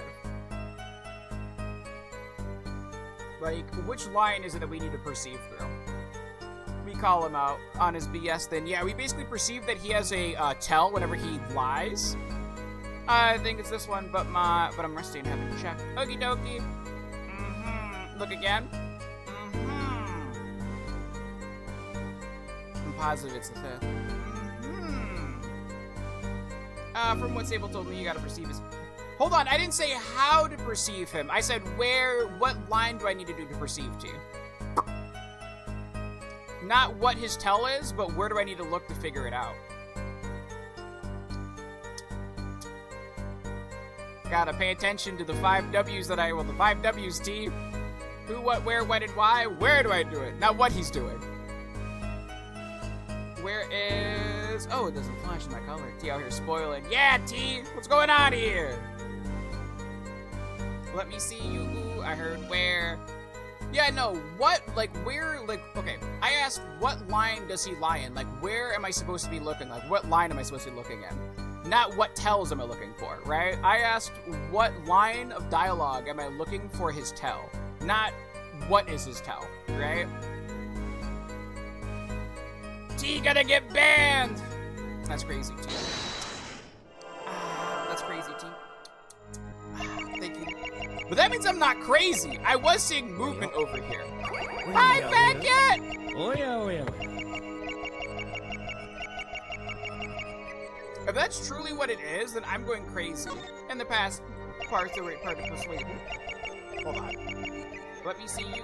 Like, which line is it that we need to perceive through? We call him out on his BS then. Yeah, we basically perceive that he has a tell whenever he lies. I think it's this one, but I'm resting and having to check. Okie dokie. Look again. I'm positive it's the 5th. From what Sable told me, you gotta perceive his... Hold on, I didn't say how to perceive him. I said what line do I need to do to perceive to? Not what his tell is, but where do I need to look to figure it out? Gotta pay attention to the 5 W's the 5 W's, T. Who, what, where, when, and why. Where do I do it? Not what he's doing. Where is... Oh, it doesn't flash in my color. T out here spoiling. Yeah, T! What's going on here? Let me see you. Ooh, I heard where. Yeah, no, what, like, where, like, okay. I asked, what line does he lie in? Like, where am I supposed to be looking? Like, what line am I supposed to be looking in? Not what tells am I looking for, right? I asked, what line of dialogue am I looking for his tell? Not, what is his tell, right? T gonna get banned! That's crazy, T. That's crazy, T. Thank you. But that means I'm not crazy. I was seeing movement over here. Hi, Beckett! Oh yeah. If that's truly what it is, then I'm going crazy. In the past part to persuade me. Hold on. Let me see you.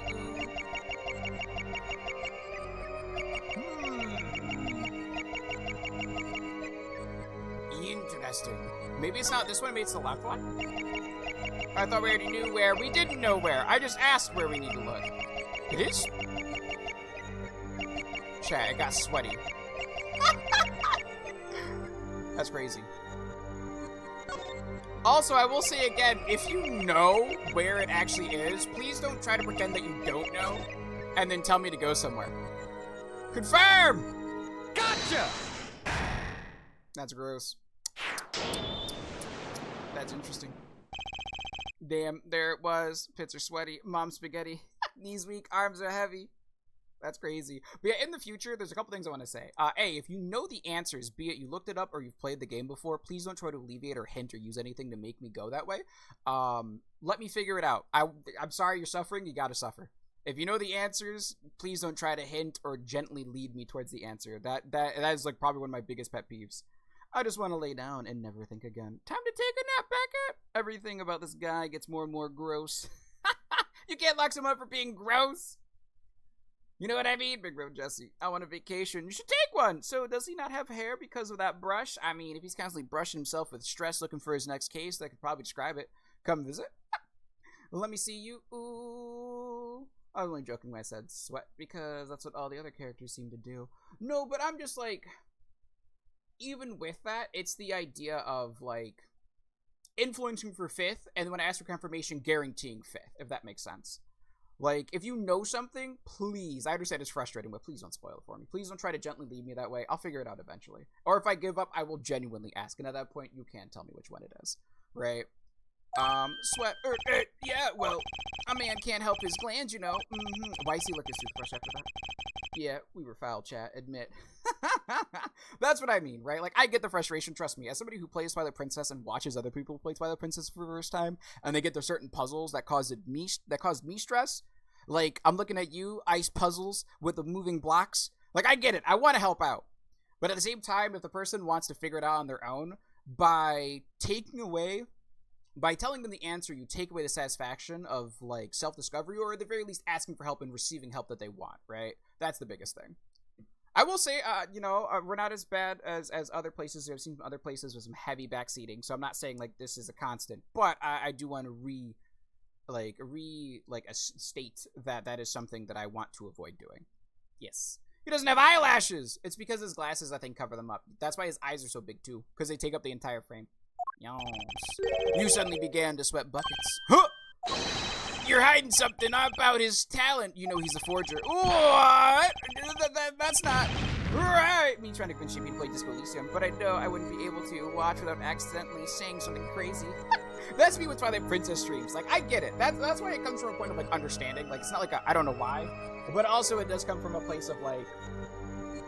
Interesting. Maybe it's not this one, maybe it's the left one? I thought we already knew where. We didn't know where. I just asked where we need to look. It is? Chat, it got sweaty. That's crazy. Also, I will say again, if you know where it actually is, please don't try to pretend that you don't know and then tell me to go somewhere. Confirm! Gotcha! That's gross. That's interesting. Damn, there it was. Pits are sweaty. Mom spaghetti. Knees weak. Arms are heavy. That's crazy. But yeah, in the future, there's a couple things I want to say. A, if you know the answers, be it you looked it up or you've played the game before, please don't try to alleviate or hint or use anything to make me go that way. Let me figure it out. I'm sorry you're suffering. You gotta suffer. If you know the answers, please don't try to hint or gently lead me towards the answer. That is like probably one of my biggest pet peeves. I just want to lay down and never think again. Time to take a nap, Beckett. Everything about this guy gets more and more gross. You can't lock someone up for being gross. You know what I mean? Big Bro Jesse. I want a vacation. You should take one. So does he not have hair because of that brush? I mean, if he's constantly brushing himself with stress looking for his next case, that could probably describe it. Come visit. Let me see you. Ooh. I was only joking when I said sweat because that's what all the other characters seem to do. No, but I'm just like... Even with that, it's the idea of, like, influencing for 5th, and when I ask for confirmation, guaranteeing 5th, if that makes sense. Like, if you know something, please, I understand it's frustrating, but please don't spoil it for me. Please don't try to gently lead me that way. I'll figure it out eventually. Or if I give up, I will genuinely ask, and at that point, you can tell me which one it is. Right? Sweat, yeah, well, a man can't help his glands, you know. Why is he lick his toothbrush after that? Yeah, we were foul, chat, admit. That's what I mean, right? Like, I get the frustration, trust me. As somebody who plays Twilight Princess and watches other people play Twilight Princess for the first time, and they get their certain puzzles that caused me stress, like, I'm looking at you, ice puzzles with the moving blocks. Like, I get it. I want to help out. But at the same time, if the person wants to figure it out on their own, by telling them the answer, you take away the satisfaction of, like, self-discovery, or at the very least asking for help and receiving help that they want, right? That's the biggest thing. I will say, we're not as bad as other places. I've seen other places with some heavy backseating, so I'm not saying, like, this is a constant, but I do want to state that is something that I want to avoid doing. Yes. He doesn't have eyelashes. It's because his glasses, I think, cover them up. That's why his eyes are so big, too. Because they take up the entire frame. Yowns. You suddenly began to sweat buckets. Huh! You're hiding something about his talent. You know he's a forger. What? That's not right. Me trying to convince me to play Disco Elysium, but I know I wouldn't be able to watch without accidentally saying something crazy. That's me with Twilight Princess streams. Like, I get it. That's why it comes from a point of, like, understanding. Like, it's not like I don't know why. But also it does come from a place of, like,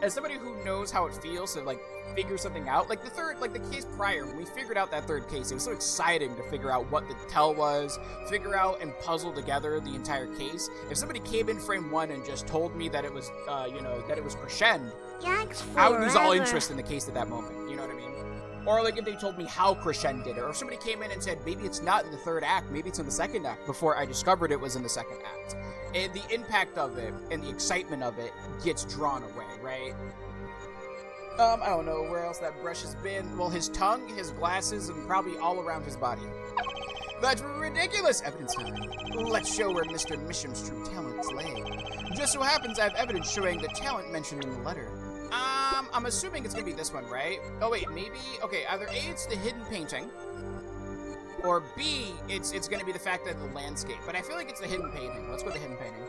as somebody who knows how it feels to, like, figure something out. Like, the case prior, when we figured out that third case, it was so exciting to figure out what the tell was, figure out and puzzle together the entire case. If somebody came in frame 1 and just told me that it was, you know, that it was crescendo, I would lose all interest in the case at that moment. You know what I mean? Or, like, if they told me how crescendo did it, or if somebody came in and said, maybe it's not in the third act, maybe it's in the second act, before I discovered it was in the second act. And the impact of it and the excitement of it gets drawn away, right? I don't know where else that brush has been. Well, his tongue, his glasses, and probably all around his body. That's ridiculous! Evidence time. Let's show where Mr. Misham's true talents lay. Just so happens I have evidence showing the talent mentioned in the letter. I'm assuming it's gonna be this one, right? Oh wait, maybe, okay, either A, it's the hidden painting, or B, it's gonna be the fact that the landscape. But I feel like it's the hidden painting. Let's go with the hidden painting.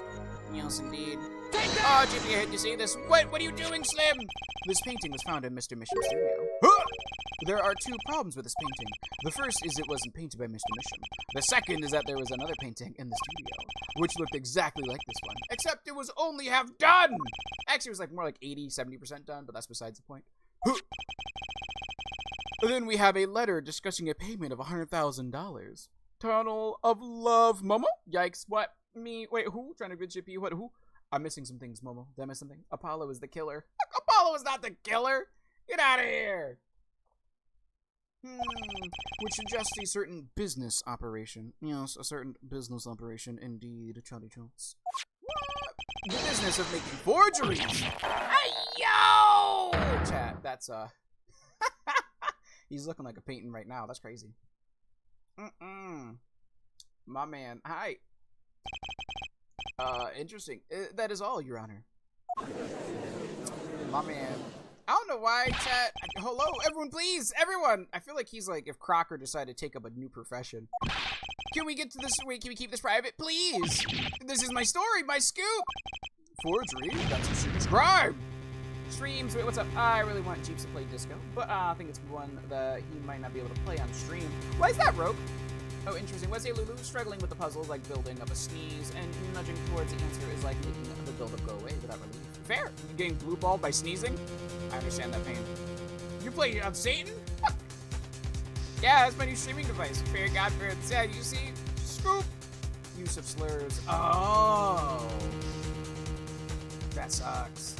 Yes, indeed. Oh, Jimmy, I hate to see this. What are you doing, Slim? This painting was found in Mr. Misham's studio. Huh! There are two problems with this painting. The first is it wasn't painted by Mr. Misham. The second is that there was another painting in the studio, which looked exactly like this one, except it was only half done! Actually, it was like more like 80, 70% done, but that's besides the point. Huh! Then we have a letter discussing a payment of $100,000. Tunnel of Love, Momo? Yikes, what? Me? Wait, who? Trying to good ship you? What? Who? I'm missing some things, Momo. Did I miss something? Apollo is the killer. Apollo is not the killer! Get out of here! Which suggests a certain business operation. Yes, a certain business operation, indeed, Charlie Jones. What? The business of making forgeries! Hey, yo! Chat, that's, he's looking like a painting right now. That's crazy. My man. Hi. Interesting. That is all, Your Honor. My man. I don't know why, chat. Hello, everyone, please, everyone. I feel like he's like if Crocker decided to take up a new profession. Can we get to this? Wait, can we keep this private, please? This is my story, my scoop. Forgery? That's a serious crime. Streams. Wait, what's up? I really want Jeeps to play disco, but I think it's one that he might not be able to play on stream. Why is that rope? Oh, interesting. Wednesday Lulu struggling with the puzzle, like building up a sneeze, and nudging towards the answer is like making the build-up go away without relief. Fair. You're getting blue balled by sneezing? I understand that pain. You play on Satan? Yeah, that's my new streaming device. Fairy Godfrey said, you see? Scoop! Use of slurs. Oh. That sucks.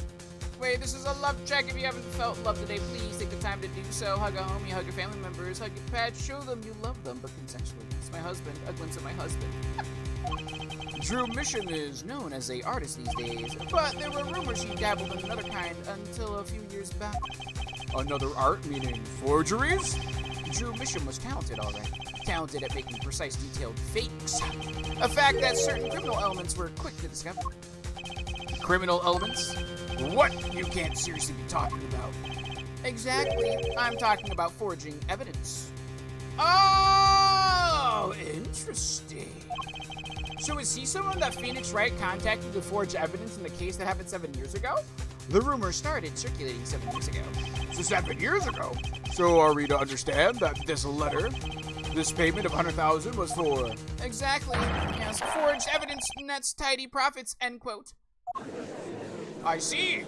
Wait, this is a love check. If you haven't felt love today, please take the time to do so. Hug a homie, hug your family members, hug your pets, show them you love them, but consensually. It's my husband, a glimpse of my husband. Drew Mission is known as an artist these days, but there were rumors he dabbled in another kind until a few years back. Another art, meaning forgeries? Drew Mission was talented, all right. Talented at making precise, detailed fakes. A fact that certain criminal elements were quick to discover. Criminal elements? What? You can't seriously be talking about. Exactly. I'm talking about forging evidence. Oh, interesting. So is he someone that Phoenix Wright contacted to forge evidence in the case that happened 7 years ago? The rumor started circulating 7 years ago. So 7 years ago? So are we to understand that this letter, this payment of $100,000 was for... Exactly. Yes, forged evidence nets tidy profits, end quote. I see.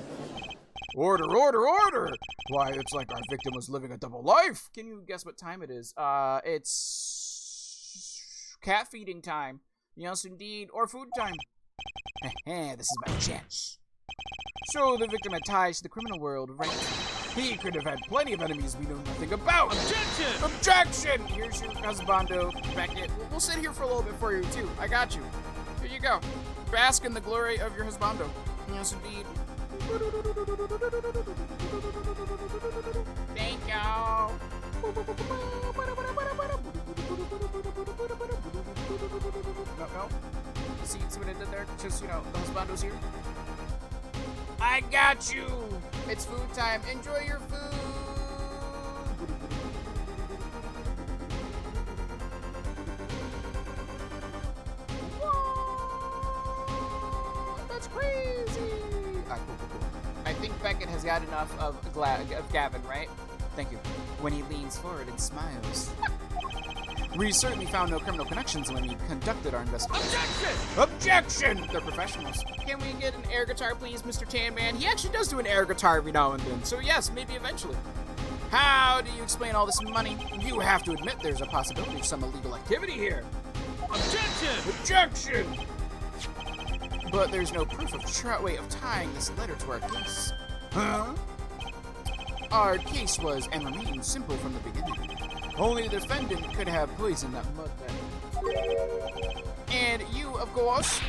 Order, order, order! Why, it's like our victim was living a double life. Can you guess what time it is? It's cat feeding time. Yes, indeed. Or food time. This is my chance. So the victim had ties to the criminal world, right? He could have had plenty of enemies we know nothing about. Objection! Objection! Here's your husbando. Back it. We'll sit here for a little bit for you, too. I got you. Here you go. Bask in the glory of your husbando. Yes, indeed. Thank you. No. See what I did there? Just, you know, the husbando's here. I got you. It's food time. Enjoy your food. What? That's crazy. Cool. I think Beckett has got enough of Gavin, right? Thank you. When he leans forward and smiles. We certainly found no criminal connections when we conducted our investigation. Objection! They're professionals. Can we get an air guitar, please, Mr. Tan Man? He actually does do an air guitar every now and then, so yes, maybe eventually. How do you explain all this money? You have to admit there's a possibility of some illegal activity here. Objection! Objection! But there's no proof of tying this letter to our case. Huh? Our case was and remains simple from the beginning. Only the defendant could have poisoned that mud pen. And you, of course.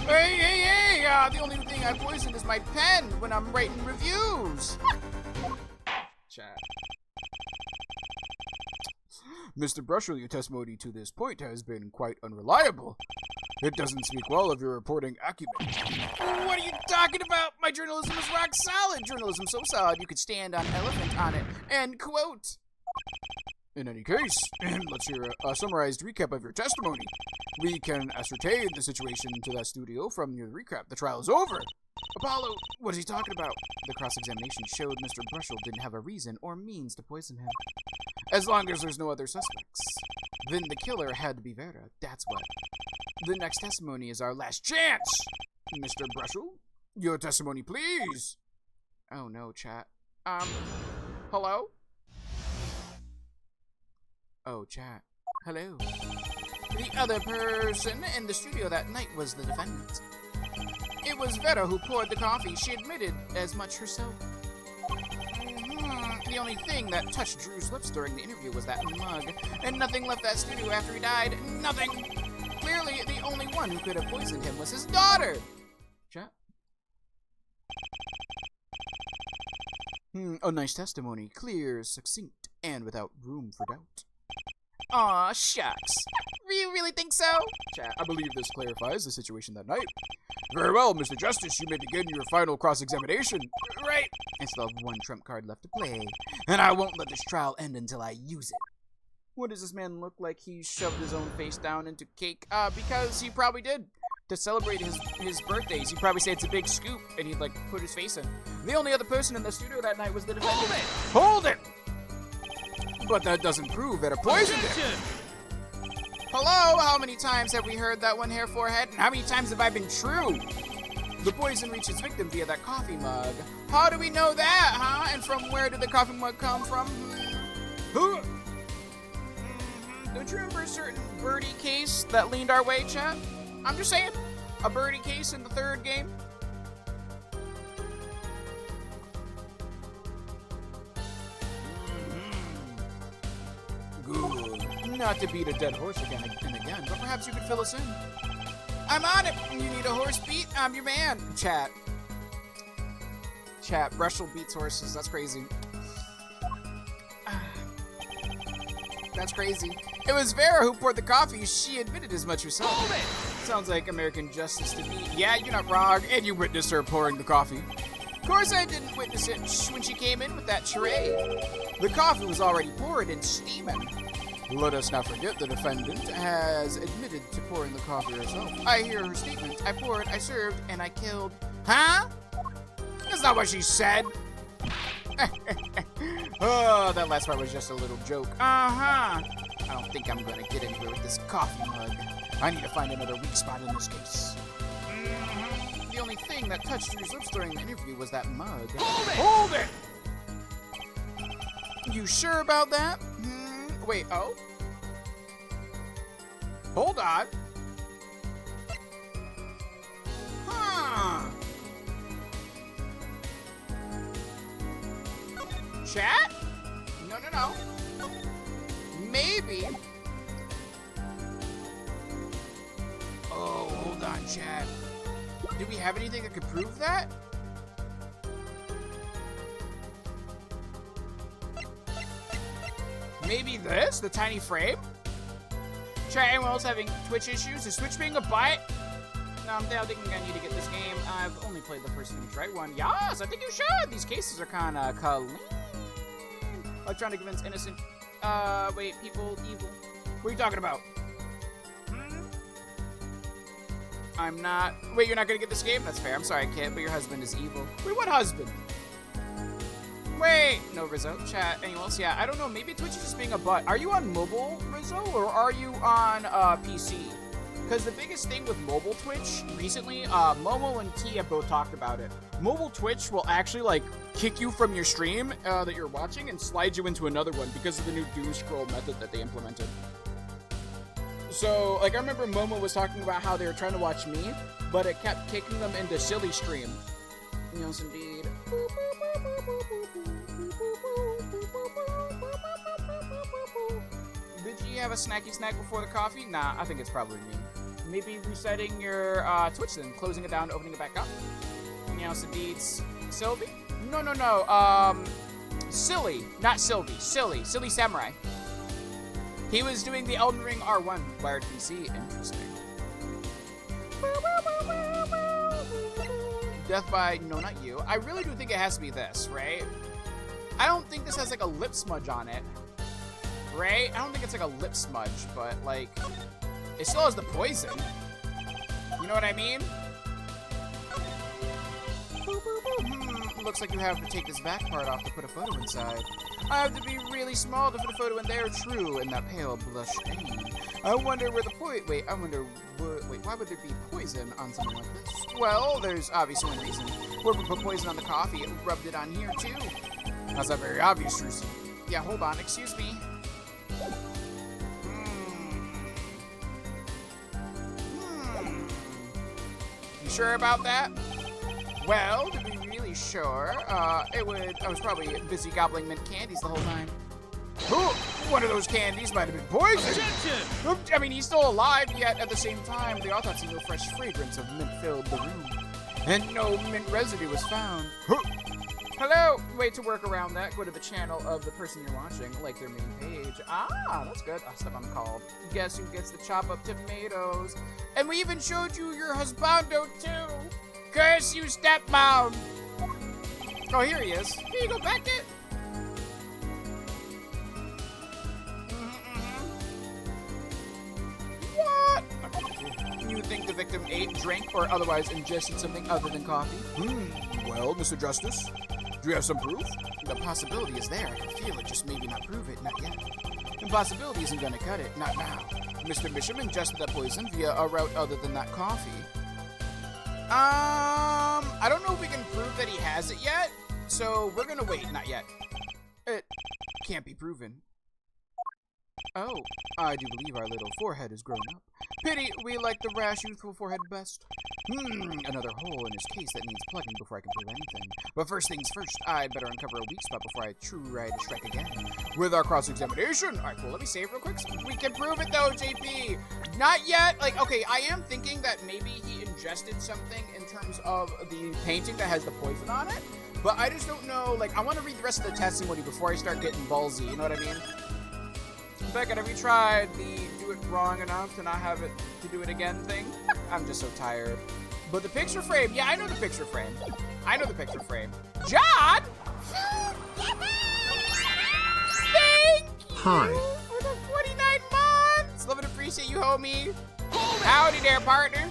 Hey! The only thing I poisoned is my pen when I'm writing reviews. Chat. Mr. Brushel, your testimony to this point has been quite unreliable. It doesn't speak well of your reporting acumen. What are you talking about? My journalism is rock solid. Journalism so solid you could stand on an elephant on it. End quote. In any case, let's hear a summarized recap of your testimony. We can ascertain the situation to that studio from your recap. The trial is over. Apollo, what is he talking about? The cross-examination showed Mr. Brushel didn't have a reason or means to poison him. As long as there's no other suspects. Then the killer had to be Vera. That's what. The next testimony is our last chance. Mr. Brushel, your testimony, please. Oh no, chat. Hello? Oh, chat. Hello. The other person in the studio that night was the defendant. It was Vera who poured the coffee. She admitted as much herself. The only thing that touched Drew's lips during the interview was that mug, and nothing left that studio after he died. Nothing. Clearly, the only one who could have poisoned him was his daughter. Chat. A nice testimony. Clear, succinct, and without room for doubt. Aw, shucks. You really think so? Chat, I believe this clarifies the situation that night. Very well, Mr. Justice, you may begin your final cross-examination. Right. I still have one trump card left to play, and I won't let this trial end until I use it. What does this man look like he shoved his own face down into cake? Because he probably did. To celebrate his birthdays, he'd probably say it's a big scoop, and he'd, like, put his face in. The only other person in the studio that night was the defendant. Hold it! But that doesn't prove that a poisoned him. Hello? How many times have we heard that one hair forehead? And how many times have I been true? The poison reached its victim via that coffee mug. How do we know that, huh? And from where did the coffee mug come from? Don't you remember a certain birdie case that leaned our way, chat? I'm just saying. A birdie case in the third game. Good. Not to beat a dead horse again and again, but perhaps you could fill us in. I'm on it. You need a horse beat? I'm your man. Chat. Brushel beats horses. That's crazy. That's crazy. It was Vera who poured the coffee. She admitted as much herself. Hold it! Sounds like American justice to me. Yeah, you're not wrong. And you witnessed her pouring the coffee. Of course I didn't witness it when she came in with that tray. The coffee was already poured and steaming. Let us not forget the defendant has admitted to pouring the coffee herself. I hear her statement. I poured, I served, and I killed. Huh? That's not what she said. Oh, that last part was just a little joke. I don't think I'm gonna get anywhere with this coffee mug. I need to find another weak spot in this case. The only thing that touched Drew's lips during the interview was that mug. Hold it! You sure about that? Wait, oh? Hold on. Huh. Chat? No. Maybe. Oh, hold on, chat. Do we have anything that could prove that? Maybe this? The tiny frame? Chat, anyone else having Twitch issues? Is Twitch being a bite? I'm thinking I need to get this game. I've only played the first Phoenix Wright one. Yes, I think you should. These cases are kind of clean. Like trying to convince innocent, wait, people, evil. What are you talking about? I'm not. Wait, you're not gonna get this game? That's fair. I'm sorry, kid, but your husband is evil. Wait, what husband? Wait, no, Rizzo. Chat. Anyone else? Yeah, I don't know. Maybe Twitch is just being a butt. Are you on mobile, Rizzo, or are you on PC? Because the biggest thing with mobile Twitch recently, Momo and T have both talked about it. Mobile Twitch will actually like kick you from your stream that you're watching and slide you into another one because of the new do scroll method that they implemented. So, like, I remember Momo was talking about how they were trying to watch me, but it kept kicking them into silly stream. Yes, indeed. Did you have a snacky snack before the coffee? Nah, I think it's probably me. Maybe resetting your Twitch then, closing it down, opening it back up. Yes, indeed. Sylvie? No. Silly, not Sylvie. Silly Samurai. He was doing the Elden Ring R1 wired PC. Interesting. Death by no, not you. I really do think it has to be this, right? I don't think this has like a lip smudge on it, right? I don't think it's like a lip smudge, but like it still has the poison. You know what I mean? Looks like you have to take this back part off to put a photo inside. I have to be really small to put a photo in there. True, in that pale blush shade. I wonder where the wait, why would there be poison on something like this? Well, there's obviously one reason. Whoever put poison on the coffee, rubbed it on here too. That's not very obvious, Trucy. Yeah, hold on, excuse me. You sure about that? Well, to be really sure, I was probably busy gobbling mint candies the whole time. Ooh, one of those candies might have been poisoned. I mean, he's still alive, yet at the same time, the autopsy no fresh fragrance of mint filled the room. And no mint residue was found. Hello! Way to work around that, go to the channel of the person you're watching, like their main page. Ah, that's good. Stuff I'm called. Guess who gets to chop up tomatoes? And we even showed you your husbando, too! Curse you, stepmom! Oh, here he is. Here you go, back it. What? You think the victim ate, drank, or otherwise ingested something other than coffee? Well, Mr. Justice, do you have some proof? The possibility is there. I can feel it, just maybe not prove it, not yet. Impossibility isn't gonna cut it, not now. Mr. Bishop ingested that poison via a route other than that coffee. I don't know if we can prove that he has it yet, so we're gonna wait, not yet. It can't be proven. Oh, I do believe our little forehead has grown up. Pity, we like the rash, youthful forehead best. Another hole in his case that needs plugging before I can prove anything. But first things first, I'd better uncover a weak spot before I try to strike again. With our cross-examination. Alright, cool, let me save real quick. We can prove it though, JP. Not yet. Like, okay, I am thinking that maybe he ingested something in terms of the painting that has the poison on it. But I just don't know, like, I want to read the rest of the testimony before I start getting ballsy, you know what I mean? Beckett, have you tried the do it wrong enough to not have it to do it again thing? I'm just so tired. But the picture frame, yeah, I know the picture frame. I know the picture frame. John! Thank you for the 49 months! Love and appreciate you, homie. Howdy there, partner.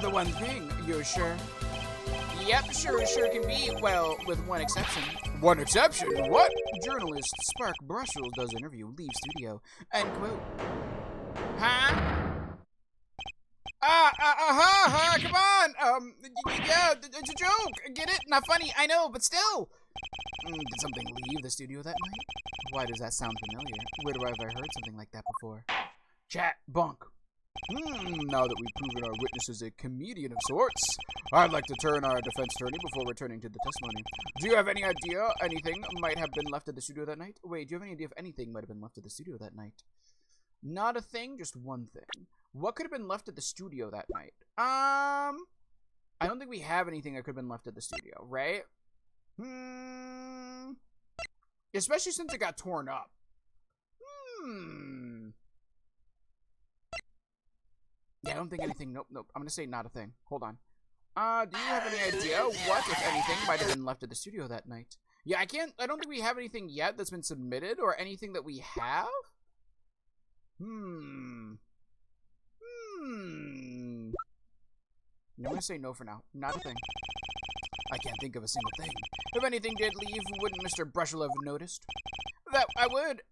The one thing, you're sure? Yep, sure can be. Well, with one exception. One exception? What? Journalist Spark Brussels does interview, leave studio. End quote. Huh? Come on! Yeah, it's a joke! Get it? Not funny, I know, but still! Did something leave the studio that night? Why does that sound familiar? Where have I heard something like that before? Chat, bunk. Now that we've proven our witness is a comedian of sorts, I'd like to turn our defense attorney before returning to the testimony. Do you have any idea anything might have been left at the studio that night? Wait, do you have any idea if anything might have been left at the studio that night? Not a thing, just one thing. What could have been left at the studio that night? I don't think we have anything that could have been left at the studio, right? Especially since it got torn up. Yeah, I don't think anything. Nope. I'm gonna say not a thing. Hold on. Do you have any idea what, if anything, might have been left at the studio that night? Yeah, I don't think we have anything yet that's been submitted or anything that we have. I'm gonna say no for now. Not a thing. I can't think of a single thing. If anything did leave, wouldn't Mr. Brushel have noticed? That I would.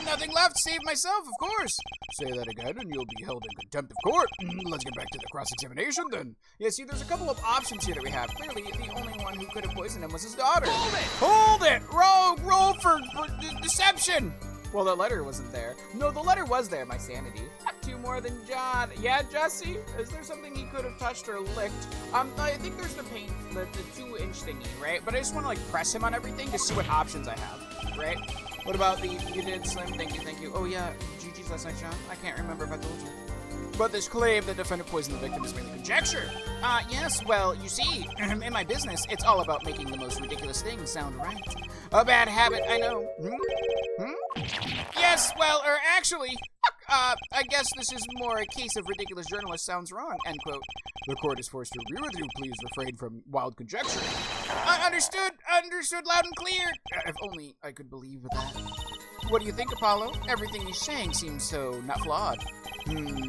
Nothing left. Save myself, of course. Say that again, and you'll be held in contempt of court. Let's get back to the cross-examination, then. Yeah, see, there's a couple of options here that we have. Clearly, the only one who could have poisoned him was his daughter. Hold it! Roll for deception! Well, the letter wasn't there. No, the letter was there, my sanity. Two more than John. Yeah, Jesse? Is there something he could have touched or licked? I think there's the 2-inch thingy, right? But I just want to, like, press him on everything to see what options I have, right? What about the, you did, Slim? Thank you. Oh, yeah, GG's last night, John. I can't remember if I told you. But this claim the defendant poisoned the victim is merely conjecture. Yes, well, you see, in my business, it's all about making the most ridiculous things sound right. A bad habit, I know. Yes, well, actually, I guess this is more a case of ridiculous journalist sounds wrong, end quote. The court is forced to agree with you. Please refrain from wild conjecture. Understood loud and clear. If only I could believe that. What do you think, Apollo? Everything he's saying seems so not flawed.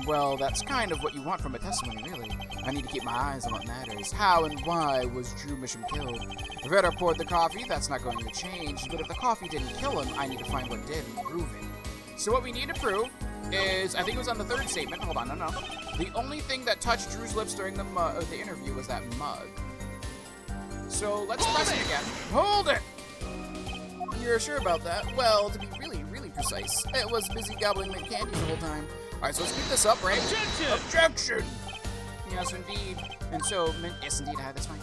Well, that's kind of what you want from a testimony, really. I need to keep my eyes on what matters. How and why was Drew Misham killed? If Vera poured the coffee, that's not going to change. But if the coffee didn't kill him, I need to find what did and prove it. So what we need to prove is, I think it was on the third statement. Hold on, no. The only thing that touched Drew's lips during the interview was that mug. So let's press it again. Hold it! You're sure about that? Well, to be really precise, it was busy gobbling mint candies the whole time. Alright, so let's keep this up, right? Objection! Yes, indeed. And so, yes, indeed, that's fine.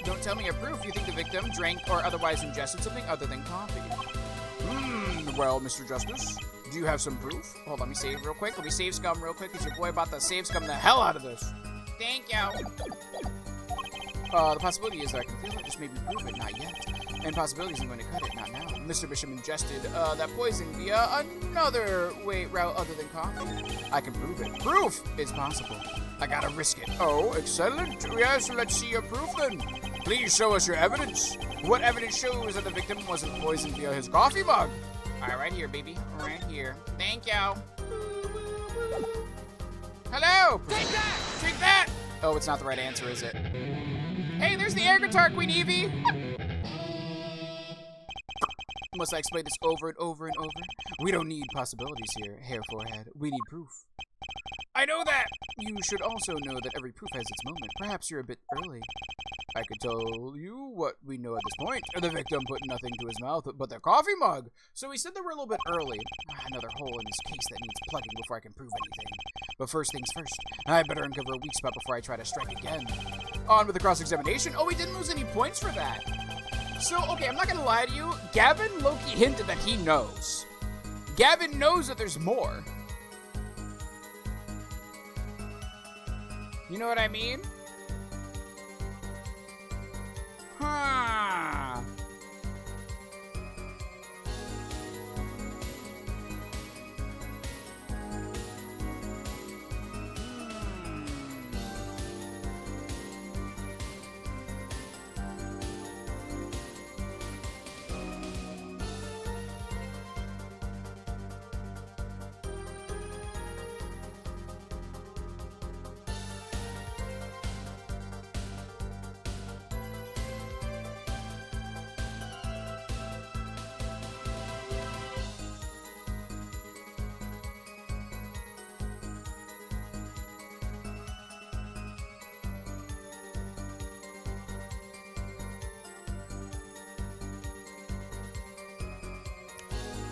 Don't tell me your proof. You think the victim drank or otherwise ingested something other than coffee. Well, Mr. Justice, do you have some proof? Hold on, let me save real quick. Let me save scum real quick, because your boy about to save scum the hell out of this. Thank you. The possibility is that I can feel it, just maybe prove it, not yet. And possibility isn't going to cut it, not now. Mr. Bishop ingested that poison via another route other than coffee. I can prove it. Proof is possible. I gotta risk it. Oh, excellent. Yes, let's see your proof then. Please show us your evidence. What evidence shows that the victim wasn't poisoned via his coffee mug? All right, right here, baby. Right here. Thank you. Hello. Take that! Take that! Oh, it's not the right answer, is it? Hey, there's the air guitar, Queen Evie. Must I explain this over and over and over? We don't need possibilities here, hair forehead. We need proof. I know that! You should also know that every proof has its moment. Perhaps you're a bit early. I could tell you what we know at this point. The victim put nothing to his mouth but their coffee mug. So he said they were a little bit early. Another hole in this case that needs plugging before I can prove anything. But first things first, I better uncover a weak spot before I try to strike again. On with the cross-examination. Oh, we didn't lose any points for that. So, okay, I'm not gonna lie to you. Gavin low-key hinted that he knows. Gavin knows that there's more. You know what I mean? Huh.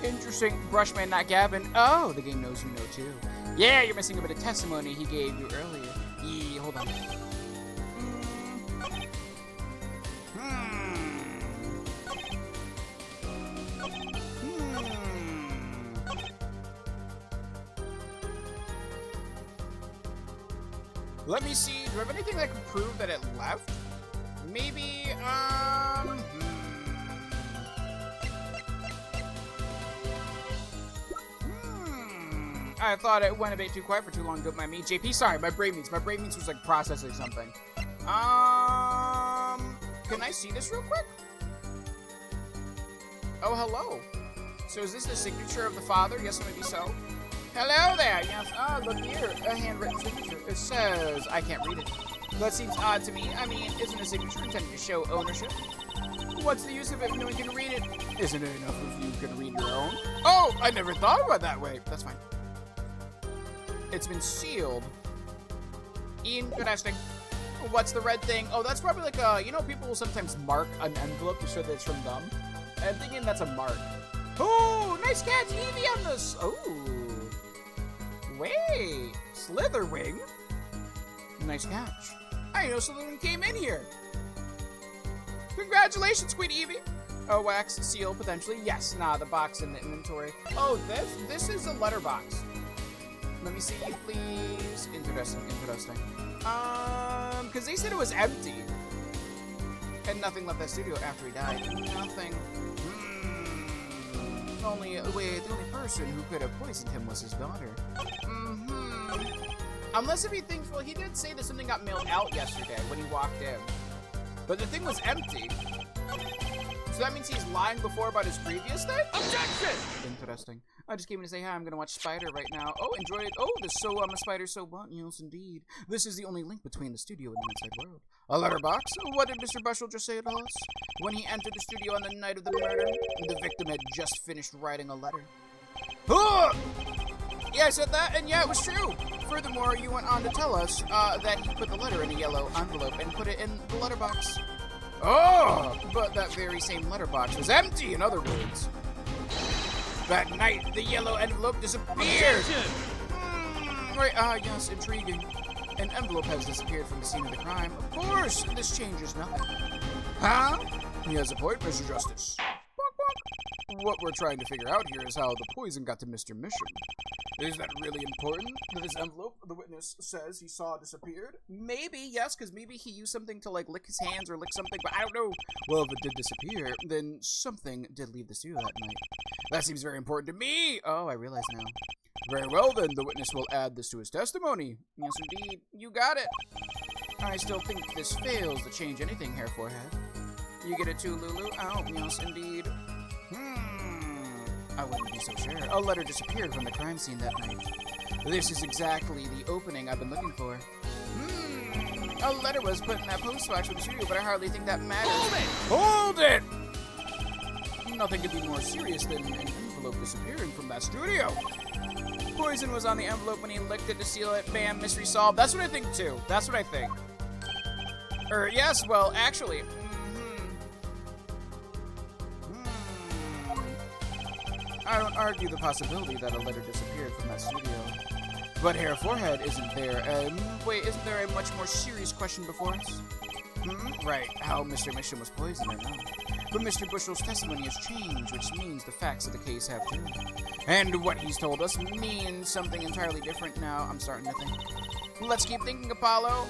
Interesting. Brushman, not Gavin. Oh, the game knows you know too. Yeah, you're missing a bit of testimony he gave you earlier. Yeah, hold on. Let me see. Do I have anything that can prove that it left? Maybe, I thought it went a bit too quiet for too long. Don't mind me. JP, sorry, my brain means was like processing something. Can I see this real quick? Oh, hello. So is this the signature of the father? Yes, maybe so. Hello there. Yes. Ah, look here. A handwritten signature. It says, I can't read it. That seems odd to me. I mean, isn't a signature intended to show ownership? What's the use of it if no one can read it? Isn't it enough if you can read your own? Oh, I never thought about it that way. That's fine. It's been sealed. Interesting. What's the red thing? Oh, that's probably like a, you know, people will sometimes mark an envelope to show that it's from them. I'm thinking that's a mark. Oh, nice catch, Evie on this. Oh. Wait, Slitherwing? Nice catch. I didn't know Slitherwing came in here. Congratulations, Queen Evie. Oh, wax seal, potentially. Yes, nah, the box in the inventory. Oh, this is a letterbox. Let me see, please. Interesting. Because they said it was empty. And nothing left that studio after he died. Nothing. The only person who could have poisoned him was his daughter. Unless if he thinks, well, he did say that something got mailed out yesterday when he walked in. But the thing was empty. So that means he's lying before about his previous thing? Objection! Interesting. I just came in to say hi. I'm gonna watch Spider right now. Oh, enjoy it. Oh, the So I'm a Spider So Blunt. Yes, indeed. This is the only link between the studio and the outside world. A letterbox? What did Mr. Bushel just say to us? When he entered the studio on the night of the murder, the victim had just finished writing a letter. Yeah, I said that, and yeah, it was true. Furthermore, you went on to tell us that he put the letter in a yellow envelope and put it in the letterbox. Oh, but that very same letterbox was empty, in other words. That night, the yellow envelope disappeared. Right, yes, intriguing. An envelope has disappeared from the scene of the crime. Of course, this changes nothing. Huh? He has a point, Mr. Justice. What we're trying to figure out here is how the poison got to Mr. Mission. Is that really important? That this envelope, the witness says he saw disappeared? Maybe, yes, because maybe he used something to, like, lick his hands or lick something, but I don't know. Well, if it did disappear, then something did leave the studio that night. That seems very important to me. Oh, I realize now. Very well, then. The witness will add this to his testimony. Yes, indeed. You got it. I still think this fails to change anything, Hair Forehead. You get it too, Lulu? Oh, yes, indeed. I wouldn't be so sure. A letter disappeared from the crime scene that night. This is exactly the opening I've been looking for. A letter was put in that postbox for the studio, but I hardly think that matters. Hold it! Nothing could be more serious than an envelope disappearing from that studio. Poison was on the envelope when he licked it to seal it. Bam, mystery solved. That's what I think, too. That's what I think. Yes, well, actually... I don't argue the possibility that a letter disappeared from that studio. But Hair Forehead isn't there. Wait, isn't there a much more serious question before us? Right, how Mr. Mission was poisoned, I know. But Mr. Bushel's testimony has changed, which means the facts of the case have too. And what he's told us means something entirely different now, I'm starting to think. Let's keep thinking, Apollo.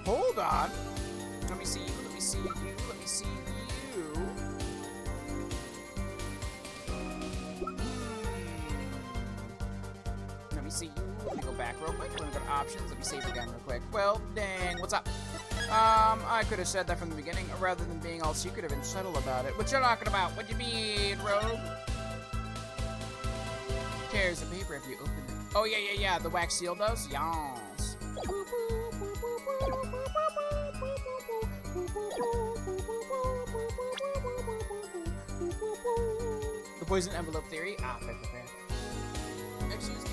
Hold on. Let me see you, let me see you, let me see you. Let me see you. Let me go back real quick. Let me go to options. Let me save again real quick. Well, dang, what's up? I could have said that from the beginning rather than being all secretive and subtle about it. What you talking about? What you mean, Rogue? Tears the paper if you open it. Oh, yeah. The wax seal does? Yas. The poison envelope theory? Ah, fair. Excuse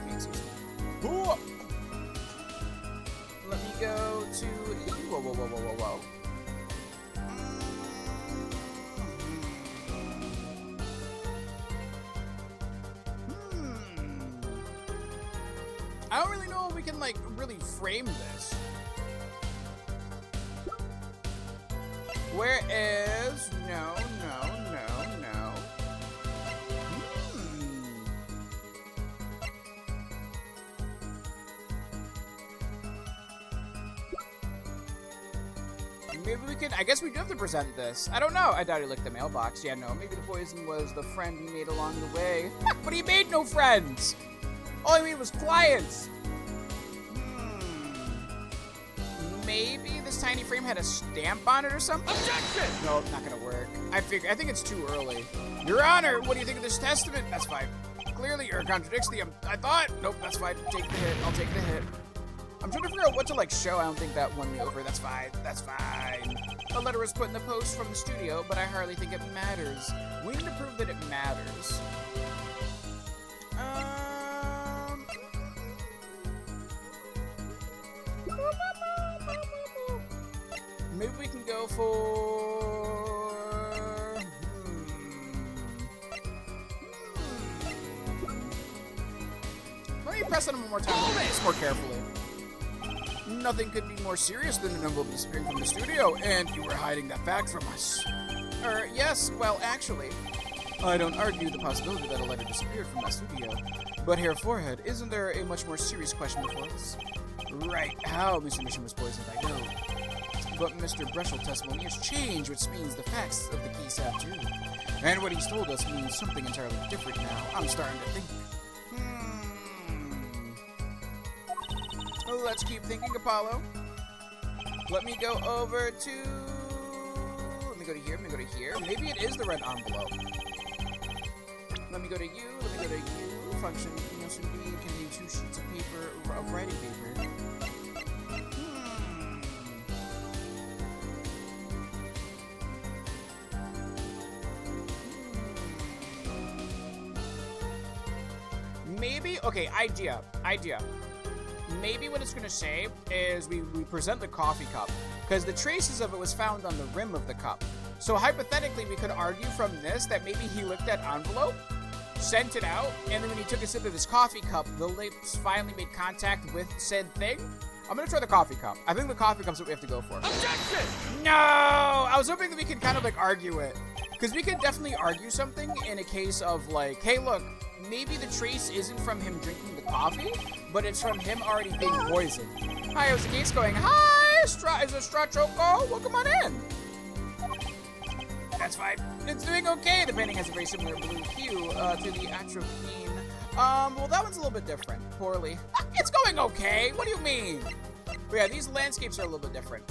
me. Excuse me. Ooh. Let me go to... Whoa. I don't really know if we can, like, really frame this. Where is... No. Maybe we can, I guess we do have to present this. I don't know. I doubt he licked the mailbox. Yeah, no, maybe the poison was the friend he made along the way. But he made no friends. All he made was clients. Maybe this tiny frame had a stamp on it or something? Objection! No, not gonna work. I think it's too early. Your Honor, what do you think of this testament? That's fine. Clearly, or contradicts the, I thought. Nope, that's fine. Take the hit. I'll take the hit. I'm trying to figure out what to, like, show. I don't think that won me over. That's fine. That's fine. A letter was put in the post from the studio, but I hardly think it matters. We need to prove that it matters. Maybe we can go for... Let me press on him one more time. Just more carefully. Nothing could be more serious than an envelope disappearing from the studio, and you were hiding that fact from us. Yes, well, actually, I don't argue the possibility that a letter disappeared from that studio. But Herr Forehead, isn't there a much more serious question before us? Right, how Mr. Mission was poisoned, I know. But Mr. Breschel's testimony has changed, which means the facts of the case have too. And what he's told us means something entirely different now. I'm starting to think. Let's keep thinking, Apollo. Let me go over to... Let me go to here, let me go to here. Maybe it is the red envelope. Let me go to you, let me go to you. Function, should be contain 2 sheets of paper, of writing paper. Maybe, okay, idea. Maybe what it's going to say is we present the coffee cup, because the traces of it was found on the rim of the cup. So hypothetically, we could argue from this that maybe he licked that envelope, sent it out, and then when he took a sip of his coffee cup, the lips finally made contact with said thing. I'm going to try the coffee cup. I think the coffee cup's what we have to go for. Objection! No! I was hoping that we could kind of like argue it. Because we could definitely argue something in a case of like, hey, look, maybe the trace isn't from him drinking the coffee, but it's from him already being poisoned. Hi, how's the case going? Hi, is it Straw Choco? Welcome on in. That's fine. It's doing okay. The painting has a very similar blue hue to the atropine. Well, that one's a little bit different. Poorly. It's going okay. What do you mean? But yeah, these landscapes are a little bit different.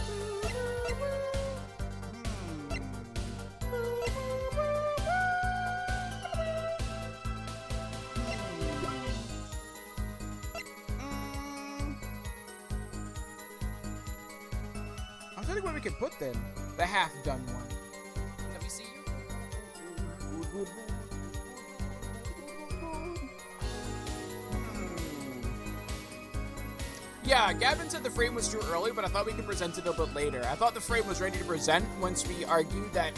I'm trying to think what we could put then. The half-done one. Let me see you. Yeah, Gavin said the frame was too early, but I thought we could present it a bit later. I thought the frame was ready to present once we argued that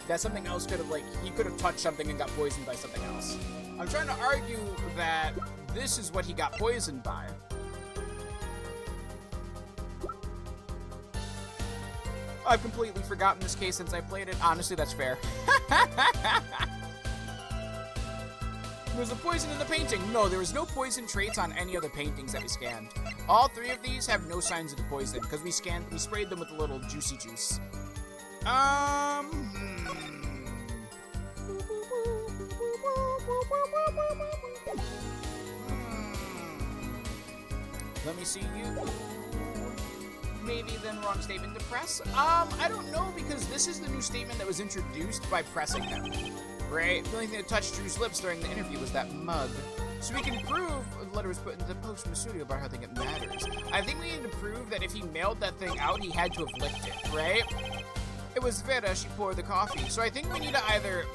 that something else could have, like, he could have touched something and got poisoned by something else. I'm trying to argue that this is what he got poisoned by. I've completely forgotten this case since I played it. Honestly, that's fair. Was the poison in the painting? No, there was no poison traits on any of the paintings that we scanned. All 3 of these have no signs of the poison because we sprayed them with a little juicy juice. Let me see you. Maybe then wrong statement to press. I don't know because this is the new statement that was introduced by pressing them. Right? The only thing that touched Drew's lips during the interview was that mug. So we can prove the letter was put into the post from the studio about how I think it matters. I think we need to prove that if he mailed that thing out, he had to have licked it, right? It was Vera, she poured the coffee. So I think we need to either...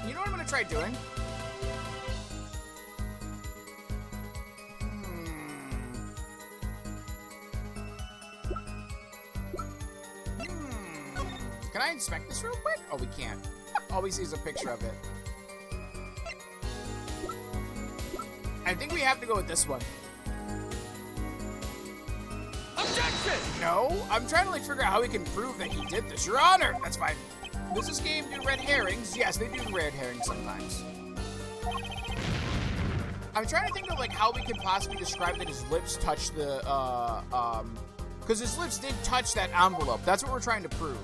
You know what I'm going to try doing? Can I inspect this real quick? Oh, we can't. All we see is a picture of it. I think we have to go with this one. Objection! No? I'm trying to like figure out how we can prove that he did this. Your Honor! That's fine. Does this game do red herrings? Yes, they do red herrings sometimes. I'm trying to think of like how we can possibly describe that his lips touch the Because his lips did touch that envelope. That's what we're trying to prove.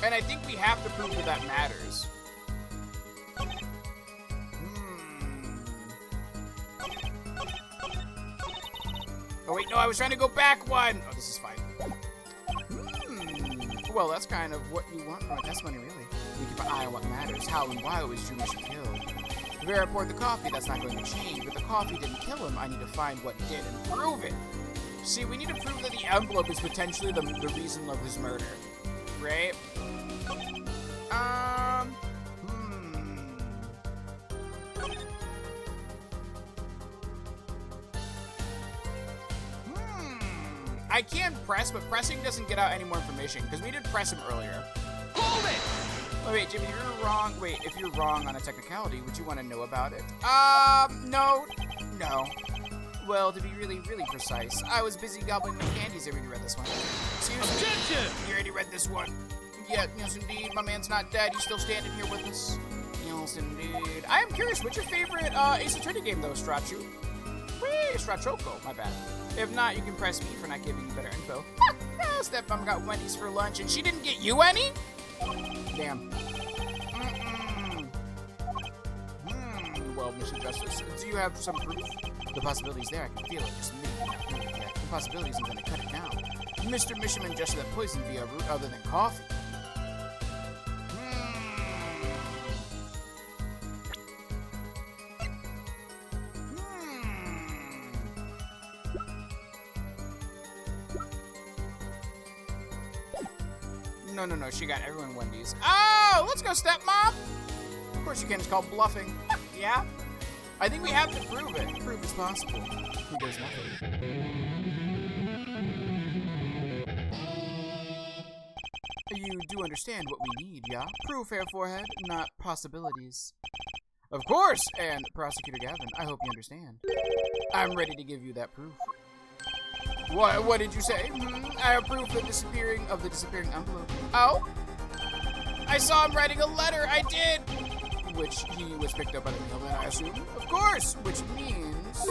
And I think we have to prove that that matters. Oh, wait, no, I was trying to go back one. Oh, this is fine. Well, that's kind of what you want from a testimony, really. We keep an eye on what matters. How and why was Drew Mission killed? Vera poured the coffee, that's not going to change. But the coffee didn't kill him. I need to find what did and prove it. See, we need to prove that the envelope is potentially the reason of his murder. Right? I can press, but pressing doesn't get out any more information, because we did press him earlier. Hold it! Oh, wait, Jimmy, you're wrong. Wait, if you're wrong on a technicality, would you want to know about it? No. Well, to be really, really precise, I was busy gobbling my candies every you read this one. Seriously? Objection! You already read this one. Yeah, yes, indeed. My man's not dead. He's still standing here with us. Yes, indeed. I am curious, what's your favorite Ace Attorney game, though, Strachu? Whee! Strachoco, my bad. If not, you can press me for not giving you better info. Stepmom got Wendy's for lunch, and she didn't get you any? Damn. Well, Mr. Justice, do you have some proof? The possibility's there. I can feel it. Just maybe not prove it yet. The possibility isn't going to cut it now. Mr. Misham ingested that poison via a route other than coffee. No, she got everyone Wendy's. Oh, let's go, stepmom! Of course you can, it's called bluffing. Yeah? I think we have to prove it. Prove it's possible. He does nothing. You do understand what we need, yeah? Proof, Fair Forehead, not possibilities. Of course! And Prosecutor Gavin, I hope you understand. I'm ready to give you that proof. What did you say? I approve the disappearing envelope. Oh? I saw him writing a letter, I did! Which he was picked up by the mailman, I assume. Of course! Which means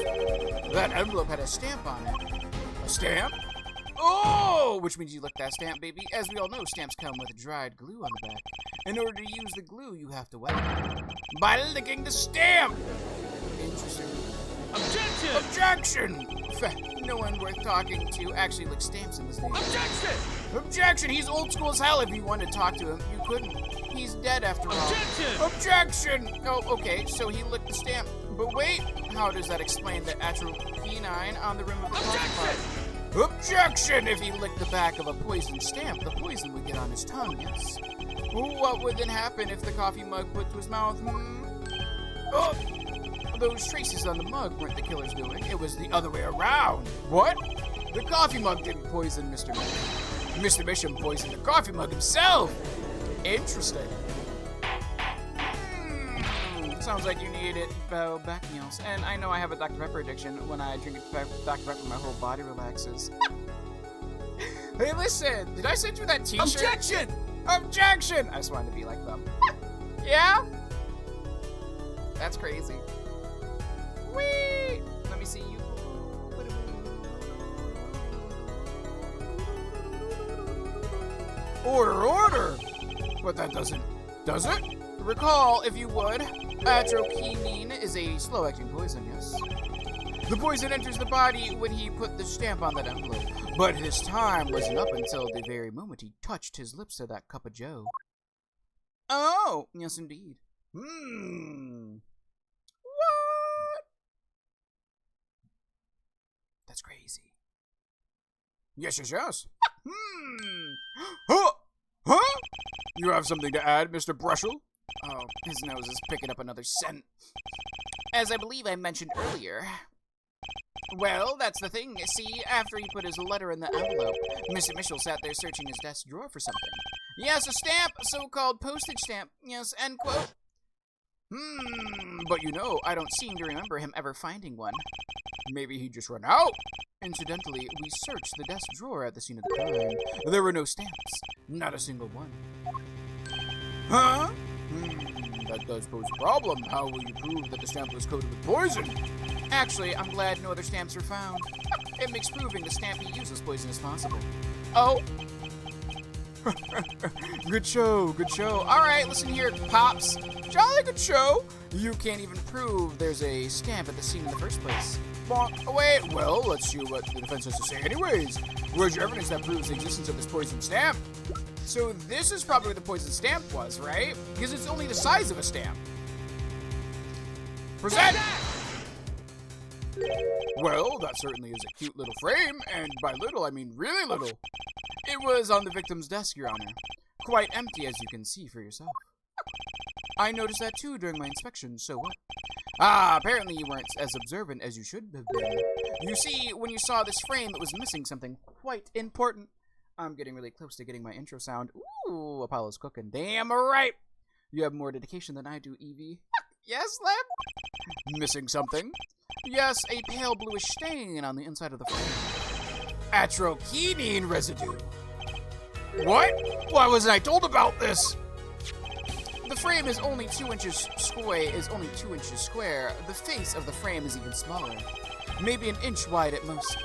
that envelope had a stamp on it. A stamp? Oh! Which means you lick that stamp, baby. As we all know, stamps come with dried glue on the back. In order to use the glue, you have to wet it by licking the stamp! Interesting. Objection! Objection! No one worth talking to actually licks stamps in this day. Objection! Objection! He's old school as hell. If you wanted to talk to him, you couldn't. He's dead after all. Objection! Objection! Oh, okay, so he licked the stamp. But wait, how does that explain the atropine on the rim of the coffee pot? Objection! If he licked the back of a poisoned stamp, the poison would get on his tongue, yes. What would then happen if the coffee mug put to his mouth? Oh! Those traces on the mug weren't the killer's doing. It was the other way around. What? The coffee mug didn't poison Mr. Misham. Mr. Misham poisoned the coffee mug himself. Interesting. Sounds like you need it back meals. And I know I have a Dr. Pepper addiction. When I drink Dr. Pepper, my whole body relaxes. Hey, listen. Did I send you that t-shirt? Objection! Objection! I just wanted to be like them. Yeah? That's crazy. Whee! Let me see you. Order! But that doesn't... Does it? Recall, if you would, atropine is a slow-acting poison, yes? The poison enters the body when he put the stamp on that envelope. But his time wasn't up until the very moment he touched his lips to that cup of joe. Oh! Yes, indeed. What? That's crazy. Yes. Huh? You have something to add, Mr. Brushel? Oh, his nose is picking up another scent. As I believe I mentioned earlier. Well, that's the thing. See, after he put his letter in the envelope, Mr. Mitchell sat there searching his desk drawer for something. Yes, a stamp, a so-called postage stamp. Yes, end quote. But you know, I don't seem to remember him ever finding one. Maybe he just ran out. Incidentally, we searched the desk drawer at the scene of the crime. There were no stamps. Not a single one. Huh? That does pose a problem. How will you prove that the stamp was coated with poison? Actually, I'm glad no other stamps were found. It makes proving the stamp he used was poisonous possible. Oh. Good show, good show. Alright, listen here, Pops. Jolly good show. You can't even prove there's a stamp at the scene in the first place. Bonk. Oh, wait, well, let's see what the defense has to say anyways. Where's your evidence that proves the existence of this poison stamp? So this is probably what the poison stamp was, right? Because it's only the size of a stamp. Present! Well, that certainly is a cute little frame, and by little, I mean really little. It was on the victim's desk, Your Honor. Quite empty, as you can see for yourself. I noticed that too during my inspection, so what? Ah, apparently you weren't as observant as you should have been. You see, when you saw this frame, it was missing something quite important. I'm getting really close to getting my intro sound. Ooh, Apollo's cooking. Damn right. You have more dedication than I do, Evie. Yes, Lem? Missing something? Yes, a pale bluish stain on the inside of the frame. Atroquinine residue. What? Why wasn't I told about this? The frame is only 2 inches square. The face of the frame is even smaller. Maybe an inch wide at most.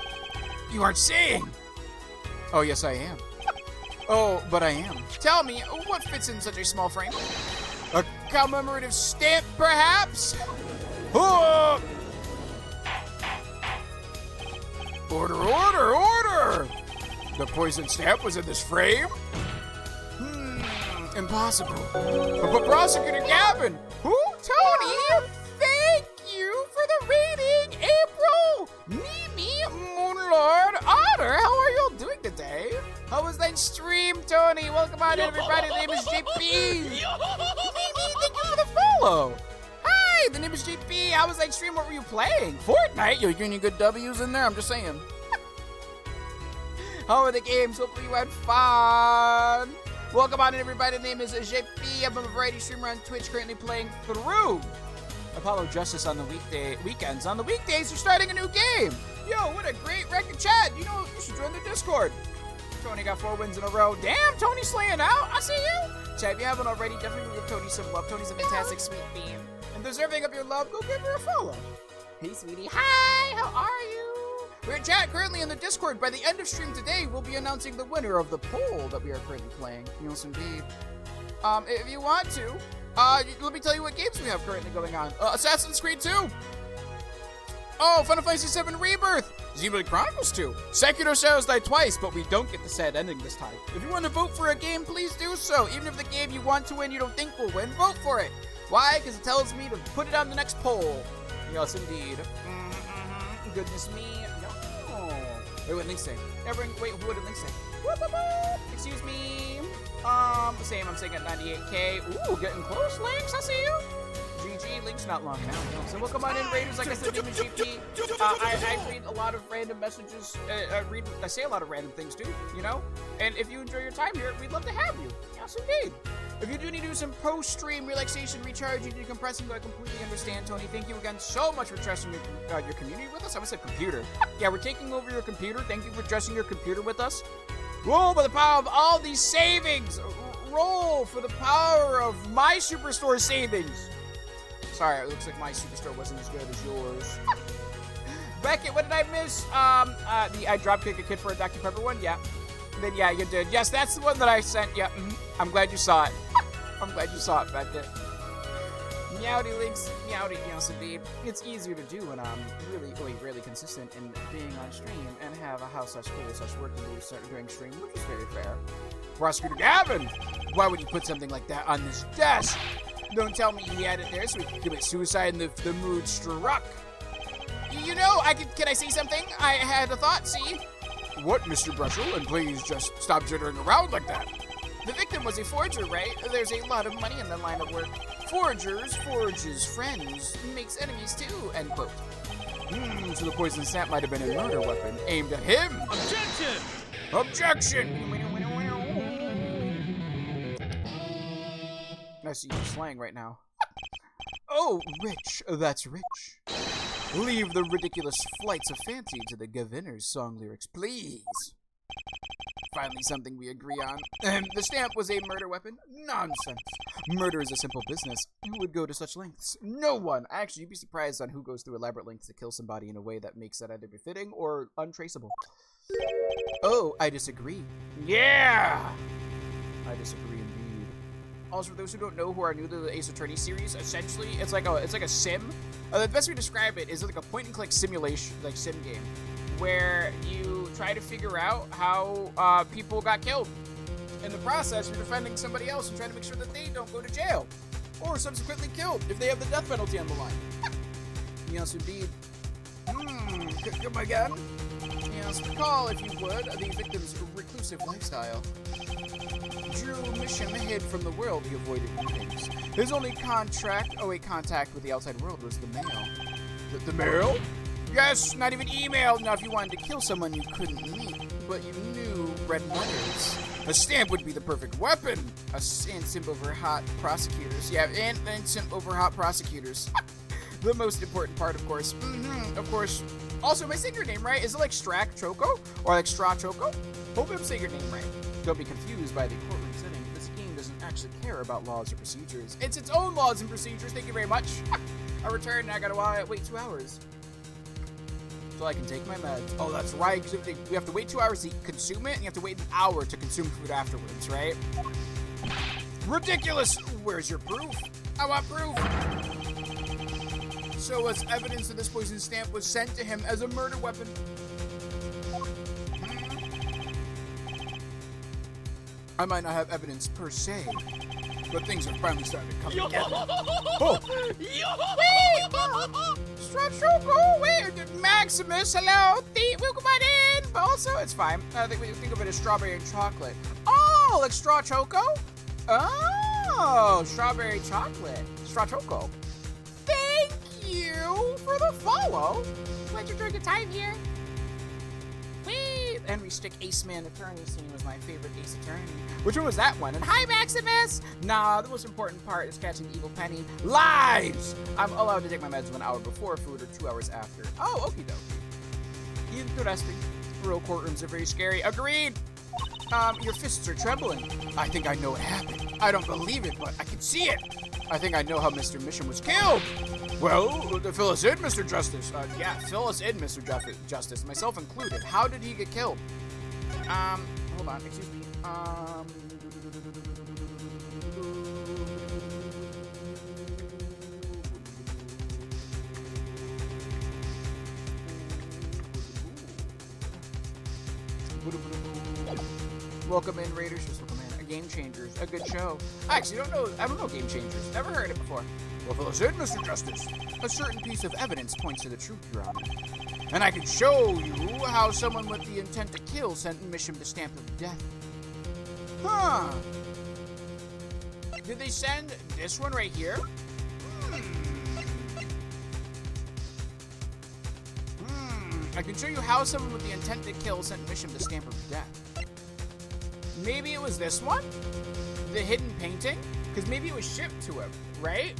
You aren't saying! Oh, yes, I am. Oh, but I am. Tell me, what fits in such a small frame? A commemorative stamp, perhaps? Oh! Order, order, order! The poison stamp was in this frame? Impossible. But Prosecutor Gavin! Who? Tony! Thank you for the rating, April! Mimi, Moonlord, Otter, how are y'all doing today? How was that stream, Tony? Welcome on, everybody. The name is JP. Mimi, thank you for the follow. Hi, the name is JP. How was that stream? What were you playing? Fortnite? Yo, you getting any good W's in there? I'm just saying. How are the games? Hopefully you had fun. Welcome on, everybody. The name is JP. I'm a variety streamer on Twitch, currently playing through Apollo Justice on the weekends. On the weekdays, you're starting a new game. Yo, what a great record chat. You know, you should join the Discord. Tony got 4 wins in a row. Damn, Tony's slaying out. I see you. Chat, if you haven't already, definitely give Tony some love. Tony's a fantastic, sweet bean. And deserving of your love, go give her a follow. Hey, sweetie. Hi, how are you? We're in chat currently in the Discord. By the end of stream today, we'll be announcing the winner of the poll that we are currently playing. Yes, indeed. If you want to, let me tell you what games we have currently going on. Assassin's Creed 2. Oh, Final Fantasy VII Rebirth. Xenoblade Chronicles 2. Sekiro Shadows Die Twice, but we don't get the sad ending this time. If you want to vote for a game, please do so. Even if the game you want to win you don't think will win, vote for it. Why? Because it tells me to put it on the next poll. Yes, indeed. Goodness me. No. Wait, what did Link say? Wait, what did Link say? Excuse me. Same, I'm saying at 98K. Ooh, getting close, Links. I see you. GG, Link's not long now. So welcome on in, Raiders. Like I said, name is GP. I read a lot of random messages. I say a lot of random things too, you know? And if you enjoy your time here, we'd love to have you. Yes, indeed. If you do need to do some post-stream relaxation, recharging, decompressing, I completely understand, Tony. Thank you again so much for trusting your community with us. I almost said computer. Yeah, we're taking over your computer. Thank you for trusting your computer with us. Roll by the power of all these savings. Roll for the power of my Superstore savings. Sorry, it looks like my Superstore wasn't as good as yours. Beckett, what did I miss? I dropkick a kid for a Dr. Pepper one? Yeah. Then, yeah, you did. Yes, that's the one that I sent. Yeah, I'm glad you saw it. I'm glad you saw it, Beckett. Meowdy links, meowdy, yes indeed. It's easier to do when I'm really consistent in being on stream and have a house/school/work to do during stream, which is very fair. Prosecutor Gavin! Why would you put something like that on this desk? Don't tell me he had it there so we could commit suicide and the mood struck. You know, can I say something? I had a thought, see? What, Mr. Brushel? And please just stop jittering around like that. The victim was a forger, right? There's a lot of money in the line of work. Forgers forges friends, makes enemies too, end quote. So the poison stamp might have been a murder weapon aimed at him. Objection! Objection! I see you slang right now. Oh, rich, that's rich. Leave the ridiculous flights of fancy to the Gavinner's song lyrics, please. Finally, something we agree on. The stamp was a murder weapon? Nonsense. Murder is a simple business. Who would go to such lengths? No one! Actually, you'd be surprised on who goes through elaborate lengths to kill somebody in a way that makes that either befitting or untraceable. Oh, I disagree. Yeah! I disagree indeed. Also, for those who don't know who are new to the Ace Attorney series, essentially, it's like a sim. The best way to describe it is like a point-and-click simulation, like sim game, where you try to figure out how people got killed. In the process, you're defending somebody else and trying to make sure that they don't go to jail or subsequently killed if they have the death penalty on the line. Yes, indeed. Come again? Yes, recall, if you would, the victim's reclusive lifestyle. Drew Misham hid from the world. He avoided meetings. His only contact with the outside world was the mail. The mail? Yes, not even email. Now, if you wanted to kill someone you couldn't meet, but you knew red letters. A stamp would be the perfect weapon. And simp over hot prosecutors. Yeah, and simp over hot prosecutors. The most important part, of course. Of course. Also, am I saying your name right? Is it like Strack Choco? Or like Straw Choco? Hope I'm saying your name right. Don't be confused by the courtroom setting. This game doesn't actually care about laws or procedures. It's its own laws and procedures. Thank you very much. I returned and I gotta wait 2 hours. So I can take my meds. Oh, that's right, because we have to wait 2 hours to consume it, and you have to wait an hour to consume food afterwards, right? Ridiculous! Where's your proof? I want proof! So as evidence that this poison stamp was sent to him as a murder weapon. I might not have evidence per se, but things are finally starting to come together. Oh! Wait! Strachoko, wait! Maximus, hello! Welcome on in! But also, it's fine. I think we think of it as strawberry and chocolate. Oh, like straw choco? Oh, strawberry chocolate. Straw choco. Thank you for the follow. Pleasure during a time here. Wait! Henry Stick Ace Man Attorney scene was my favorite Ace Attorney. Which one was that one? And hi, Maximus! Nah, the most important part is catching the evil penny. Lies! I'm allowed to take my meds 1 hour before food or 2 hours after. Oh, okie dokie. Interesting. Real courtrooms are very scary. Agreed! Your fists are trembling. I think I know what happened. I don't believe it, but I can see it. I think I know how Mr. Misham was killed. Well, fill us in, Mr. Justice. Yeah, fill us in, Mr. Justice, myself included. How did he get killed? Hold on, excuse me. Welcome in, Raiders. Just welcome in. Game Changers, a good show. I actually don't know. I don't know Game Changers. Never heard it before. Well, fill us in, Mr. Justice. A certain piece of evidence points to the truth, Your Honor. And I can show you how someone with the intent to kill sent Misham the stamp of death. Huh. Did they send this one right here? I can show you how someone with the intent to kill sent Misham the stamp of death. Maybe it was this one? The hidden painting? Because maybe it was shipped to him, right?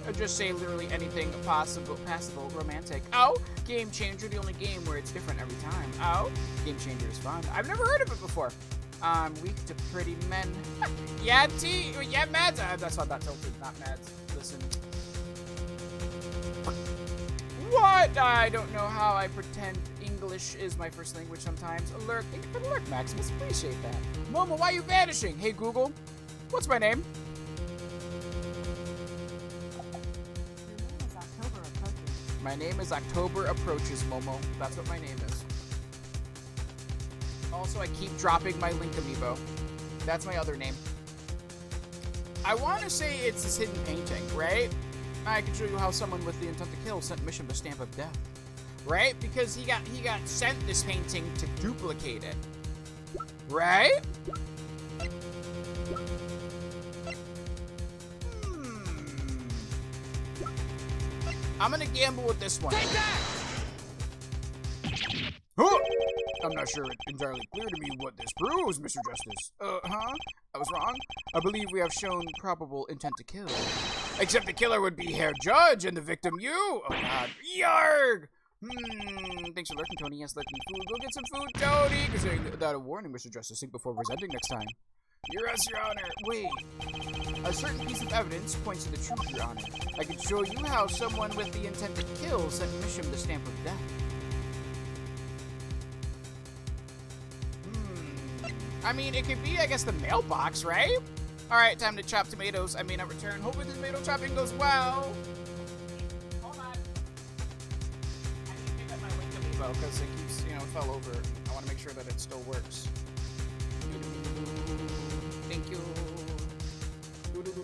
I'd just say literally anything possible, romantic. Oh, Game Changer, the only game where it's different every time. Oh, Game Changer is fun. I've never heard of it before. Weak to pretty men. Yeah, yeah, Mads. That's not that tilted, not Mads. Listen. What? I don't know how I pretend English is my first language sometimes. Alert. Thank you for the alert, Maximus. Appreciate that. Momo, why are you vanishing? Hey, Google. What's my name? My name is October Approaches, Momo. That's what my name is. Also, I keep dropping my Link amiibo. That's my other name. I want to say it's this hidden painting, right? I can show you how someone with the intent to kill sent Misham the stamp of death, right? Because he got sent this painting to duplicate it, right? I'm gonna gamble with this one. Take that! Huh? I'm not sure it's entirely clear to me what this proves, Mr. Justice. I was wrong. I believe we have shown probable intent to kill. Except the killer would be Herr Judge and the victim you. Oh, God. Yarg! Thanks for lurking, Tony. Yes, let me food. Go get some food, Tony! Considering without a warning, Mr. Justice, think before presenting next time. Yes, Your Honor. Wait. A certain piece of evidence points to the truth, Your Honor. I can show you how someone with the intent to kill sent Misham the stamp of death. I mean, it could be, I guess, the mailbox, right? Alright, time to chop tomatoes. I mean, I return. Hopefully the tomato chopping goes well. Hold on. I need to pick up my Winkamibo because it keeps, fell over. I want to make sure that it still works. Thank you. Let's put it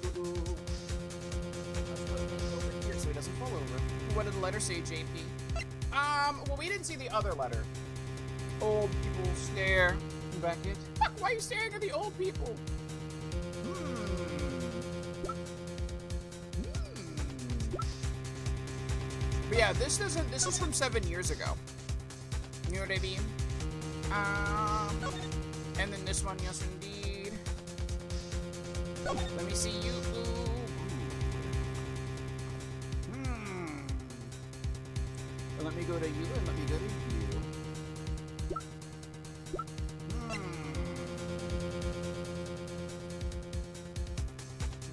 over here so it doesn't fall over. What did the letter say, JP? Well, we didn't see the other letter. Old people stare back at. Why are you staring at the old people? But yeah, this is from 7 years ago. You know what I mean? And then this one, yes indeed. Let me see you. Let me go to you and let me go to you.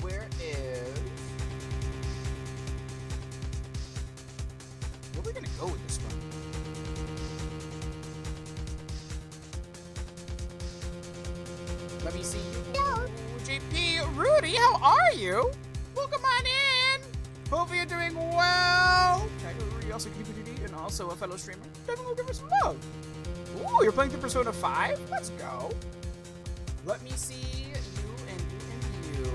Where is... Where are we gonna go with this one? Let me see you. JP, Rudy, how are you? Welcome on in. Hope you're doing well. Rudy also community and also a fellow streamer. Definitely give us some love. Ooh, you're playing through Persona 5? Let's go. Let me see you and you and you.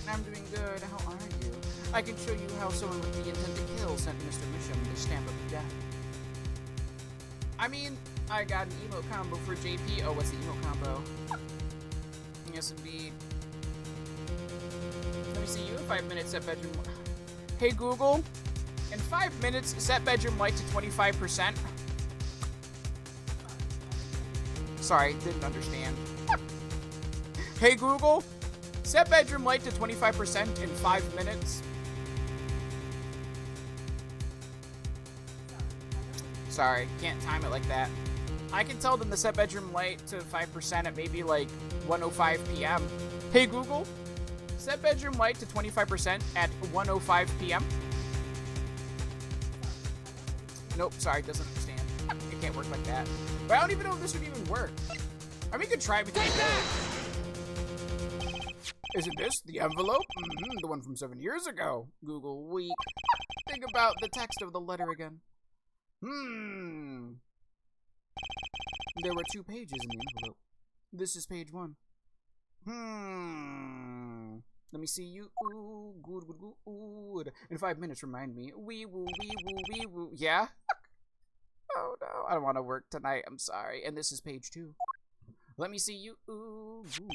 I'm doing good. How are you? I can show you how someone with the intent to kill sent Mr. Misham the stamp of death. I mean, I got an emote combo for JP. Oh, what's the emote combo? Yes, indeed. Let me see you in 5 minutes, set bedroom. Hey, Google. In 5 minutes, set bedroom light to 25%. Sorry, didn't understand. Hey, Google. Set bedroom light to 25% in 5 minutes. Sorry, can't time it like that. I can tell them to set bedroom light to 5% at maybe like 1:05 p.m. Hey Google, set bedroom light to 25% at 1:05 p.m. Nope, sorry, doesn't understand. It can't work like that. But I don't even know if this would even work. I mean, we could try between those. Isn't this the envelope? The one from 7 years ago. Google weak. Think about the text of the letter again. There were 2 pages in the envelope. This is page 1. Let me see you. Ooh, good. In 5 minutes, remind me. Wee woo. Yeah? Oh no, I don't want to work tonight. I'm sorry. And this is page 2. Let me see you. Ooh, good.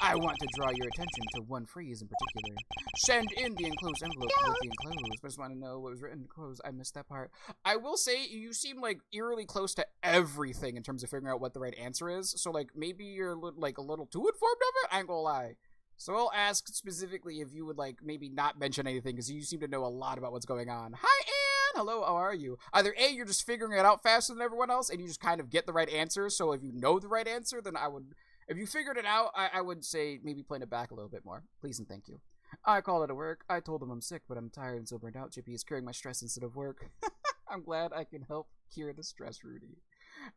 I want to draw your attention to one phrase in particular. Send in the enclosed envelope with the enclosed. I just want to know what was written enclosed. I missed that part. I will say you seem like eerily close to everything in terms of figuring out what the right answer is. So like maybe you're like a little too informed of it. I ain't gonna lie. So I'll ask specifically if you would like maybe not mention anything because you seem to know a lot about what's going on. Hi, Anne. Hello, how are you? Either A, you're just figuring it out faster than everyone else and you just kind of get the right answer. So if you know the right answer, then I would, if you figured it out, I would say maybe playing it back a little bit more. Please and thank you. I called out of work. I told them I'm sick, but I'm tired and so burned out. JP is curing my stress instead of work. I'm glad I can help cure the stress, Rudy.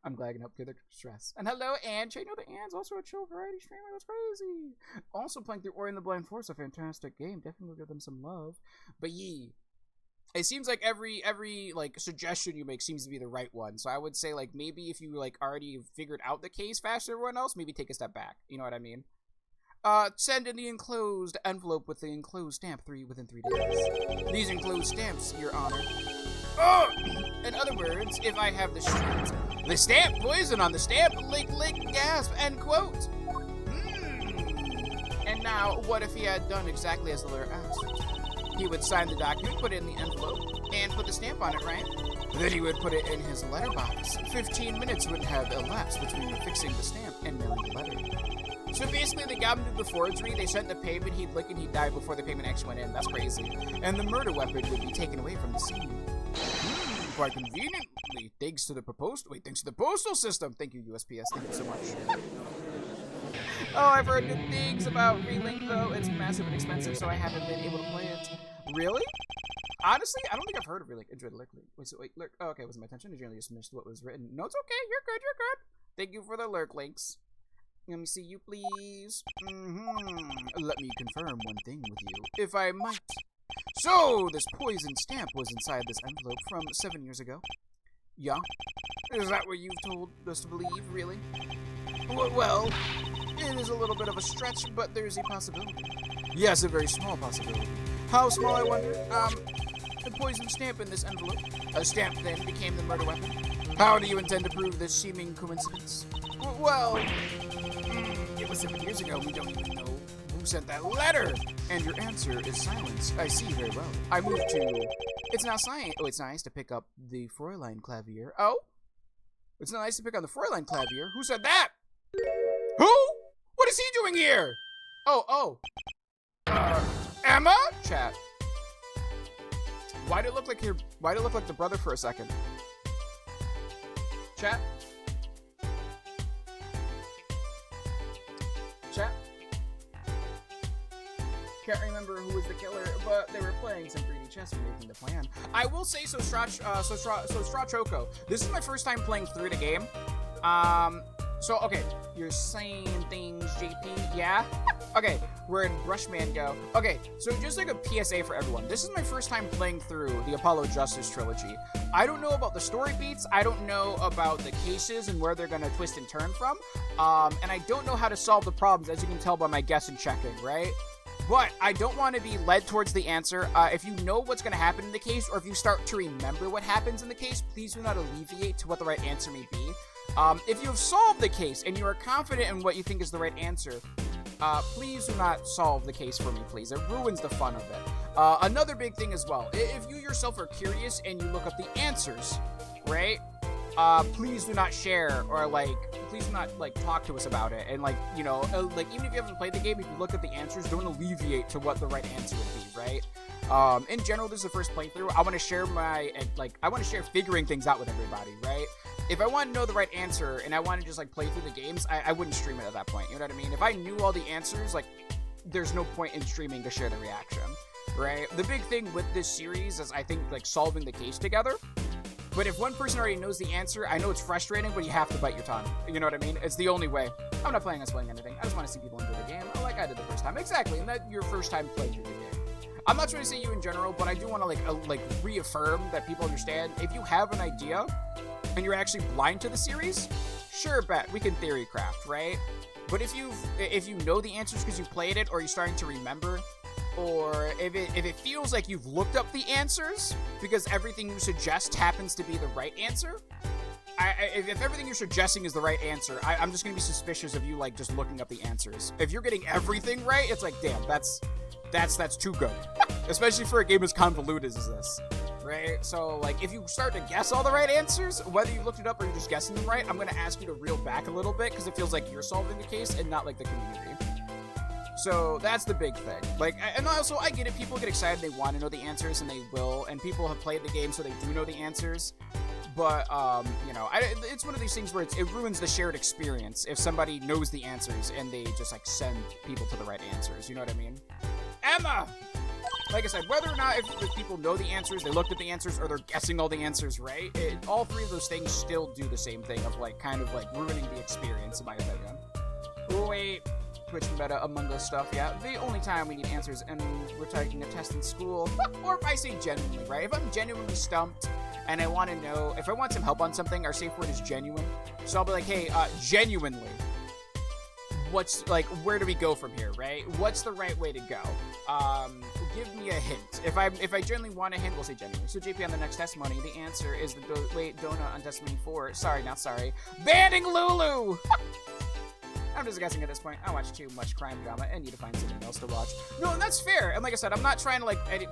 I'm glad I can help cure the stress. And hello, Anne. You know the Anne's also a chill variety streamer. That's crazy. Also playing through Ori and the Blind Forest, a fantastic game. Definitely give them some love. But yee. It seems like every like suggestion you make seems to be the right one. So I would say like maybe if you like already figured out the case faster than everyone else, maybe take a step back. You know what I mean? Send in the enclosed envelope with the enclosed stamp within 3 days. These enclosed stamps, Your Honor. Oh! In other words, if I have the stamp poison on the stamp, lick, gasp, end quote. And now, what if he had done exactly as the letter asked? He would sign the document, put it in the envelope, and put the stamp on it, right? Then he would put it in his letterbox. 15 minutes would have elapsed between fixing the stamp and mailing the letter. So basically, they got him to the forgery, they sent the payment, he'd lick and he'd die before the payment actually went in. That's crazy. And the murder weapon would be taken away from the scene. Quite conveniently, thanks to the postal system. Thank you, USPS. Thank you so much. Oh, I've heard good things about Relink, though. It's massive and expensive, so I haven't been able to play it. Really? Honestly, I don't think I've heard of Relink. Wait, lurk. Oh, okay, it wasn't my attention. I generally just missed what was written. No, it's okay. You're good. Thank you for the lurk links. Let me see you, please. Let me confirm one thing with you, if I might. So, this poison stamp was inside this envelope from 7 years ago? Yeah? Is that what you've told us to believe, really? Well, it is a little bit of a stretch, but there's a possibility. Yes, a very small possibility. How small, I wonder? The poison stamp in this envelope. A stamp then became the murder weapon. How do you intend to prove this seeming coincidence? Well, it was 7 years ago. We don't even know who sent that letter. And your answer is silence. I see very well. I moved to... It's not science. Oh, it's nice to pick up the Fräulein clavier. Oh? It's not nice to pick on the Fräulein clavier. Who said that? Who? What is he doing here? Oh. Emma? Chat. Why'd it look like the brother for a second? Chat? Can't remember who was the killer, but they were playing some 3D chess and making the plan. I will say, so Choco, this is my first time playing through the game. So, okay, you're saying things, JP, yeah? Okay, we're in Brushman Go. Okay, so just like a PSA for everyone, this is my first time playing through the Apollo Justice trilogy. I don't know about the story beats, I don't know about the cases and where they're gonna twist and turn from, and I don't know how to solve the problems, as you can tell by my guess and checking, right? But I don't want to be led towards the answer. If you know what's going to happen in the case, or if you start to remember what happens in the case, please do not alleviate to what the right answer may be. If you have solved the case and you are confident in what you think is the right answer, please do not solve the case for me, please. It ruins the fun of it. Another big thing as well, if you yourself are curious and you look up the answers, right? Please do not share or please do not talk to us about it. And even if you haven't played the game, if you look at the answers, don't alleviate to what the right answer would be, right? In general, this is the first playthrough. I want to share I want to share figuring things out with everybody, right? If I want to know the right answer and I want to just play through the games, I wouldn't stream it at that point. You know what I mean? If I knew all the answers, there's no point in streaming to share the reaction, right? The big thing with this series is I think solving the case together. But if one person already knows the answer, I know it's frustrating, but you have to bite your tongue. You know what I mean? It's the only way. I'm not planning on spoiling anything. I just want to see people enjoy the game, like I did the first time. Exactly, and that your first time playing through the game. I'm not trying to say you in general, but I do want to reaffirm that people understand. If you have an idea and you're actually blind to the series, sure, bet we can theory craft, right? But if you know the answers because you played it, or you're starting to remember, or if it feels like you've looked up the answers because everything you suggest happens to be the right answer, if everything you're suggesting is the right answer, I'm just gonna be suspicious of you just looking up the answers. If you're getting everything right, it's damn, that's too good, especially for a game as convoluted as this, right? So if you start to guess all the right answers, whether you looked it up or you're just guessing them right, I'm gonna ask you to reel back a little bit because it feels like you're solving the case and not the community. So that's the big thing. And also I get it. People get excited. They want to know the answers, and they will. And people have played the game, so they do know the answers. But it's one of these things where it ruins the shared experience if somebody knows the answers and they just send people to the right answers. You know what I mean? Emma. Like I said, whether or not if people know the answers, they looked at the answers, or they're guessing all the answers right, all three of those things still do the same thing of ruining the experience, in my opinion. Wait. Twitch meta Among Us stuff, yeah. The only time we need answers and we're taking a test in school, or if I say genuinely, right? If I'm genuinely stumped and I want to know, if I want some help on something, our safe word is genuine. So I'll be like, hey, genuinely, what's, where do we go from here, right? What's the right way to go? Give me a hint. If I genuinely want a hint, we'll say genuinely. So JP, on the next testimony, the answer is the donut on testimony 4. Sorry, not sorry. Banning Lulu! I'm just guessing at this point. I watch too much crime drama and need to find something else to watch. No, and that's fair. And like I said, I'm not trying to edit.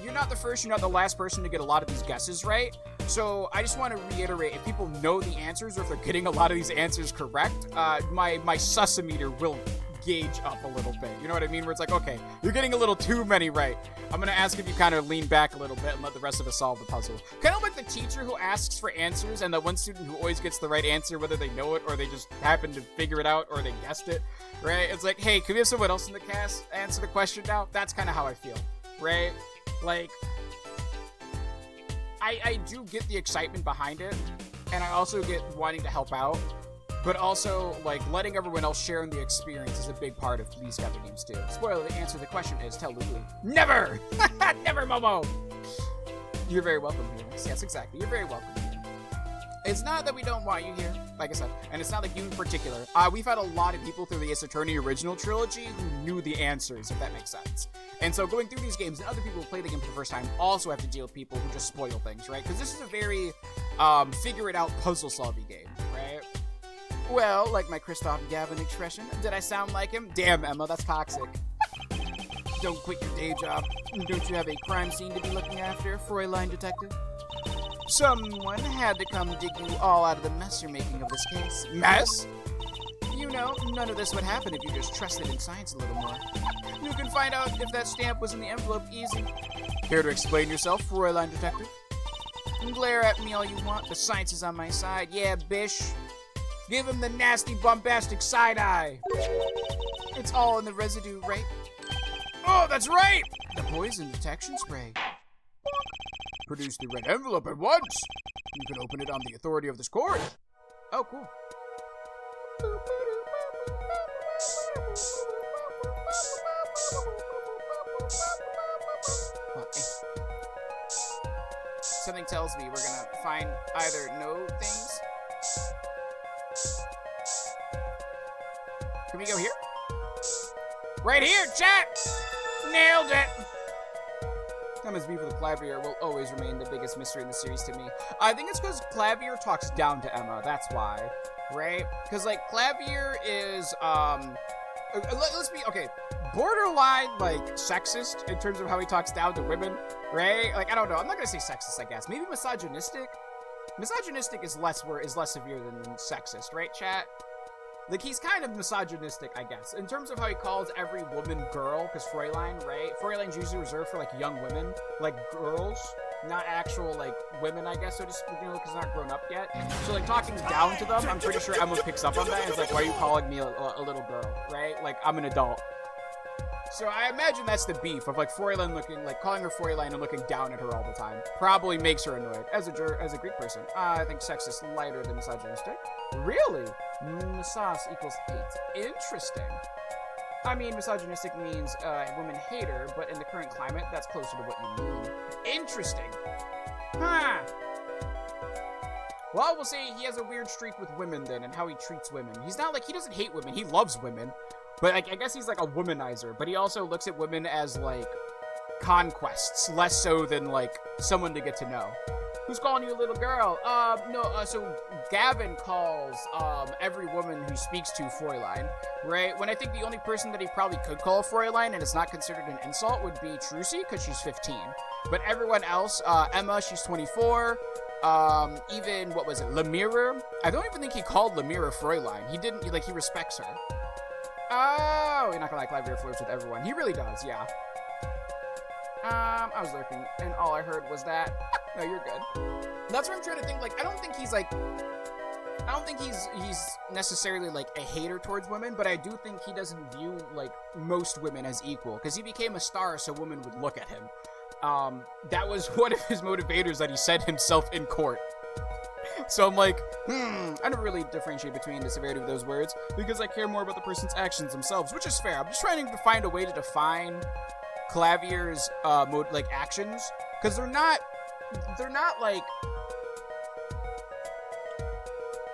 You're not the first, you're not the last person to get a lot of these guesses right. So I just want to reiterate, if people know the answers or if they're getting a lot of these answers correct, my sus-meter will gauge up a little bit. You know what I mean? Where it's like, okay, you're getting a little too many right. I'm going to ask if you kind of lean back a little bit and let the rest of us solve the puzzle. Kind of like the teacher who asks for answers and the one student who always gets the right answer, whether they know it or they just happen to figure it out or they guessed it, right? It's like, hey, can we have someone else in the cast answer the question now? That's kind of how I feel, right? Like, I do get the excitement behind it, and I also get wanting to help out. But also, like, letting everyone else share in the experience is a big part of these type of games, too. Spoiler, the answer to the question is tell Lulu. Never! Never, Momo! You're very welcome here. Yes, exactly. You're very welcome here. It's not that we don't want you here, like I said, and it's not like you in particular. We've had a lot of people through the Ace Attorney original trilogy who knew the answers, if that makes sense. And so going through these games, and other people who play the game for the first time also have to deal with people who just spoil things, right? Because this is a very figure-it-out puzzle-solving game, right? Well, like my Christoph Gavin expression, did I sound like him? Damn, Emma, that's toxic. Don't quit your day job. Don't you have a crime scene to be looking after, Fräulein Detective? Someone had to come dig you all out of the mess you're making of this case. Mess? You know, none of this would happen if you just trusted in science a little more. You can find out if that stamp was in the envelope easy. Care to explain yourself, Fräulein Detective? Glare at me all you want, the science is on my side. Yeah, bish. Give him the nasty, bombastic side-eye. It's all in the residue, right? Oh, that's right! The poison detection spray. Produce the red envelope at once. You can open it on the authority of this court. Oh, cool. Something tells me we're gonna find either no things. Can we go here? Right here, chat! Nailed it! MSB for the Clavier will always remain the biggest mystery in the series to me. I think it's because Clavier talks down to Emma, that's why. Right? Because, like, Clavier is, let's be, okay, borderline, like, sexist in terms of how he talks down to women, right? Like, I don't know, I'm not gonna say sexist, I guess. Maybe misogynistic? Misogynistic is less severe than sexist, right, chat? Like, he's kind of misogynistic, I guess, in terms of how he calls every woman girl, because Fräulein, right? Fräulein's usually reserved for, like, young women, like, girls, not actual, like, women, I guess, so to speak, you know, because they're not grown up yet. So, like, talking down to them, I'm pretty sure Emma picks up on that, and is like, why are you calling me a little girl, right? Like, I'm an adult. So I imagine that's the beef of, like, Fräulein looking, like, calling her Fräulein and looking down at her all the time. Probably makes her annoyed. As a Greek person, I think sex is lighter than misogynistic. Really? Misos equals hate. Interesting. I mean, misogynistic means women hater, but in the current climate, that's closer to what you mean. Interesting. Huh. Well, we'll say he has a weird streak with women then, and how he treats women. He's not like, he doesn't hate women, he loves women. But like, I guess he's like a womanizer, but he also looks at women as like conquests, less so than like someone to get to know. Who's calling you a little girl? So Gavin calls every woman who speaks to Fräulein, right? When I think the only person that he probably could call Fräulein and it's not considered an insult would be Trucy, because she's 15. But everyone else, Emma, she's 24. Even, what was it, Lemira? I don't even think he called Lemira Fräulein. He didn't, like, he respects her. Oh, you're not gonna like Clavier flirts with everyone. He really does, yeah. I was lurking, and all I heard was that. No, you're good. That's what I'm trying to think, like, I don't think he's necessarily, like, a hater towards women, but I do think he doesn't view, like, most women as equal, because he became a star so women would look at him. That was one of his motivators that he said himself in court. So I'm like, I don't really differentiate between the severity of those words, because I care more about the person's actions themselves, which is fair. I'm just trying to find a way to define Clavier's, actions, because they're not, like,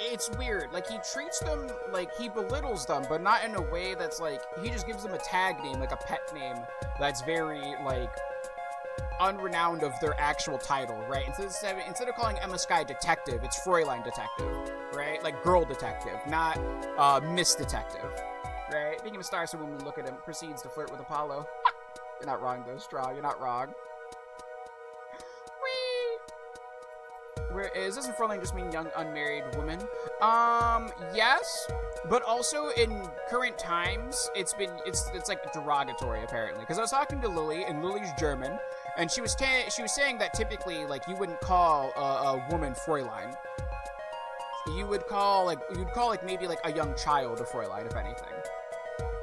it's weird. Like, he treats them, like, he belittles them, but not in a way that's, like, he just gives them a tag name, like a pet name, that's very, like, unrenowned of their actual title, right? Instead of calling Emma Skye Detective, it's Fräulein Detective, right? Like, girl detective, not Miss Detective, right? Making him a star so when we look at him, proceeds to flirt with Apollo. You're not wrong, though, Straw. You're not wrong. Whee! Where is doesn't Fräulein just mean young unmarried woman? Yes, but also in current times, it's like derogatory apparently. Because I was talking to Lily, and Lily's German, and she was saying that typically like you wouldn't call a woman Fräulein. You'd call like maybe like a young child a Fräulein, if anything.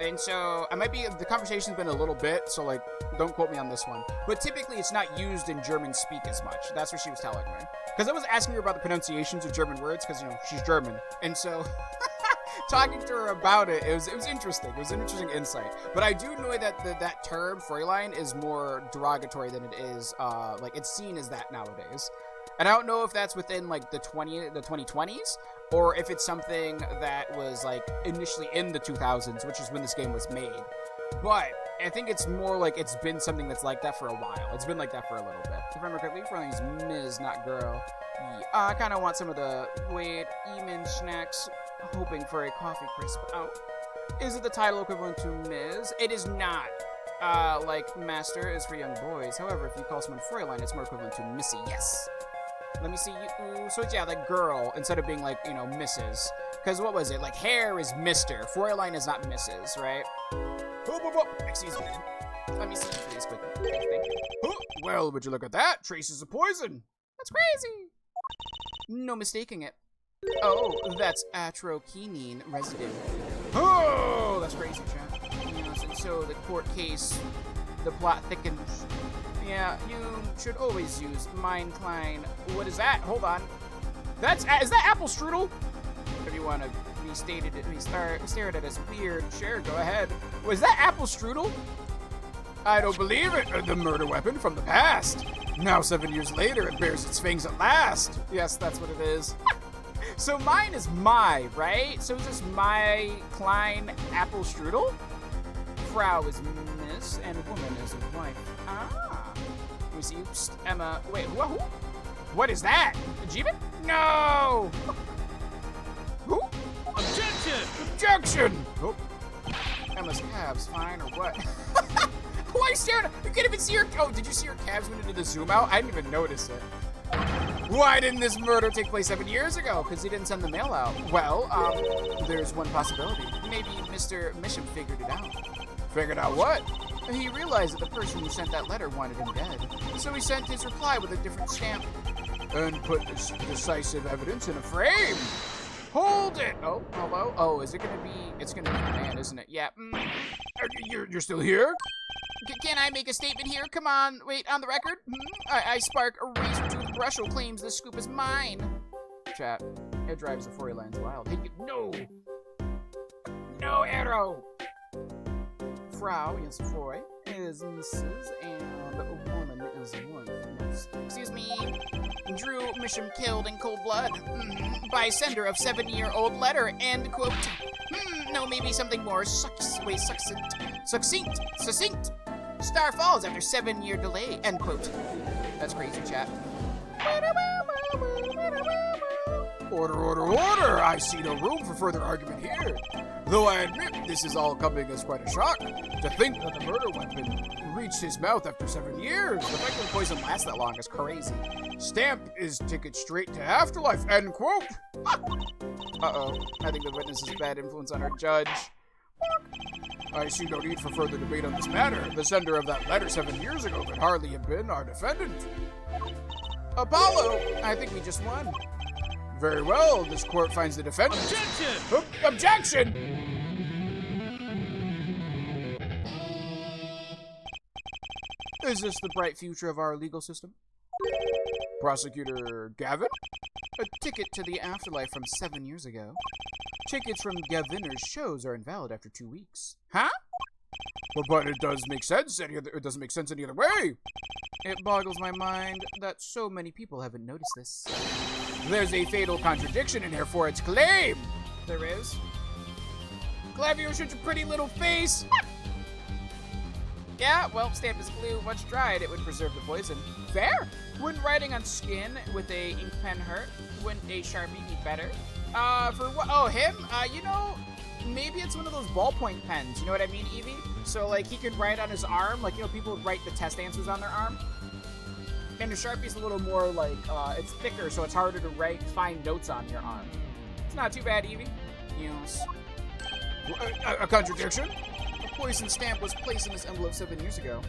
And so the conversation's been a little bit, so like don't quote me on this one. But typically it's not used in German speak as much. That's what she was telling me. Because I was asking her about the pronunciations of German words, because she's German. And so talking to her about it, it was interesting. It was an interesting insight. But I do know that that term Fräulein is more derogatory than it is like it's seen as that nowadays. And I don't know if that's within like the 2020s, or if it's something that was like initially in the 2000s, which is when this game was made. But I think it's more like it's been something that's like that for a while. It's been like that for a little bit. If I remember correctly, Fräulein's Ms., not girl. Yeah, I kind of want some of the Eamon snacks, hoping for a coffee crisp. Oh, is it the title equivalent to Ms.? It is not. Like Master is for young boys. However, if you call someone Fräulein, it's more equivalent to Missy. Yes. Let me see you. So yeah, like girl instead of being like, Mrs. Because what was it? Like hair is Mr. Fräulein is not Mrs., right? Excuse me. Let me see you please quickly. Thank you. Well, would you look at that? Traces of poison. That's crazy. No mistaking it. Oh, that's atroquinine residue. Oh, that's crazy, chat. Yes, and so the court case, the plot thickens. Yeah, you should always use Mein Klein. What is that? Hold on. Is that apple strudel? If you want to stare at it as weird, sure, go ahead. Was that apple strudel? I don't believe it. The murder weapon from the past. Now 7 years later, it bears its fangs at last. Yes, that's what it is. So mine is my, right? So is this my Klein apple strudel? Frau is miss, and woman is wife. Ah. Let me see. Psst, Emma. Wait, who? What is that? Jeevan? No! Who? Objection! Objection! Oh. Emma's calves fine or what? Why are you staring at? You can't even see her. Oh, did you see her calves when it did the zoom out? I didn't even notice it. Why didn't this murder take place 7 years ago? Because he didn't send the mail out. Well, there's one possibility. Maybe Mr. Misham figured it out. Figured out what? He realized that the person who sent that letter wanted him dead. So he sent his reply with a different stamp. And put this decisive evidence in a frame. Hold it! Oh, hello? Oh, is it gonna be... It's gonna be the man, isn't it? Yeah. You're still here? Can I make a statement here? Come on. Wait, on the record? I spark a razor-toothed Brushel claims this scoop is mine. Chat. It drives the Fräulein's wild. Hey, no! No arrow! Frau, yes, Fräu, is Mrs. and woman is wife. Excuse me. Drew Misham killed in cold blood by sender of 7-year-old letter, end quote. No, maybe something more succinct. Star falls after 7-year delay, end quote. That's crazy, chat. Order! I see no room for further argument here. Though I admit this is all coming as quite a shock. To think that the murder weapon reached his mouth after 7 years. The fact that the poison lasts that long is crazy. Stamp is ticket straight to afterlife, end quote. Uh-oh. I think the witness is bad influence on our judge. I see no need for further debate on this matter. The sender of that letter 7 years ago could hardly have been our defendant. Apollo, I think we just won. Very well, this court finds the defendant. Objection! Objection! Is this the bright future of our legal system? Prosecutor Gavin? A ticket to the afterlife from 7 years ago. Tickets from Gaviner's shows are invalid after 2 weeks. Huh? But it does make sense. It doesn't make sense any other way. It boggles my mind that so many people haven't noticed this. There's a fatal contradiction in here for its claim. There is. Clavier, you're such a pretty little face. Yeah, well, stamp is glue. Once dried, it would preserve the poison. Fair. Wouldn't writing on skin with a ink pen hurt? Wouldn't a Sharpie be better? For what? Oh, him? Maybe it's one of those ballpoint pens. You know what I mean, Evie? So, like, he could write on his arm. Like, people would write the test answers on their arm. And the Sharpie's a little more like, it's thicker, so it's harder to find notes on your arm. It's not too bad, Eevee. Yes. A contradiction? A poison stamp was placed in this envelope 7 years ago.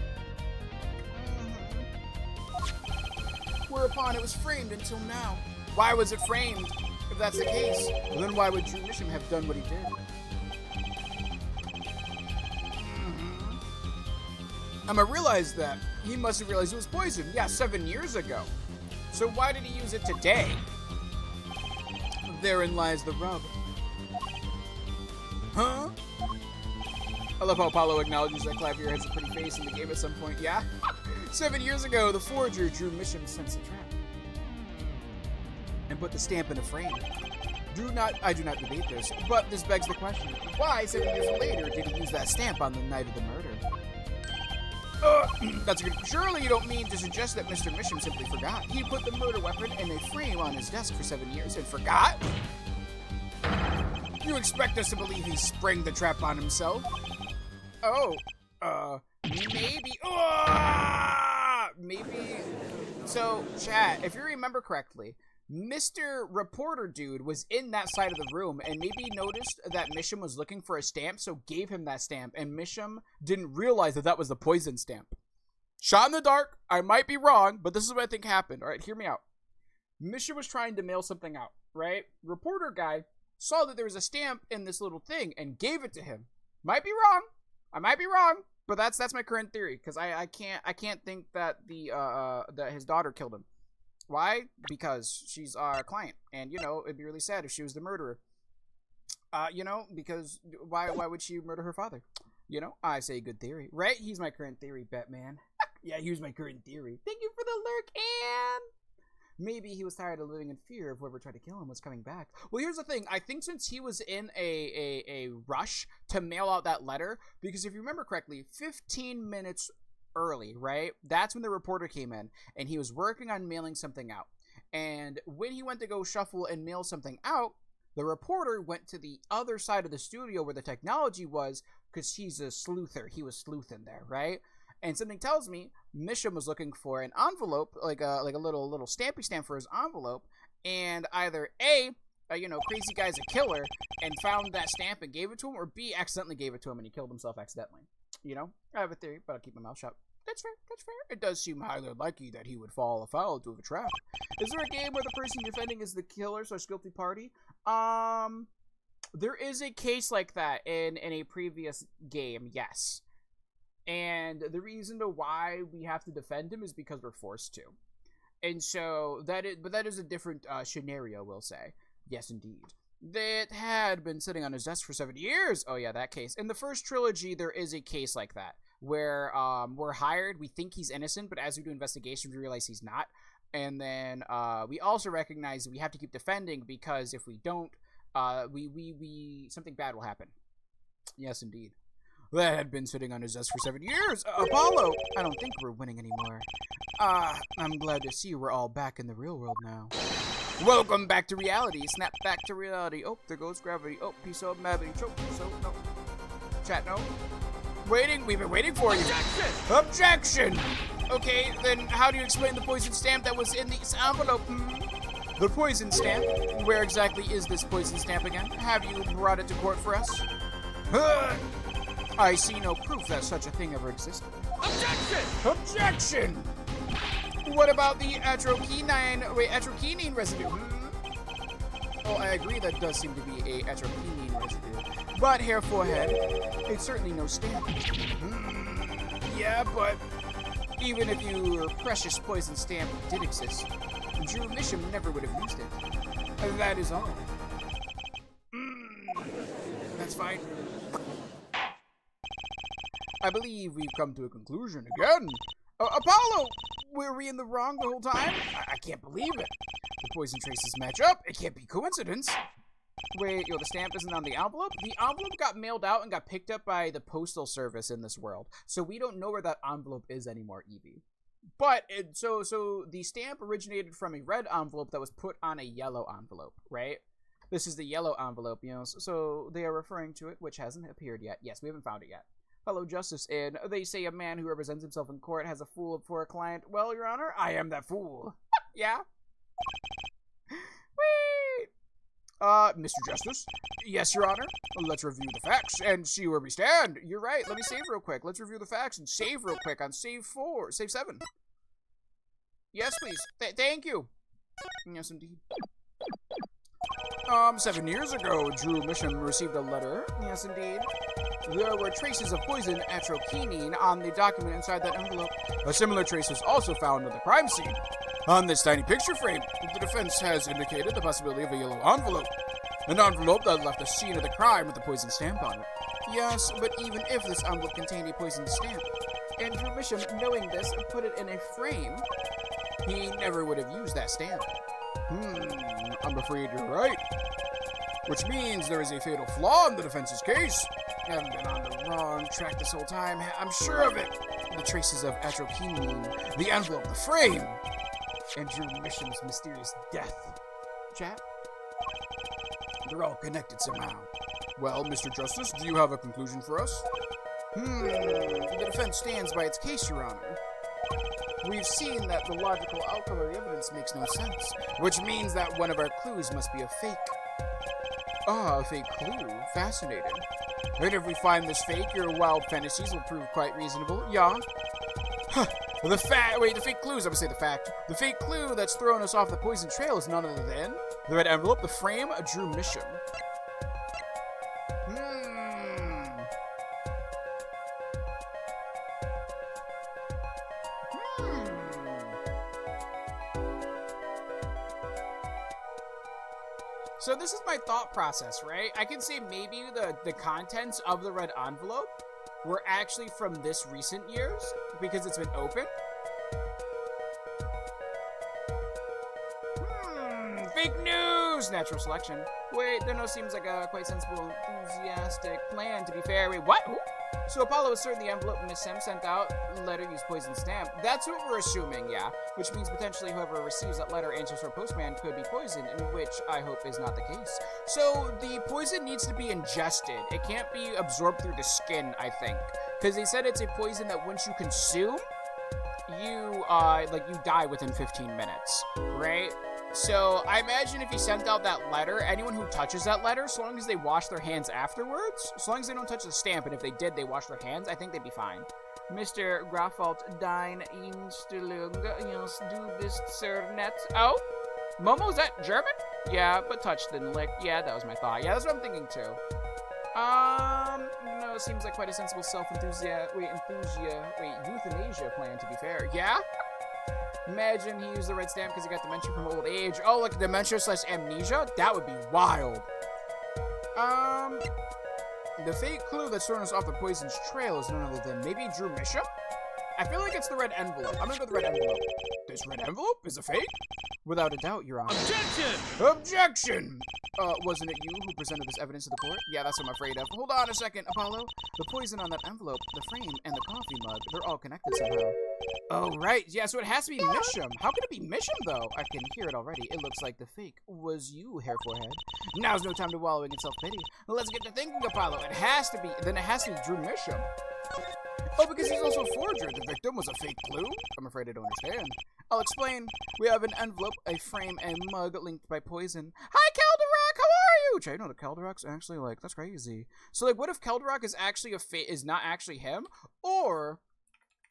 Whereupon it was framed until now. Why was it framed? If that's the case, then why would Drew Misham have done what he did? I realized that he must have realized it was poison. Yeah, 7 years ago. So why did he use it today? Therein lies the rub. Huh? I love how Apollo acknowledges that Clavier has a pretty face in the game at some point. Yeah? 7 years ago, the forger Drew Misham sensed a trap and put the stamp in a frame. I do not debate this, but this begs the question: why 7 years later did he use that stamp on the night of the murder? That's good. Surely you don't mean to suggest that Mr. Misham simply forgot. He put the murder weapon in a frame on his desk for 7 years and forgot? You expect us to believe he sprang the trap on himself? Oh, maybe. Maybe. So, chat, if you remember correctly, Mr. Reporter Dude was in that side of the room and maybe noticed that Misham was looking for a stamp, so gave him that stamp, and Misham didn't realize that that was the poison stamp. Shot in the dark. I might be wrong, but this is what I think happened. All right, hear me out. Misham was trying to mail something out, right? Reporter guy saw that there was a stamp in this little thing and gave it to him. Might be wrong. I might be wrong, but that's my current theory, because I can't think that that his daughter killed him. Why? Because she's our client, and, you know, it'd be really sad if she was the murderer. You know, because why would she murder her father? You know, I say good theory, right? He's my current theory, Batman. Yeah, here's my current theory. Thank you for the lurk, and maybe he was tired of living in fear of whoever tried to kill him was coming back. Well, here's the thing. I think since he was in a rush to mail out that letter, because if you remember correctly, 15 minutes early, right? That's when the reporter came in, and he was working on mailing something out. And when he went to go shuffle and mail something out, the reporter went to the other side of the studio where the technology was, because he's a sleuther. He was sleuthing there, right? And something tells me Misham was looking for an envelope, like a little stampy stamp for his envelope, and either A, you know, crazy guy's a killer and found that stamp and gave it to him, or B, accidentally gave it to him and he killed himself accidentally. You know, I have a theory, but I'll keep my mouth shut. That's fair, that's fair. It does seem highly unlikely that he would fall afoul of a trap. Is there a game where the person defending is the killer / guilty party? There is a case like that in a previous game, yes. And the reason to why we have to defend him is because we're forced to. And so, that is a different scenario, we'll say. Yes, indeed. That had been sitting on his desk for 7 years. Oh yeah, that case. In the first trilogy, there is a case like that, where we're hired, we think he's innocent, but as we do investigations, we realize he's not. And then we also recognize that we have to keep defending, because if we don't, something bad will happen. Yes, indeed. That had been sitting on his desk for 7 years. Apollo, I don't think we're winning anymore. I'm glad to see we're all back in the real world now. Welcome back to reality. Snap back to reality. Oh, there goes gravity. Oh, piece of gravity. Choke. So, no. Chat, no. Waiting. We've been waiting for you. Objection! Objection! Okay, then how do you explain the poison stamp that was in this envelope? The poison stamp? Where exactly is this poison stamp again? Have you brought it to court for us? I see no proof that such a thing ever existed. Objection! Objection! What about the atroquinine residue? Oh, I agree, that does seem to be a atroquinine residue. But hair forehead, it's certainly no stamp. Yeah, but even if your precious poison stamp did exist, Drew Misham never would have used it. That is all. That's fine. I believe we've come to a conclusion again. Apollo! Were we in the wrong the whole time? I can't believe it. The poison traces match up. It can't be coincidence. Wait, the stamp isn't on the envelope? The envelope got mailed out and got picked up by the postal service in this world. So we don't know where that envelope is anymore, Eevee. But, so the stamp originated from a red envelope that was put on a yellow envelope, right? This is the yellow envelope, so they are referring to it, which hasn't appeared yet. Yes, we haven't found it yet. fellow justice in. They say a man who represents himself in court has a fool for a client. Well, Your Honor, I am that fool. Yeah? Wait. Mr. Justice? Yes, Your Honor. Let's review the facts and see where we stand. You're right. Let me save real quick. Let's review the facts and save real quick on save 7. Yes, please. Thank you. Yes, indeed. 7 years ago, Drew Misham received a letter. Yes, indeed. There were traces of poison atroquinine on the document inside that envelope. A similar trace was also found on the crime scene. On this tiny picture frame, the defense has indicated the possibility of a yellow envelope. An envelope that left the scene of the crime with the poison stamp on it. Yes, but even if this envelope contained a poison stamp, and Drew Misham, knowing this, put it in a frame, he never would have used that stamp. I'm afraid you're right. Which means there is a fatal flaw in the defense's case. You haven't been on the wrong track this whole time, I'm sure of it. The traces of atroquinine, the envelope, the frame, and Drew Misham's mysterious death. Chat? They're all connected somehow. Well, Mr. Justice, do you have a conclusion for us? The defense stands by its case, Your Honor. We've seen that the logical outcome of the evidence makes no sense, which means that one of our clues must be a fake. A fake clue. Fascinating. And if we find this fake, your wild fantasies will prove quite reasonable. Yeah. The fake clues, I would say the fact. The fake clue that's thrown us off the poison trail is none other than the red envelope, the frame, Drew Misham. So this is my thought process, right? I can say maybe the contents of the red envelope were actually from this recent years because it's been open. Fake news! Natural selection. Wait, there no seems like a quite sensible, enthusiastic plan, to be fair. Wait, what? Ooh. So Apollo is certain the envelope Miss Sim sent out, letter used poison stamp. That's what we're assuming, yeah. Which means potentially whoever receives that letter answers for postman could be poisoned, which I hope is not the case. So the poison needs to be ingested. It can't be absorbed through the skin, I think. Because they said it's a poison that once you consume, you die within 15 minutes, right? So I imagine if you sent out that letter, anyone who touches that letter, so long as they wash their hands afterwards, so long as they don't touch the stamp, and if they did, they wash their hands, I think they'd be fine. Mr. Grafalt Dein Instellung, yes, du bist sehr nett. Oh? Momo, is that German? Yeah, but touch didn't lick. Yeah, that was my thought. Yeah, that's what I'm thinking too. No, it seems like quite a sensible euthanasia plan, to be fair. Yeah? Imagine he used the red stamp because he got dementia from old age. Oh, like dementia/amnesia? That would be wild. The fake clue that's thrown us off the poison's trail is none other than maybe Drew Misham? I feel like it's the red envelope. I'm gonna go with the red envelope. This red envelope is a fake? Without a doubt, Your Honor. Objection! Objection! Wasn't it you who presented this evidence to the court? Yeah, that's what I'm afraid of. Hold on a second, Apollo. The poison on that envelope, the frame, and the coffee mug, they're all connected somehow. Oh, right. Yeah, so it has to be Misham. How can it be Misham, though? I can hear it already. It looks like the fake was you, Hair Forehead. Now's no time to wallowing in self-pity. Let's get to thinking, Apollo. It has to be Drew Misham. Oh, because he's also a forger. The victim was a fake clue? I'm afraid I don't understand. I'll explain. We have an envelope, a frame, and mug linked by poison. Hi, Kelderock! How are you? Which I know that Kelderock's actually, like, that's crazy. So, like, what if Kelderock is actually is not actually him? Or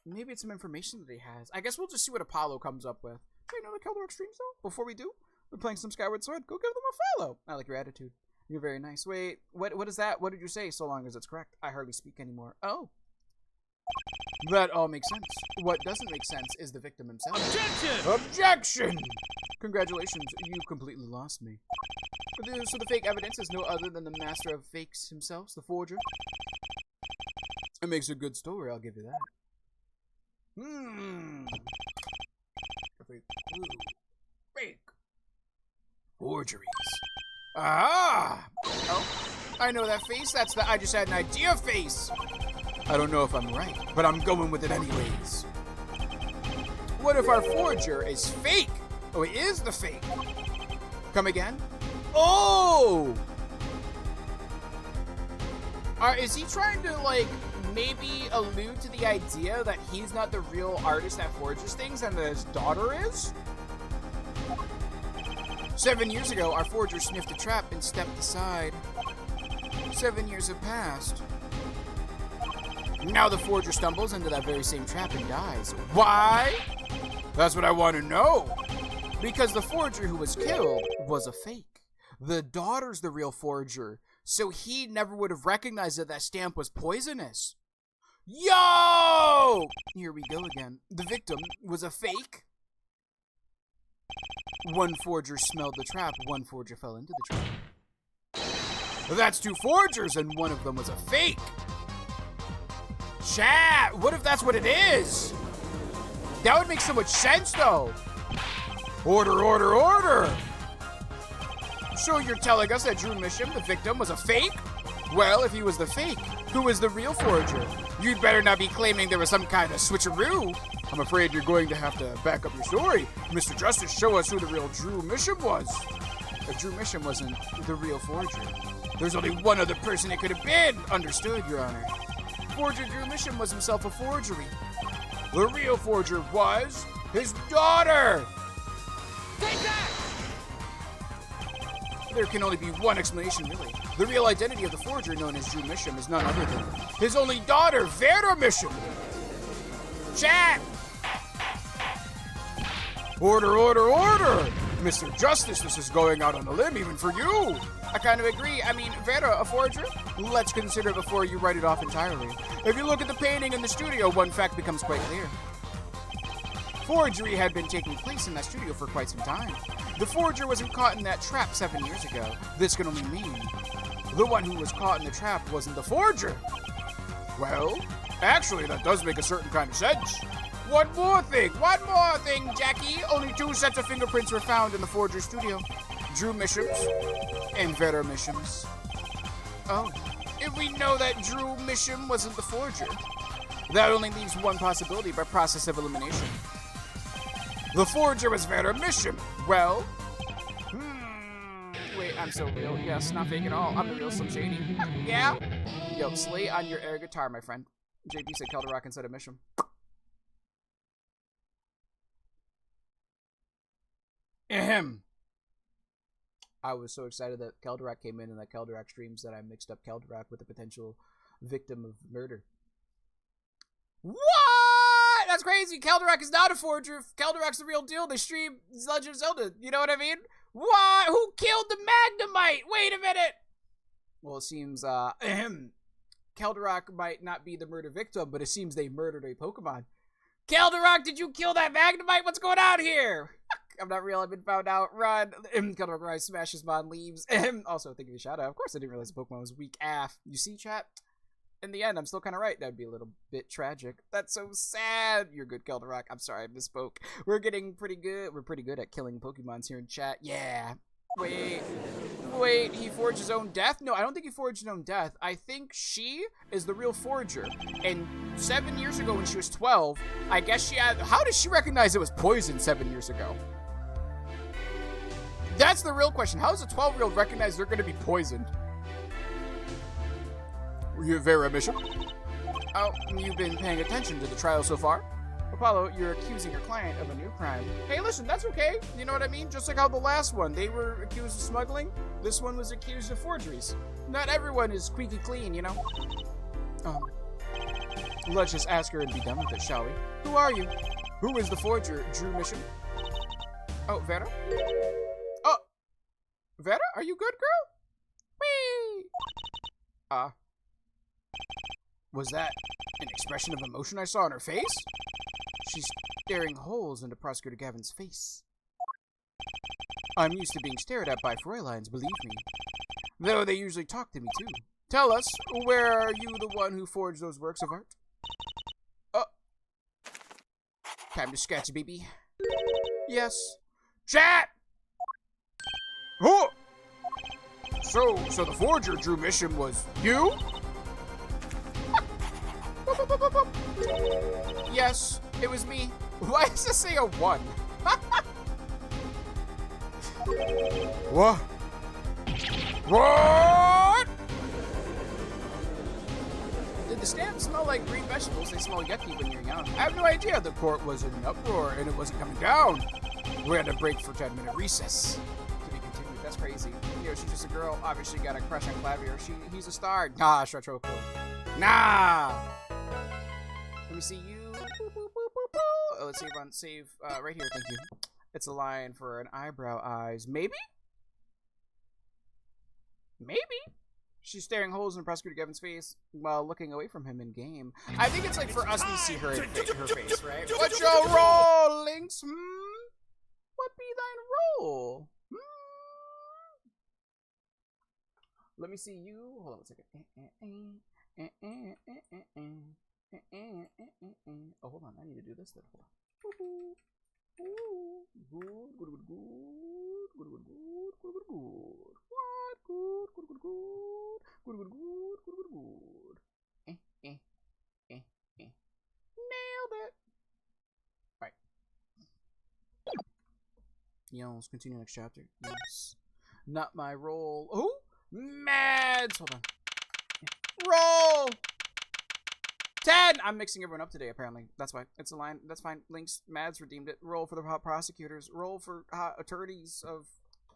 maybe it's some information that he has. I guess we'll just see what Apollo comes up with. Do you know the Kelderock streams, though? Before we do, we're playing some Skyward Sword. Go give them a follow. I like your attitude. You're very nice. Wait, what is that? What did you say? So long as it's correct. I hardly speak anymore. Oh. That all makes sense. What doesn't make sense is the victim himself. Objection! Objection! Congratulations, you completely lost me. So the fake evidence is no other than the master of fakes himself, the forger. It makes a good story, I'll give you that. Fake. Forgeries. Ah! Oh, I know that face. That's the I just had an idea face. I don't know if I'm right, but I'm going with it anyways. What if our forger is fake? Oh, he is the fake. Come again? Oh! Is he trying to, like, maybe allude to the idea that he's not the real artist that forges things and that his daughter is? 7 years ago, our forger sniffed a trap and stepped aside. 7 years have passed. Now the forger stumbles into that very same trap and dies. Why? That's what I want to know. Because the forger who was killed was a fake. The daughter's the real forger, so he never would have recognized that that stamp was poisonous. Yo! Here we go again. The victim was a fake. One forger smelled the trap, one forger fell into the trap. That's two forgers, and one of them was a fake. Chat, what if that's what it is? That would make so much sense, though. Order, order, order! So you're telling us that Drew Misham, the victim, was a fake? Well, if he was the fake, who was the real forger? You'd better not be claiming there was some kind of switcheroo. I'm afraid you're going to have to back up your story. Mr. Justice, show us who the real Drew Misham was. If Drew Misham wasn't the real forger, there's only one other person it could have been. Understood, Your Honor. Forger Drew Misham was himself a forgery. The real forger was his daughter. Take that! There can only be one explanation, really. The real identity of the forger known as Drew Misham is none other than his only daughter, Vera Misham. Chat! Order, order, order! Mr. Justice, this is going out on a limb even for you. I kind of agree. I mean, Vera, a forger? Let's consider it before you write it off entirely. If you look at the painting in the studio, one fact becomes quite clear. Forgery had been taking place in that studio for quite some time. The forger wasn't caught in that trap 7 years ago. This can only mean the one who was caught in the trap wasn't the forger. Well, actually, that does make a certain kind of sense. One more thing, Jackie. Only 2 sets of fingerprints were found in the forger's studio. Drew Misham's and Vera Misham's. Oh, if we know that Drew Misham wasn't the forger, that only leaves one possibility by process of elimination. The forger was Vera Misham. Well, wait, I'm so real. Yes, not fake at all. I'm the real Slim Shady. Yeah? Yo, slay on your air guitar, my friend. JP said Kelderock instead of Misham. Ahem. I was so excited that Kelderock came in and that Kelderock streams that I mixed up Kelderock with a potential victim of murder. What? That's crazy. Kelderock is not a forger. Kelderock's the real deal. They stream Legend of Zelda. You know what I mean? What? Who killed the Magnemite? Wait a minute. Well, it seems, Kelderock might not be the murder victim, but it seems they murdered a Pokemon. Kelderock, did you kill that Magnemite? What's going on here? I'm not real. I've been found out. Run. Kelderock Rise smashes mod leaves. Also, thinking of shout out. Of course, I didn't realize the Pokemon was weak AF. You see, chat? In the end, I'm still kind of right. That'd be a little bit tragic. That's so sad. You're good, Kelderock. I'm sorry, I misspoke. We're getting pretty good. We're pretty good at killing Pokemons here in chat. Yeah. Wait, he forged his own death? No, I don't think he forged his own death. I think she is the real forger. And 7 years ago when she was 12, I guess she had... How did she recognize it was poison 7 years ago? That's the real question. How does a 12-year-old recognize they're going to be poisoned? You're Vera Bishop. Oh, you've been paying attention to the trial so far? Apollo, you're accusing your client of a new crime. Hey, listen, that's okay. You know what I mean? Just like how the last one, they were accused of smuggling. This one was accused of forgeries. Not everyone is squeaky clean, you know? Let's just ask her and be done with it, shall we? Who are you? Who is the forger, Drew Mission? Oh, Vera? Oh, Vera, are you good, girl? Whee! Was that an expression of emotion I saw on her face? She's staring holes into Prosecutor Gavin's face. I'm used to being stared at by Fräuleins, believe me. Though they usually talk to me, too. Tell us, where are you the one who forged those works of art? Oh. Time to scratch, baby. Yes. Chat! Oh! So the forger, Drew Mission, was you? Yes, it was me. Why does this say a 1? What? What? the stamps smell like green vegetables. They smell yucky when you're young. I have no idea the court was in an uproar and it wasn't coming down. We had to break for 10-minute recess. To be continued. That's crazy. You know, she's just a girl. Obviously got a crush on Clavier. He's a star. Nah, retro cool. Nah. Let me see you. Oh, let's save on save right here. Thank you. It's a line for an eyebrow eyes. Maybe? Maybe? She's staring holes in Prosecutor Gavin's face while looking away from him in game. I think it's like for us to see her face, right? What's your role, Lynx? What be thine role? Let me see you. Hold on a second. Oh, hold on. I need to do this then. Hold on. Nailed it. Alright. Let's continue next chapter. Yes. Not my role. Oh! Mads! Hold on. Roll! 10! I'm mixing everyone up today, apparently. That's why. It's a line. That's fine. Links, Mads redeemed it. Roll for the hot prosecutors. Roll for hot attorneys of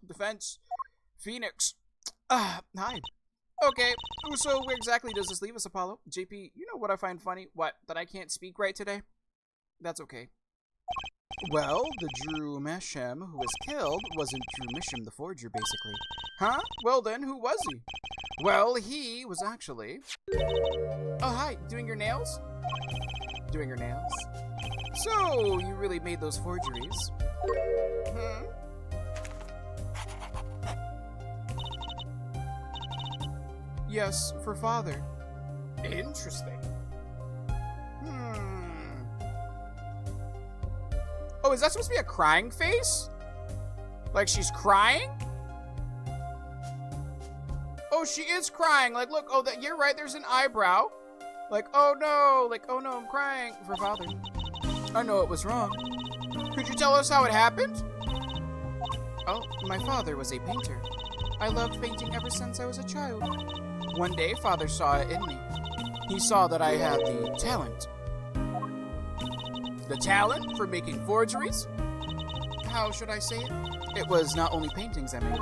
defense. Phoenix. Hi. Okay, so where exactly does this leave us, Apollo? JP, you know what I find funny? What? That I can't speak right today? That's okay. Well, the Drew Meshem who was killed wasn't Drew Meshem the forger, basically. Huh? Well then, who was he? Well, he was actually... Oh, hi. Doing your nails? Doing your nails? So, you really made those forgeries? Yes, for father. Interesting. Oh, is that supposed to be a crying face? Like she's crying? Oh, she is crying. Like, look, oh, you're right, there's an eyebrow. Like, oh no, I'm crying for father. I know it was wrong. Could you tell us how it happened? Oh, my father was a painter. I loved painting ever since I was a child. One day, father saw it in me. He saw that I had the talent. The talent for making forgeries? How should I say it? It was not only paintings I made.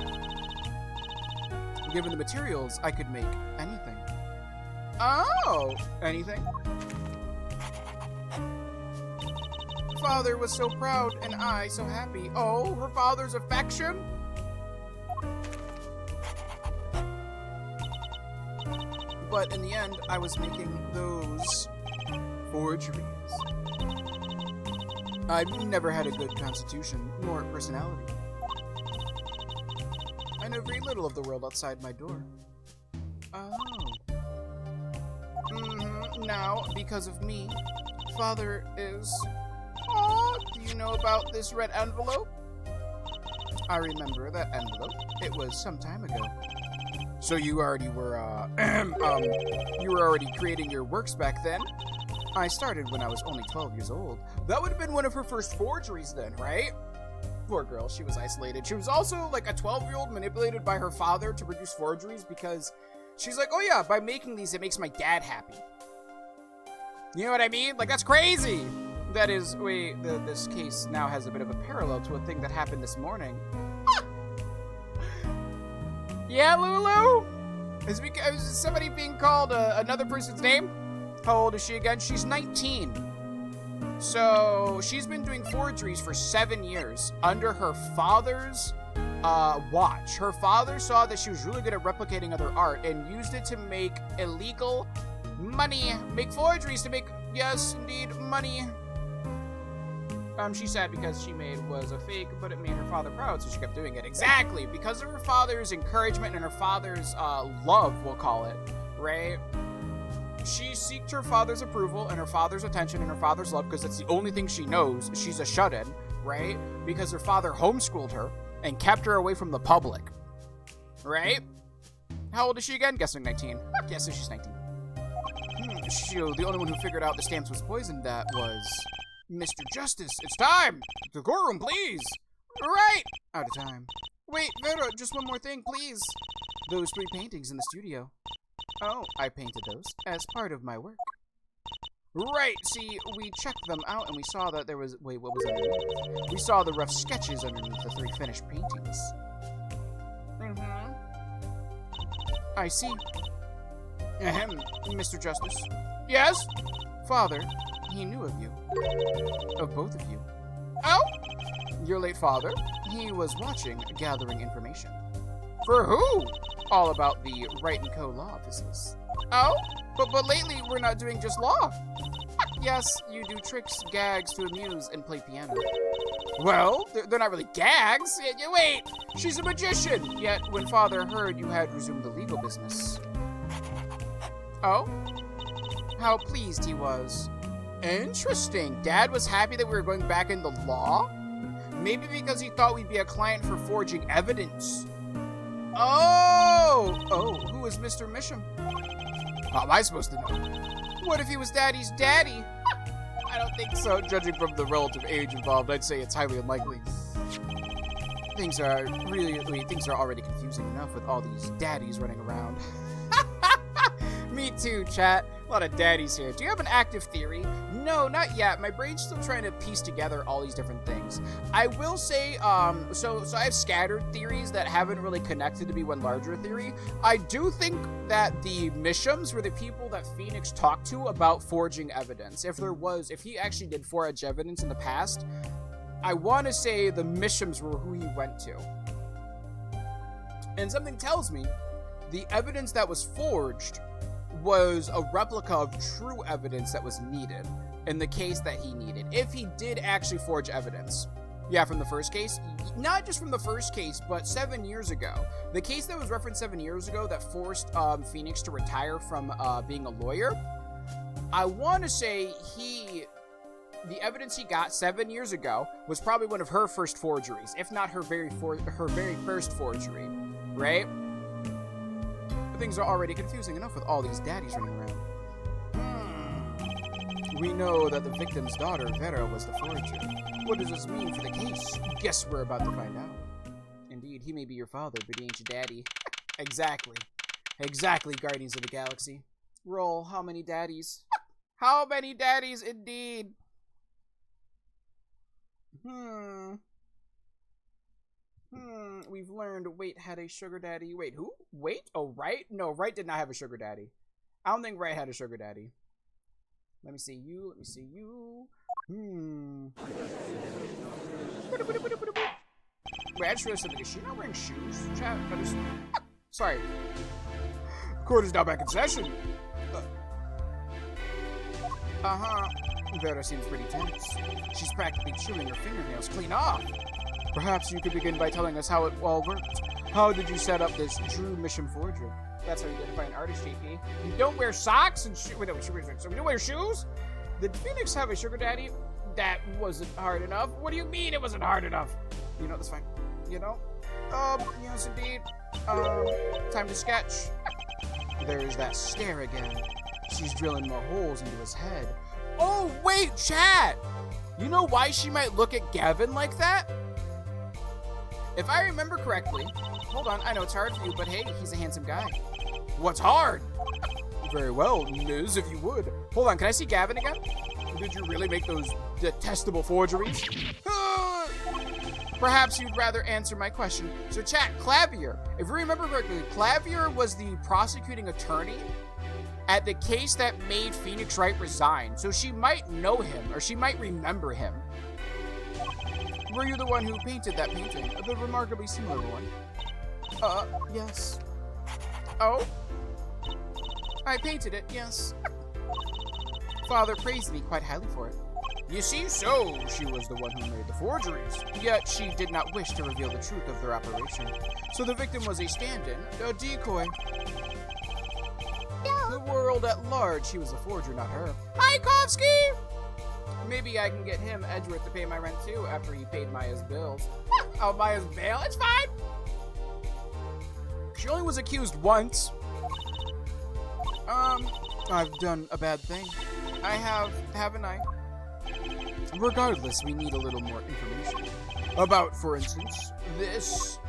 Given the materials, I could make anything. Oh, anything? Father was so proud and I so happy. Oh, her father's affection? But in the end, I was making those forgeries. I've never had a good constitution, nor personality. I know very little of the world outside my door. Oh. Now, because of me, father is... Oh, do you know about this red envelope? I remember that envelope. It was some time ago. So you already were, you were already creating your works back then? I started when I was only 12 years old. That would have been one of her first forgeries then, right? Poor girl, she was isolated. She was also like a 12-year-old manipulated by her father to produce forgeries because she's like, oh yeah, by making these, it makes my dad happy. You know what I mean? Like, that's crazy. That is, this case now has a bit of a parallel to a thing that happened this morning. Yeah, Lulu? Is somebody being called another person's name? How old is she again? She's 19. So she's been doing forgeries for 7 years under her father's watch. Her father saw that she was really good at replicating other art and used it to make illegal money. Make forgeries to make, yes, indeed, money. She's sad because she made was a fake, but it made her father proud, so she kept doing it. Exactly, because of her father's encouragement and her father's love, we'll call it, right? She seeked her father's approval and her father's attention and her father's love because that's the only thing she knows. She's a shut-in, right? Because her father homeschooled her and kept her away from the public, right? How old is she again? Guessing 19. Guessing she's 19. The only one who figured out the stamps was poisoned, that was... Mr. Justice, it's time! The courtroom, please! Right! Out of time. Wait, Vera, just one more thing, please. Those 3 paintings in the studio. Oh, I painted those as part of my work. Right, see, we checked them out and we saw that there was... Wait, what was underneath? We saw the rough sketches underneath the 3 finished paintings. Mm-hmm. I see. Ahem, Mr. Justice. Yes? Father, he knew of you. Of both of you. Oh? Your late father? He was watching, gathering information. For who? All about the Wright & Co. law offices. Oh? But lately we're not doing just law. Yes, you do tricks, gags to amuse, and play piano. Well, they're not really gags. Wait, she's a magician. Yet, when father heard you had resumed the legal business. Oh? How pleased he was. Interesting. Dad was happy that we were going back into law? Maybe because he thought we'd be a client for forging evidence. Oh! Oh, who is Mr. Misham? How am I supposed to know? What if he was Daddy's daddy? I don't think so. Judging from the relative age involved, I'd say it's highly unlikely. Things are already confusing enough with all these daddies running around. Me too, chat. A lot of daddies here. Do you have an active theory? No, not yet. My brain's still trying to piece together all these different things. I will say, so I have scattered theories that haven't really connected to be one larger theory. I do think that the Mishams were the people that Phoenix talked to about forging evidence. If he actually did forge evidence in the past, I want to say the Mishams were who he went to. And something tells me the evidence that was forged was a replica of true evidence that was needed in the case that he needed, if he did actually forge evidence. Yeah, from the first case. Not just from the first case, but 7 years ago. The case that was referenced 7 years ago that forced Phoenix to retire from being a lawyer, I want to say the evidence he got 7 years ago was probably one of her first forgeries, if not her very first forgery, right? Things are already confusing enough with all these daddies running around. We know that the victim's daughter, Vera, was the forger. What does this mean for the case? Guess we're about to find out. Indeed, he may be your father, but he ain't your daddy. Exactly. Exactly, Guardians of the Galaxy. Roll, how many daddies? How many daddies, indeed? We've learned Wait had a sugar daddy. Wait, who? Wait? Oh, Wright? No, Wright did not have a sugar daddy. I don't think Wright had a sugar daddy. Let me see you. Let me see you. Wait, I just realized something. Is she not wearing shoes? Chat? Sorry. Court is now back in session. Vera seems pretty tense. She's practically chewing her fingernails clean off. Perhaps you could begin by telling us how it all worked. How did you set up this Drew Mission Forger? That's how you identify an artist, JP. You don't wear socks and shoes. Wait, no, so we don't wear shoes? Did Phoenix have a sugar daddy? That wasn't hard enough. What do you mean it wasn't hard enough? You know, that's fine. You know? Yes, indeed. Time to sketch. There's that stare again. She's drilling more holes into his head. Oh, wait, chat! You know why she might look at Gavin like that? If I remember correctly, hold on, I know it's hard for you, but hey, he's a handsome guy. What's hard? Very well, Liz, if you would. Hold on, can I see Gavin again? Did you really make those detestable forgeries? Perhaps you'd rather answer my question. So chat, Clavier. If you remember correctly, Clavier was the prosecuting attorney at the case that made Phoenix Wright resign. So she might know him, or she might remember him. Were you the one who painted that painting? The remarkably similar one. Yes. Oh? I painted it, yes. Father praised me quite highly for it. You see, so she was the one who made the forgeries. Yet she did not wish to reveal the truth of their operation. So the victim was a stand-in, a decoy. The world at large, he was a forger, not her. Tchaikovsky! Maybe I can get him, Edgeworth, to pay my rent too after he paid Maya's bills. Oh, Maya's bail? It's fine! She only was accused once. I've done a bad thing. I have, haven't I? Regardless, we need a little more information. About, for instance, this.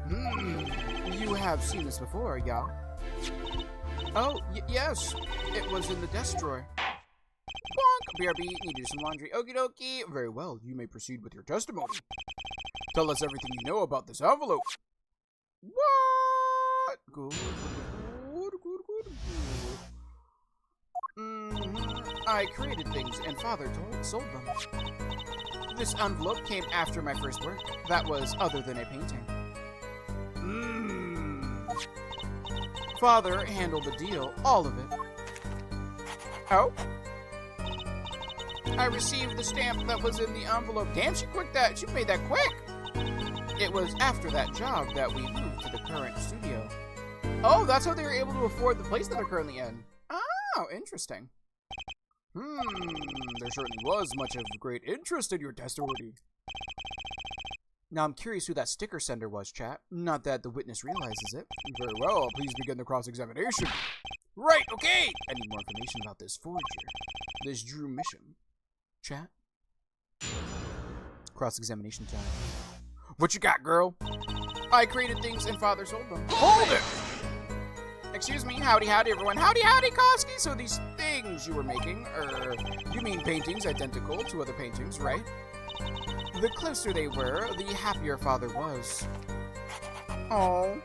You have seen this before, yeah? Oh, yes. It was in the desk drawer. Bonk. BRB, need to do some laundry. Okie dokie. Very well. You may proceed with your testimony. Tell us everything you know about this envelope. What? Good. I created things and father sold them. This envelope came after my first work. That was other than a painting. Father handled the deal, all of it. Oh? I received the stamp that was in the envelope. Damn, she made that quick. It was after that job that we moved to the current studio. Oh, that's how they were able to afford the place that they're currently in. Oh, interesting. There certainly was much of great interest in your testimony. Now I'm curious who that sticker sender was, chat. Not that the witness realizes it. Very well, please begin the cross-examination. Right, okay! I need more information about this forger. This Drew mission. Chat? Cross-examination time. What you got, girl? I created things and father sold them. Hold it! Excuse me, howdy everyone. Howdy Koski! So these things you were making, you mean paintings identical to other paintings, right? The closer they were, the happier father was. Oh.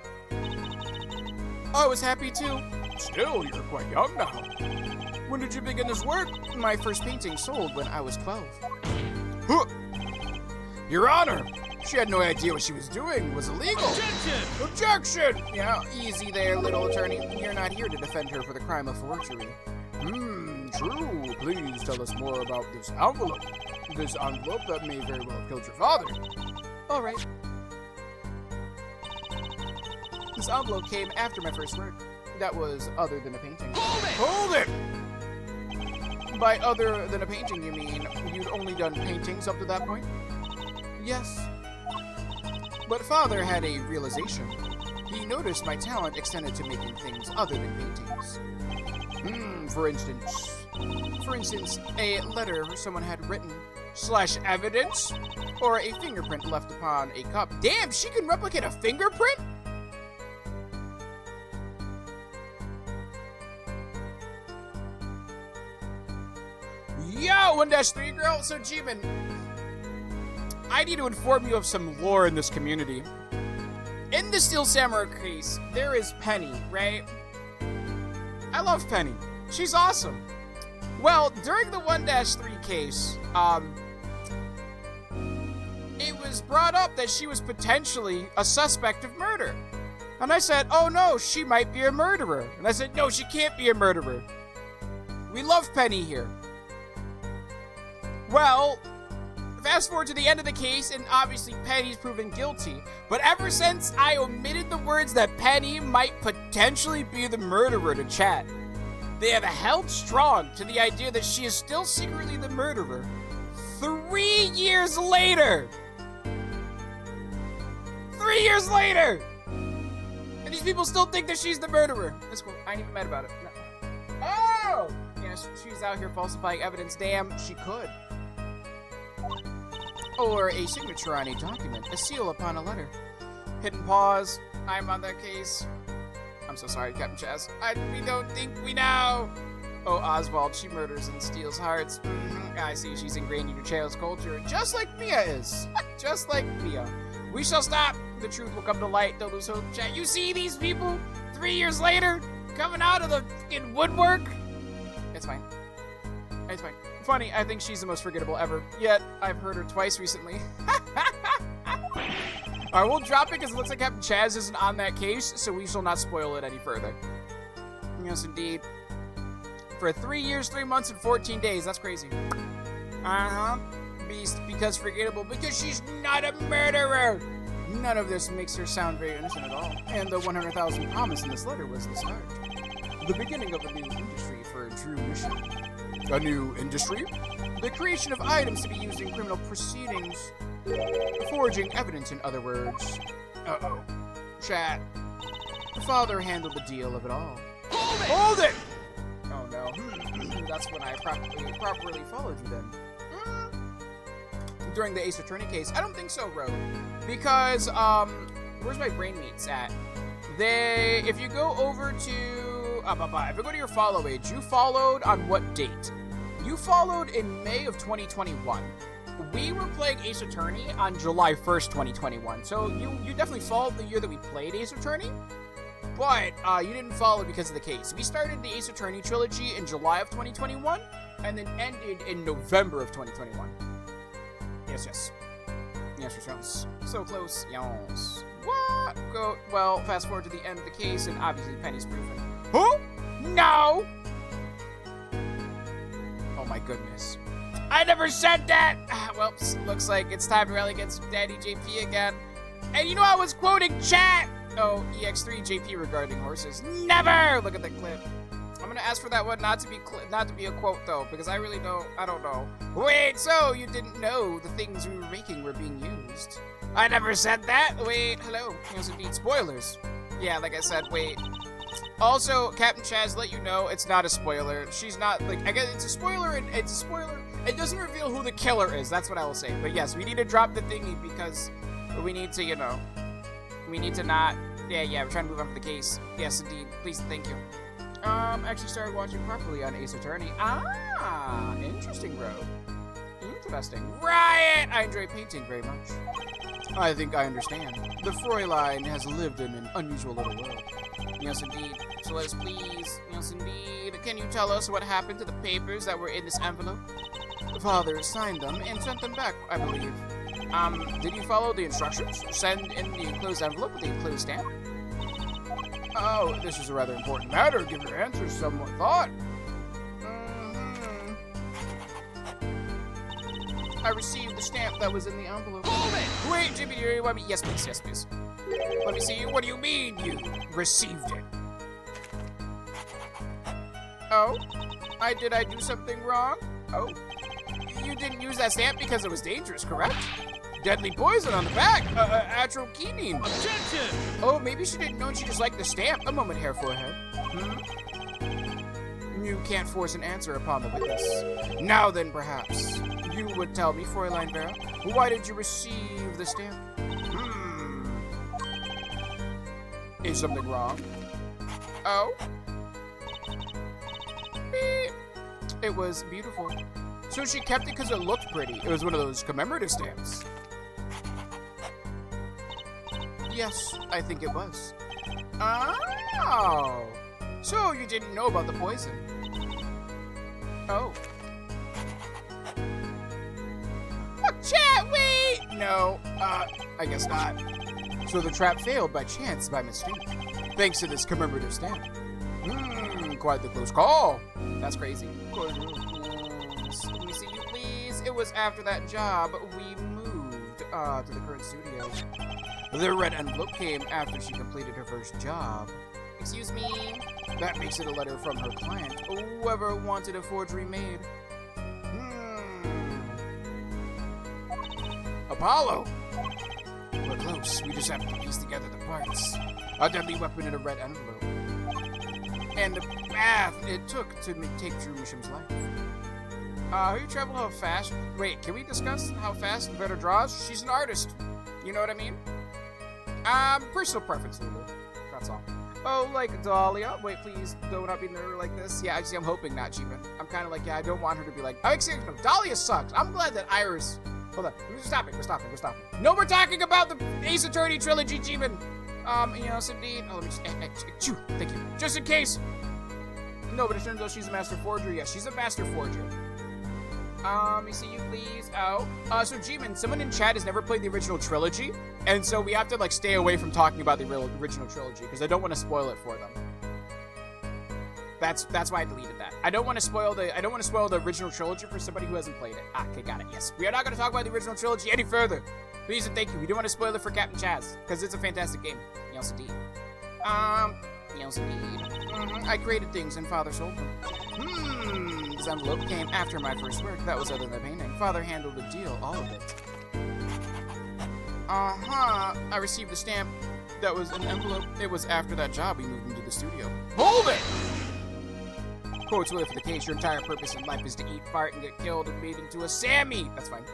I was happy too. Still, you're quite young now. When did you begin this work? My first painting sold when I was 12. Huh. Your Honor! She had no idea what she was doing was illegal. Objection! Objection! Yeah, easy there, little attorney. You're not here to defend her for the crime of forgery. True. Please tell us more about this envelope. This envelope that may very well have killed your father. All right. This envelope came after my first work. That was other than a painting. Hold it! By other than a painting, you mean you'd only done paintings up to that point? Yes. But father had a realization. He noticed my talent extended to making things other than paintings. For instance, a letter someone had written, / evidence, or a fingerprint left upon a cup. Damn, she can replicate a fingerprint? Yo, 1-3 girl. So, Jimin, I need to inform you of some lore in this community. In the Steel Samurai case, there is Penny, right? I love Penny. She's awesome. Well, during the 1-3 case, it was brought up that she was potentially a suspect of murder. And I said, oh no, she might be a murderer. And I said, no, she can't be a murderer. We love Penny here. Well, fast forward to the end of the case, and obviously Penny's proven guilty. But ever since I omitted the words that Penny might potentially be the murderer to chat, they have held strong to the idea that she is still secretly the murderer 3 years later. 3 years later! And these people still think that she's the murderer. That's cool. I ain't even mad about it. No. Oh! Yes, she's out here falsifying evidence. Damn, she could. Or a signature on a document, a seal upon a letter. Hidden pause. I'm on that case. I'm so sorry, Captain Chaz. We don't think we know. Oh, Oswald, she murders and steals hearts. I see, she's ingrained in your child's culture, just like Mia is. Just like Mia. We shall stop. The truth will come to light. Don't lose hope, chat. You see these people 3 years later coming out of the fucking woodwork? It's fine. It's fine. Funny, I think she's the most forgettable ever. Yet, I've heard her twice recently. I will drop it because it looks like Captain Chaz isn't on that case, so we shall not spoil it any further. Yes, indeed. For 3 years, 3 months, and 14 days. That's crazy. Beast, because forgettable, because she's not a murderer. None of this makes her sound very innocent at all. And the 100,000 promise in this letter was the start. The beginning of a new industry for a true mission. A new industry? The creation of items to be used in criminal proceedings. Forging evidence, in other words. Uh-oh. Chat. The father handled the deal of it all. Hold it! Oh no. That's when I properly followed you then. During the Ace Attorney case? I don't think so, Ro. Because, where's my brain meats at? If you go over to, If we go to your follow age, you followed on what date? You followed in May of 2021. We were playing Ace Attorney on July 1st, 2021. So you definitely followed the year that we played Ace Attorney, but you didn't follow because of the case. We started the Ace Attorney trilogy in July of 2021 and then ended in November of 2021. Yes. So close, yes. What? Well, fast forward to the end of the case, and obviously Penny's proven. Who? No! Oh my goodness. I never said that! Well, looks like it's time to rally against Daddy JP again. And you know I was quoting chat! Oh, EX3 JP regarding horses. Never! Look at the clip. I'm gonna ask for that one not to be a quote though, because I don't know. Wait, so you didn't know the things we were making were being used? I never said that. Wait, hello. Yes, indeed. Spoilers. Yeah, like I said, wait. Also, Captain Chaz let you know it's not a spoiler. She's not, like, I guess it's a spoiler, and it's a spoiler. It doesn't reveal who the killer is. That's what I will say. But yes, we need to drop the thingy because we need to, we need to not, yeah, we're trying to move on for the case. Yes, indeed. Please, thank you. Actually started watching properly on Ace Attorney. Ah, interesting, bro. Interesting. Riot! I enjoy painting very much. I think I understand. The Fräulein has lived in an unusual little world. Yes, indeed. So let us please, yes, indeed. Can you tell us what happened to the papers that were in this envelope? The father signed them and sent them back, I believe. Did you follow the instructions? Send in the enclosed envelope with the enclosed stamp? Oh, this is a rather important matter. Give your answers somewhat thought. I received the stamp that was in the envelope. Hold it! Wait, Jimmy, do you want me? Yes, please. Let me see. What do you mean you received it? Oh? Did I do something wrong? Oh. You didn't use that stamp because it was dangerous, correct? Deadly poison on the back. Atroquinine. Objection! Oh, maybe she didn't know and she just liked the stamp. A moment, hair forehead. You can't force an answer upon the witness. Now then, perhaps, you would tell me, Fräulein Vera, why did you receive the stamp? Is something wrong? Oh? Beep. It was beautiful. So she kept it because it looked pretty. It was one of those commemorative stamps. Yes, I think it was. Oh! So you didn't know about the poison? Oh. Chat, wait! No, I guess not. So the trap failed by chance, by mistake. Thanks to this commemorative stamp. Quite the close call. That's crazy. Let me see you, please. It was after that job we moved to the current studio. The red envelope came after she completed her first job. Excuse me? That makes it a letter from her client, whoever wanted a forgery made. Apollo! We're close. We just have to piece together the parts. A deadly weapon in a red envelope. And the path it took to take Drew Misham's life. How you travel, how fast? Wait, can we discuss how fast Vera draws? She's an artist. You know what I mean? Personal preference, Lulu. That's all. Oh, like Dahlia. Wait, please, do not be nervous like this. Yeah, actually, I'm hoping not, Jeevan. I'm kind of like, yeah, I don't want her to be like, actually, no, Dahlia sucks. I'm glad that Iris. Hold on. We're stopping. No, we're talking about the Ace Attorney trilogy, Jeevan. Yes, indeed. Oh, let me just, thank you. Just in case. No, but it turns out she's a master forger. Yes, she's a master forger. Let me see you, please. Oh. So, Jeevan, someone in chat has never played the original trilogy, and so we have to, like, stay away from talking about the original trilogy, because I don't want to spoil it for them. That's why I deleted that. I don't want to spoil the original trilogy for somebody who hasn't played it. Okay, got it. Yes. We are not going to talk about the original trilogy any further. Please and thank you. We don't want to spoil it for Captain Chaz, because it's a fantastic game. Yes, indeed. Yes, indeed. I created things and Father sold them. This envelope came after my first work. That was other than the painting. Father handled the deal, all of it. I received the stamp that was in the envelope. It was after that job we moved into the studio. Hold it! Quotes really for the case. Your entire purpose in life is to eat, fart, and get killed and made into a Sammy. That's fine.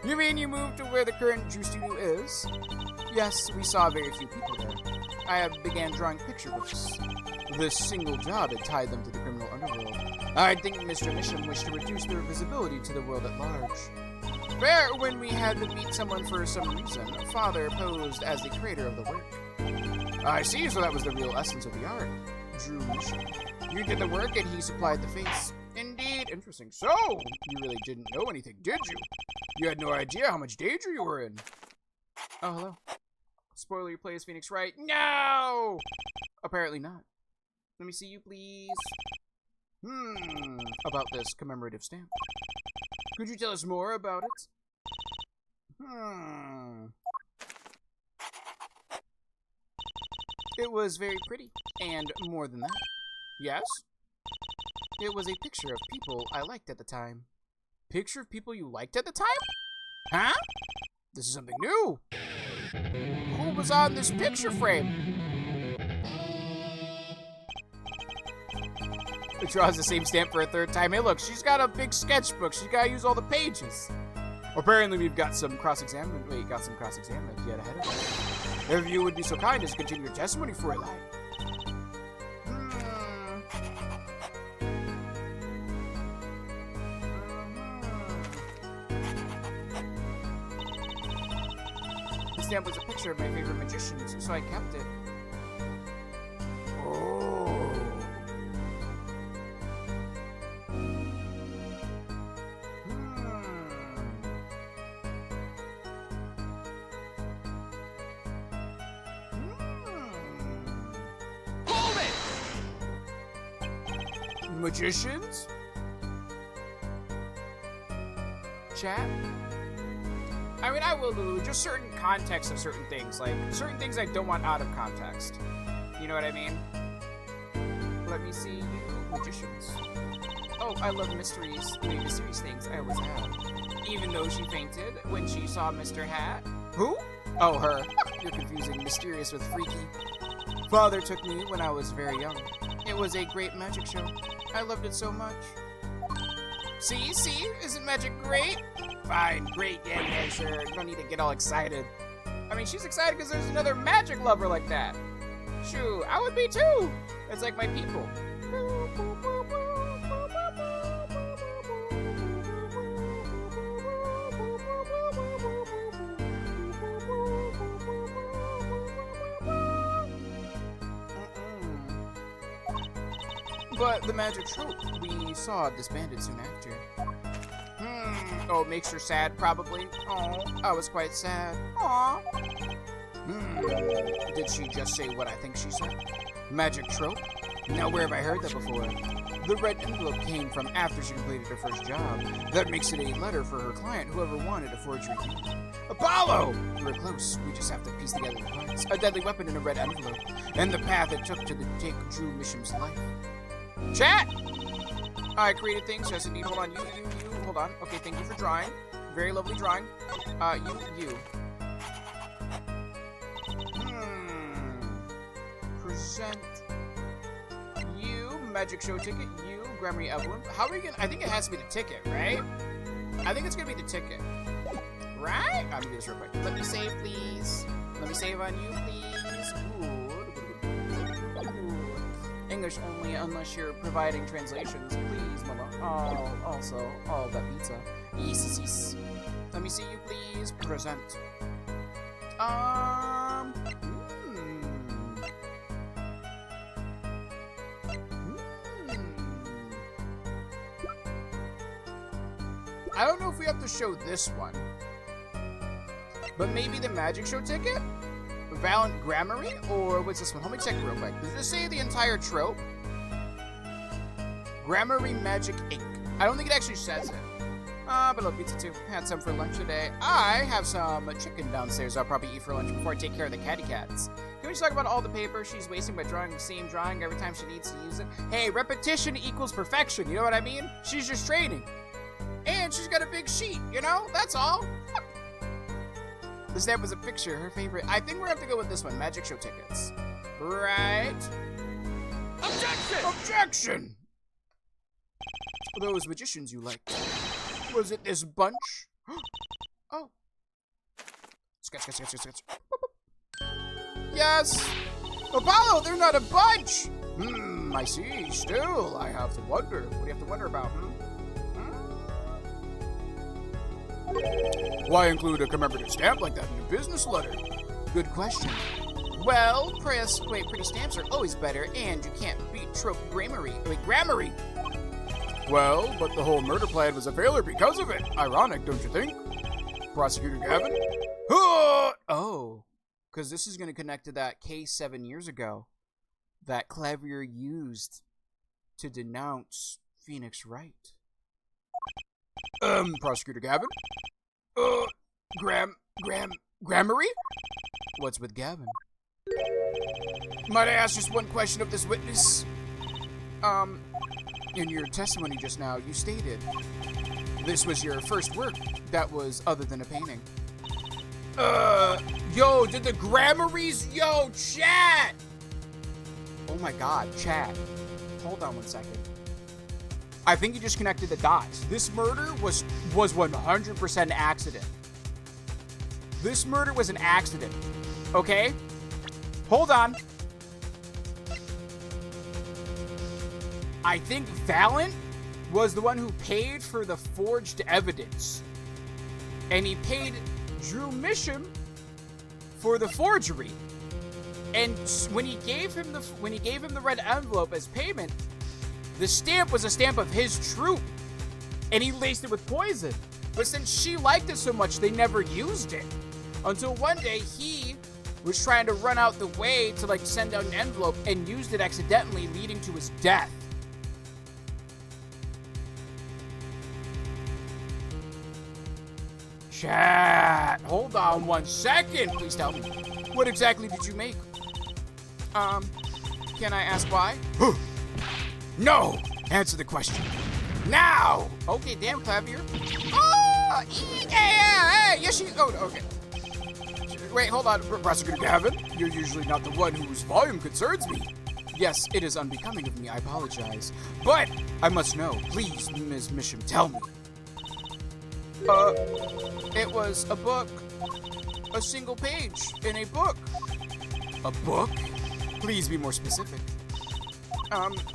You mean you moved to where the current juice studio is? Yes, we saw very few people there. I began drawing picture books. This single job had tied them to the criminal underworld. I think Mr. Misham wished to reduce their visibility to the world at large. There, when we had to meet someone for some reason, Father posed as the creator of the work. I see, so that was the real essence of the art. Drew Misham. You did the work and he supplied the face. Indeed, interesting. So, you really didn't know anything, did you? You had no idea how much danger you were in. Oh, hello. Spoiler, you play as Phoenix Wright. No! Apparently not. Let me see you, please. About this commemorative stamp. Could you tell us more about it? It was very pretty, and more than that. Yes? It was a picture of people I liked at the time. Picture of people you liked at the time? Huh? This is something new. Who was on this picture frame? It draws the same stamp for a third time. Hey, look, she's got a big sketchbook. She's got to use all the pages. Apparently, we've got some cross-examination. Wait, got some cross-examination yet ahead of us. If you would be so kind as to continue your testimony for a line. The stamp was a picture of my favorite magicians, so I kept it. Magicians? Chat? I mean, I will do just certain context of certain things. Like, certain things I don't want out of context. You know what I mean? Let me see you. Magicians. Oh, I love mysteries. I mean, mysterious things. I always have. Even though she fainted when she saw Mr. Hat. Who? Oh, her. You're confusing mysterious with freaky. Father took me when I was very young. It was a great magic show. I loved it so much. See? Isn't magic great? Fine, great, yeah, sure. You don't need to get all excited. I mean, she's excited because there's another magic lover like that. Shoo, I would be too. It's like my people. But the magic trope we saw disbanded soon after. Oh, it makes her sad, probably. Oh, I was quite sad. Aw. Did she just say what I think she said? Magic trope? Now, where have I heard that before? The red envelope came from after she completed her first job. That makes it a letter for her client, whoever wanted a forgery. Apollo! We're close. We just have to piece together the parts. A deadly weapon in a red envelope. And the path it took to take Drew Misham's life. Chat! I created things. Yes, indeed. Hold on. You. Hold on. Okay, thank you for drawing. Very lovely drawing. You. Present. You. Magic show ticket. You. Grammary Evelyn. How are we gonna... I think it has to be the ticket, right? I think it's gonna be the ticket. Right? I'm gonna do this real quick. Let me save, please. Let me save on you, please. English only unless you're providing translations. Please, mama. Oh, also, all that pizza. Yes. Let me see you, please. Present. I don't know if we have to show this one. But maybe the magic show ticket? Valiant Grammary? Or what's this one? Let me check real quick. Does this say the entire trope? Grammary Magic Ink. I don't think it actually says it. But I'll pizza too. Had some for lunch today. I have some chicken downstairs I'll probably eat for lunch before I take care of the catty cats. Can we just talk about all the paper she's wasting by drawing the same drawing every time she needs to use it? Hey, repetition equals perfection, you know what I mean? She's just training. And she's got a big sheet, you know? That's all. The stamp was a picture, her favorite. I think we're gonna have to go with this one, magic show tickets. Right? Objection! Those magicians you liked. Was it this bunch? Oh. Sketch. Yes! Apollo, they're not a bunch! I see. Still, I have to wonder. What do you have to wonder about, Why include a commemorative stamp like that in your business letter? Good question. Well, pretty stamps are always better, and you can't beat trope grammarly. Well, but the whole murder plan was a failure because of it. Ironic, don't you think? Prosecutor Gavin? Oh, because this is going to connect to that case 7 years ago that Clavier used to denounce Phoenix Wright. Prosecutor Gavin? Grammarly? What's with Gavin? Might I ask just one question of this witness? In your testimony just now, you stated this was your first work that was other than a painting. Yo, did the Grammarlies? Yo, chat! Oh my god, chat. Hold on 1 second. I think you just connected the dots. This murder was 100% an accident. This murder was an accident. Okay? Hold on. I think Valiant was the one who paid for the forged evidence. And he paid Drew Misham for the forgery. And when he gave him the red envelope as payment, the stamp was a stamp of his troop. And he laced it with poison. But since she liked it so much, they never used it. Until one day he was trying to run out the way to send out an envelope and used it accidentally, leading to his death. Chat, hold on 1 second, please tell me. What exactly did you make? Can I ask why? No! Answer the question. Now! Okay, damn, Clavier. Oh, yeah, yes, okay. Wait, hold on, Prosecutor Gavin. You're usually not the one whose volume concerns me. Yes, it is unbecoming of me, I apologize. But I must know, please, Ms. Misham, tell me. It was a book. A single page in a book. A book? Please be more specific.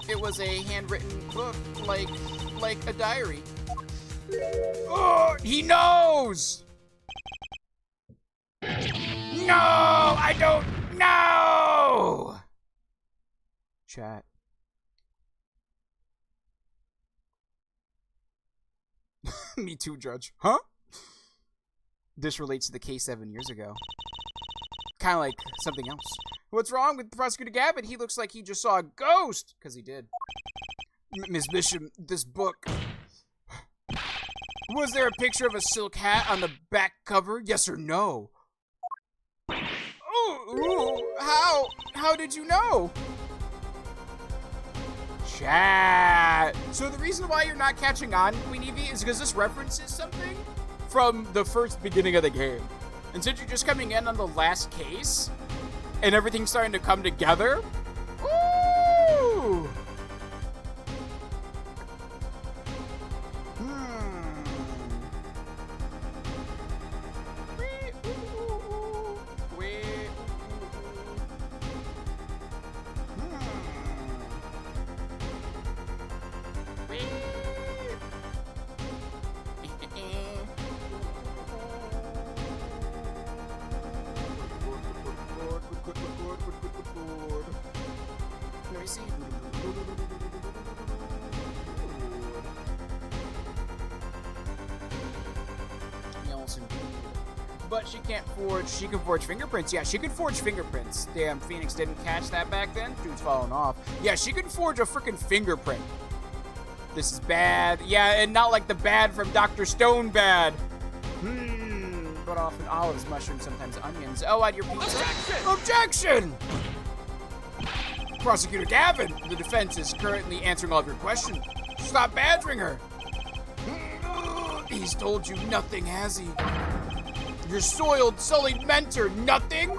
It was a handwritten book, like a diary. Oh, he knows! No, I don't know! Chat. Me too, Judge. Huh? This relates to the case 7 years ago. Kind of like something else. What's wrong with Prosecutor Gavin? He looks like he just saw a ghost. Because he did. Ms. Bishop, this book. Was there a picture of a silk hat on the back cover? Yes or no? Ooh, how did you know? Chat. So the reason why you're not catching on, Queen Evie, is because this references something from the first beginning of the game. And since you're just coming in on the last case, and everything's starting to come together, ooh! But she can't forge, she can forge fingerprints. Yeah, she can forge fingerprints. Damn, Phoenix didn't catch that back then. Dude's falling off. Yeah, she can forge a freaking fingerprint. This is bad. Yeah, and not like the bad from Dr. Stone bad. But often olives, mushrooms, sometimes onions. Oh, on your pizza? Objection! Prosecutor Gavin, the defense is currently answering all of your questions. Stop badgering her. He's told you nothing, has he? Your soiled, sullied mentor, nothing?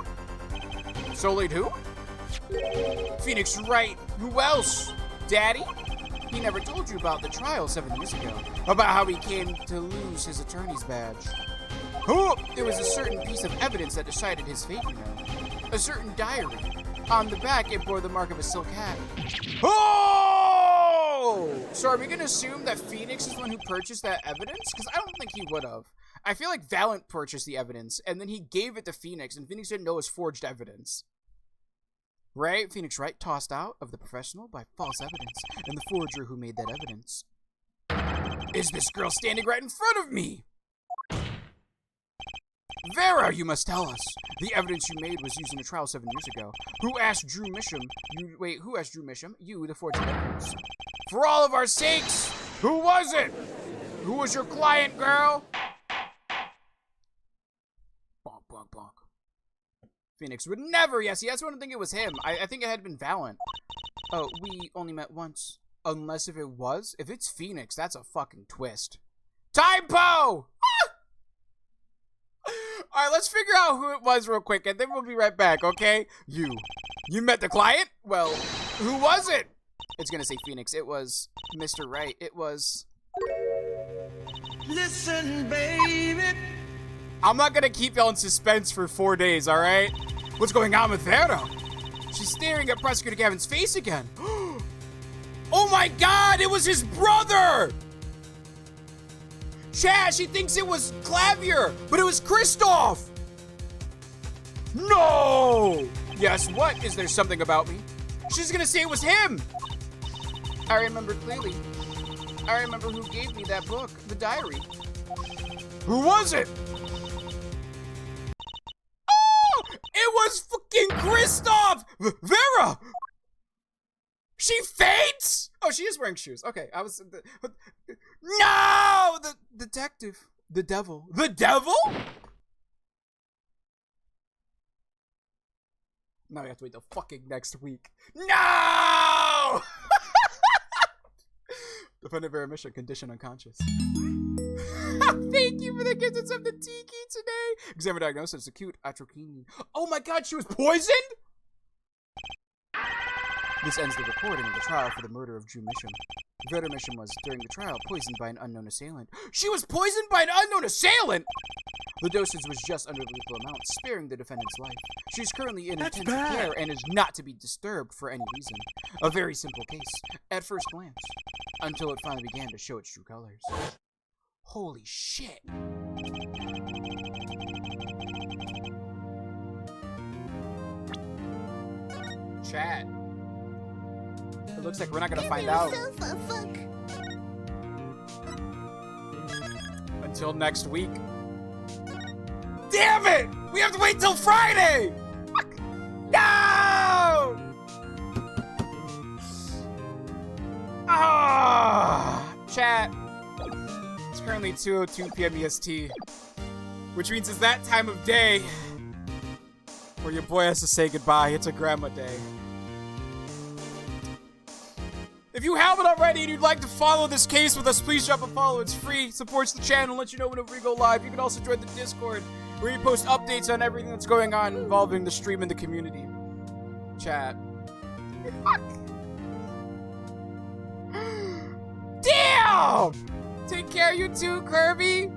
Sullied who? Phoenix Wright. Who else? Daddy? He never told you about the trial 7 years ago. About how he came to lose his attorney's badge. Oh, there was a certain piece of evidence that decided his fate, you know. A certain diary. On the back, it bore the mark of a silk hat. Oh! So are we gonna assume that Phoenix is the one who purchased that evidence? Because I don't think he would have. I feel like Valiant purchased the evidence, and then he gave it to Phoenix, and Phoenix didn't know it was forged evidence. Right? Phoenix Wright tossed out of the professional by false evidence, and the forger who made that evidence is this girl standing right in front of me. Vera, you must tell us. The evidence you made was used in a trial 7 years ago. Who asked Drew Misham? Who asked Drew Misham? You, the forged evidence. For all of our sakes, who was it? Who was your client, girl? Bonk, bonk, bonk. Phoenix would never, yes, I don't think it was him. I think it had been Valiant. Oh, we only met once. Unless if it was? If it's Phoenix, that's a fucking twist. Typo! Alright, let's figure out who it was real quick, and then we'll be right back, okay? You met the client? Well, who was it? It's gonna say Phoenix. It was Mr. Wright. It was... Listen, baby. I'm not gonna keep y'all in suspense for 4 days, alright? What's going on with Vera? She's staring at Prosecutor Gavin's face again. Oh my god, it was his brother! Chad, she thinks it was Clavier, but it was Kristoff! No! Yes, what? Is there something about me? She's gonna say it was him! I remember clearly. I remember who gave me that book, the diary. Who was it? Oh! It was fucking Kristoff! Vera! She faints? Oh, she is wearing shoes. Okay, I was... No! The detective. The devil. The devil? Now we have to wait till fucking next week. No! Defendant Vera Mission, condition unconscious. Thank you for the gifts of the tiki today. Examiner diagnosis, acute atrochinine. Oh my god, she was poisoned? This ends the recording of the trial for the murder of Drew Misham. Vera Misham was, during the trial, poisoned by an unknown assailant. She was poisoned by an unknown assailant?! The dosage was just under the lethal amount, sparing the defendant's life. She's currently in intensive care and is not to be disturbed for any reason. A very simple case, at first glance, until it finally began to show its true colors. Holy shit. Chat. It looks like we're not gonna find out until next week. Damn it! We have to wait till Friday! Fuck. No! Ah! Chat. It's currently 2:02 p.m. EST, which means it's that time of day where your boy has to say goodbye. It's a grandma day. If you haven't already and you'd like to follow this case with us, please drop a follow. It's free, supports the channel, lets you know whenever we go live. You can also join the Discord, where we post updates on everything that's going on involving the stream and the community. Chat. Fuck. Damn! Take care, you too, Kirby.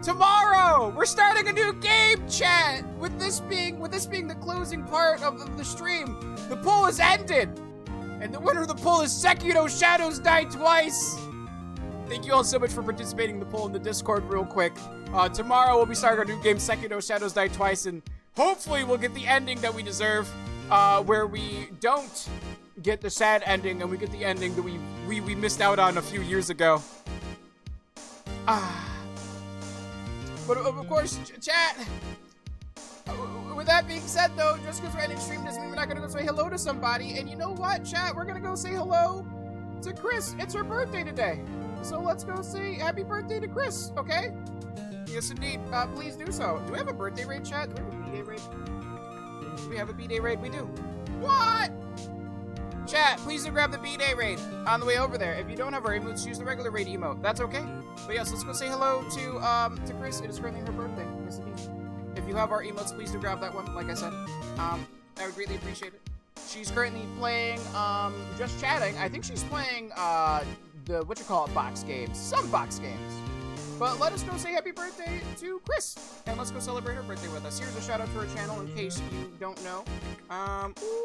Tomorrow, we're starting a new game, chat. With this being the closing part of the stream, the poll has ended. And the winner of the poll is Sekiro Shadows Die Twice. Thank you all so much for participating in the poll in the Discord real quick. Tomorrow we'll be starting our new game, Sekiro Shadows Die Twice, and hopefully we'll get the ending that we deserve, where we don't get the sad ending and we get the ending that we missed out on a few years ago. But of course, chat, with that being said, though, just because we're ending stream doesn't mean we're not going to go say hello to somebody. And you know what, chat? We're going to go say hello to Chris. It's her birthday today. So let's go say happy birthday to Chris, okay? Yes, indeed. Please do so. Do we have a birthday raid, chat? Do we have a B-Day raid? Do we have a B-Day raid? We do. What? Chat, please do grab the B-Day raid on the way over there. If you don't have our emotes, use the regular raid emote. That's okay. But yes, let's go say hello to Chris. It is currently her birthday. Yes, indeed. If you have our emotes, please do grab that one, like I said. I would greatly appreciate it. She's currently playing, just chatting. I think she's playing, box games. Some box games. But let us go say happy birthday to Chris, and let's go celebrate her birthday with us. Here's a shout out to her channel in case you don't know.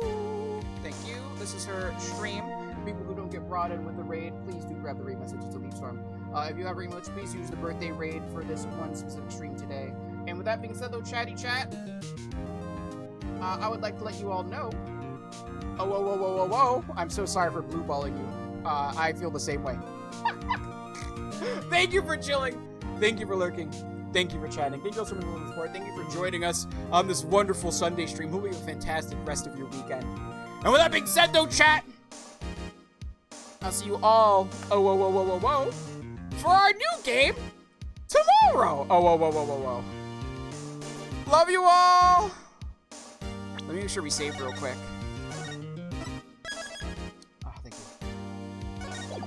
Ooh, thank you. This is her stream. People who don't get brought in with the raid, please do grab the raid message. It's a Leaf Storm. If you have remotes, please use the birthday raid for this one specific stream today. And with that being said, though, chatty chat, I would like to let you all know. Oh, whoa, whoa, whoa, whoa, whoa! I'm so sorry for blue balling you. I feel the same way. Thank you for chilling. Thank you for lurking. Thank you for chatting. Thank you all so much for the support. Thank you for joining us on this wonderful Sunday stream. Hope you have a fantastic rest of your weekend. And with that being said, though, chat, I'll see you all. Oh, whoa, whoa, whoa, whoa, whoa! For our new game tomorrow. Oh, whoa, whoa, whoa, whoa, whoa! Love you all. Let me make sure we save real quick.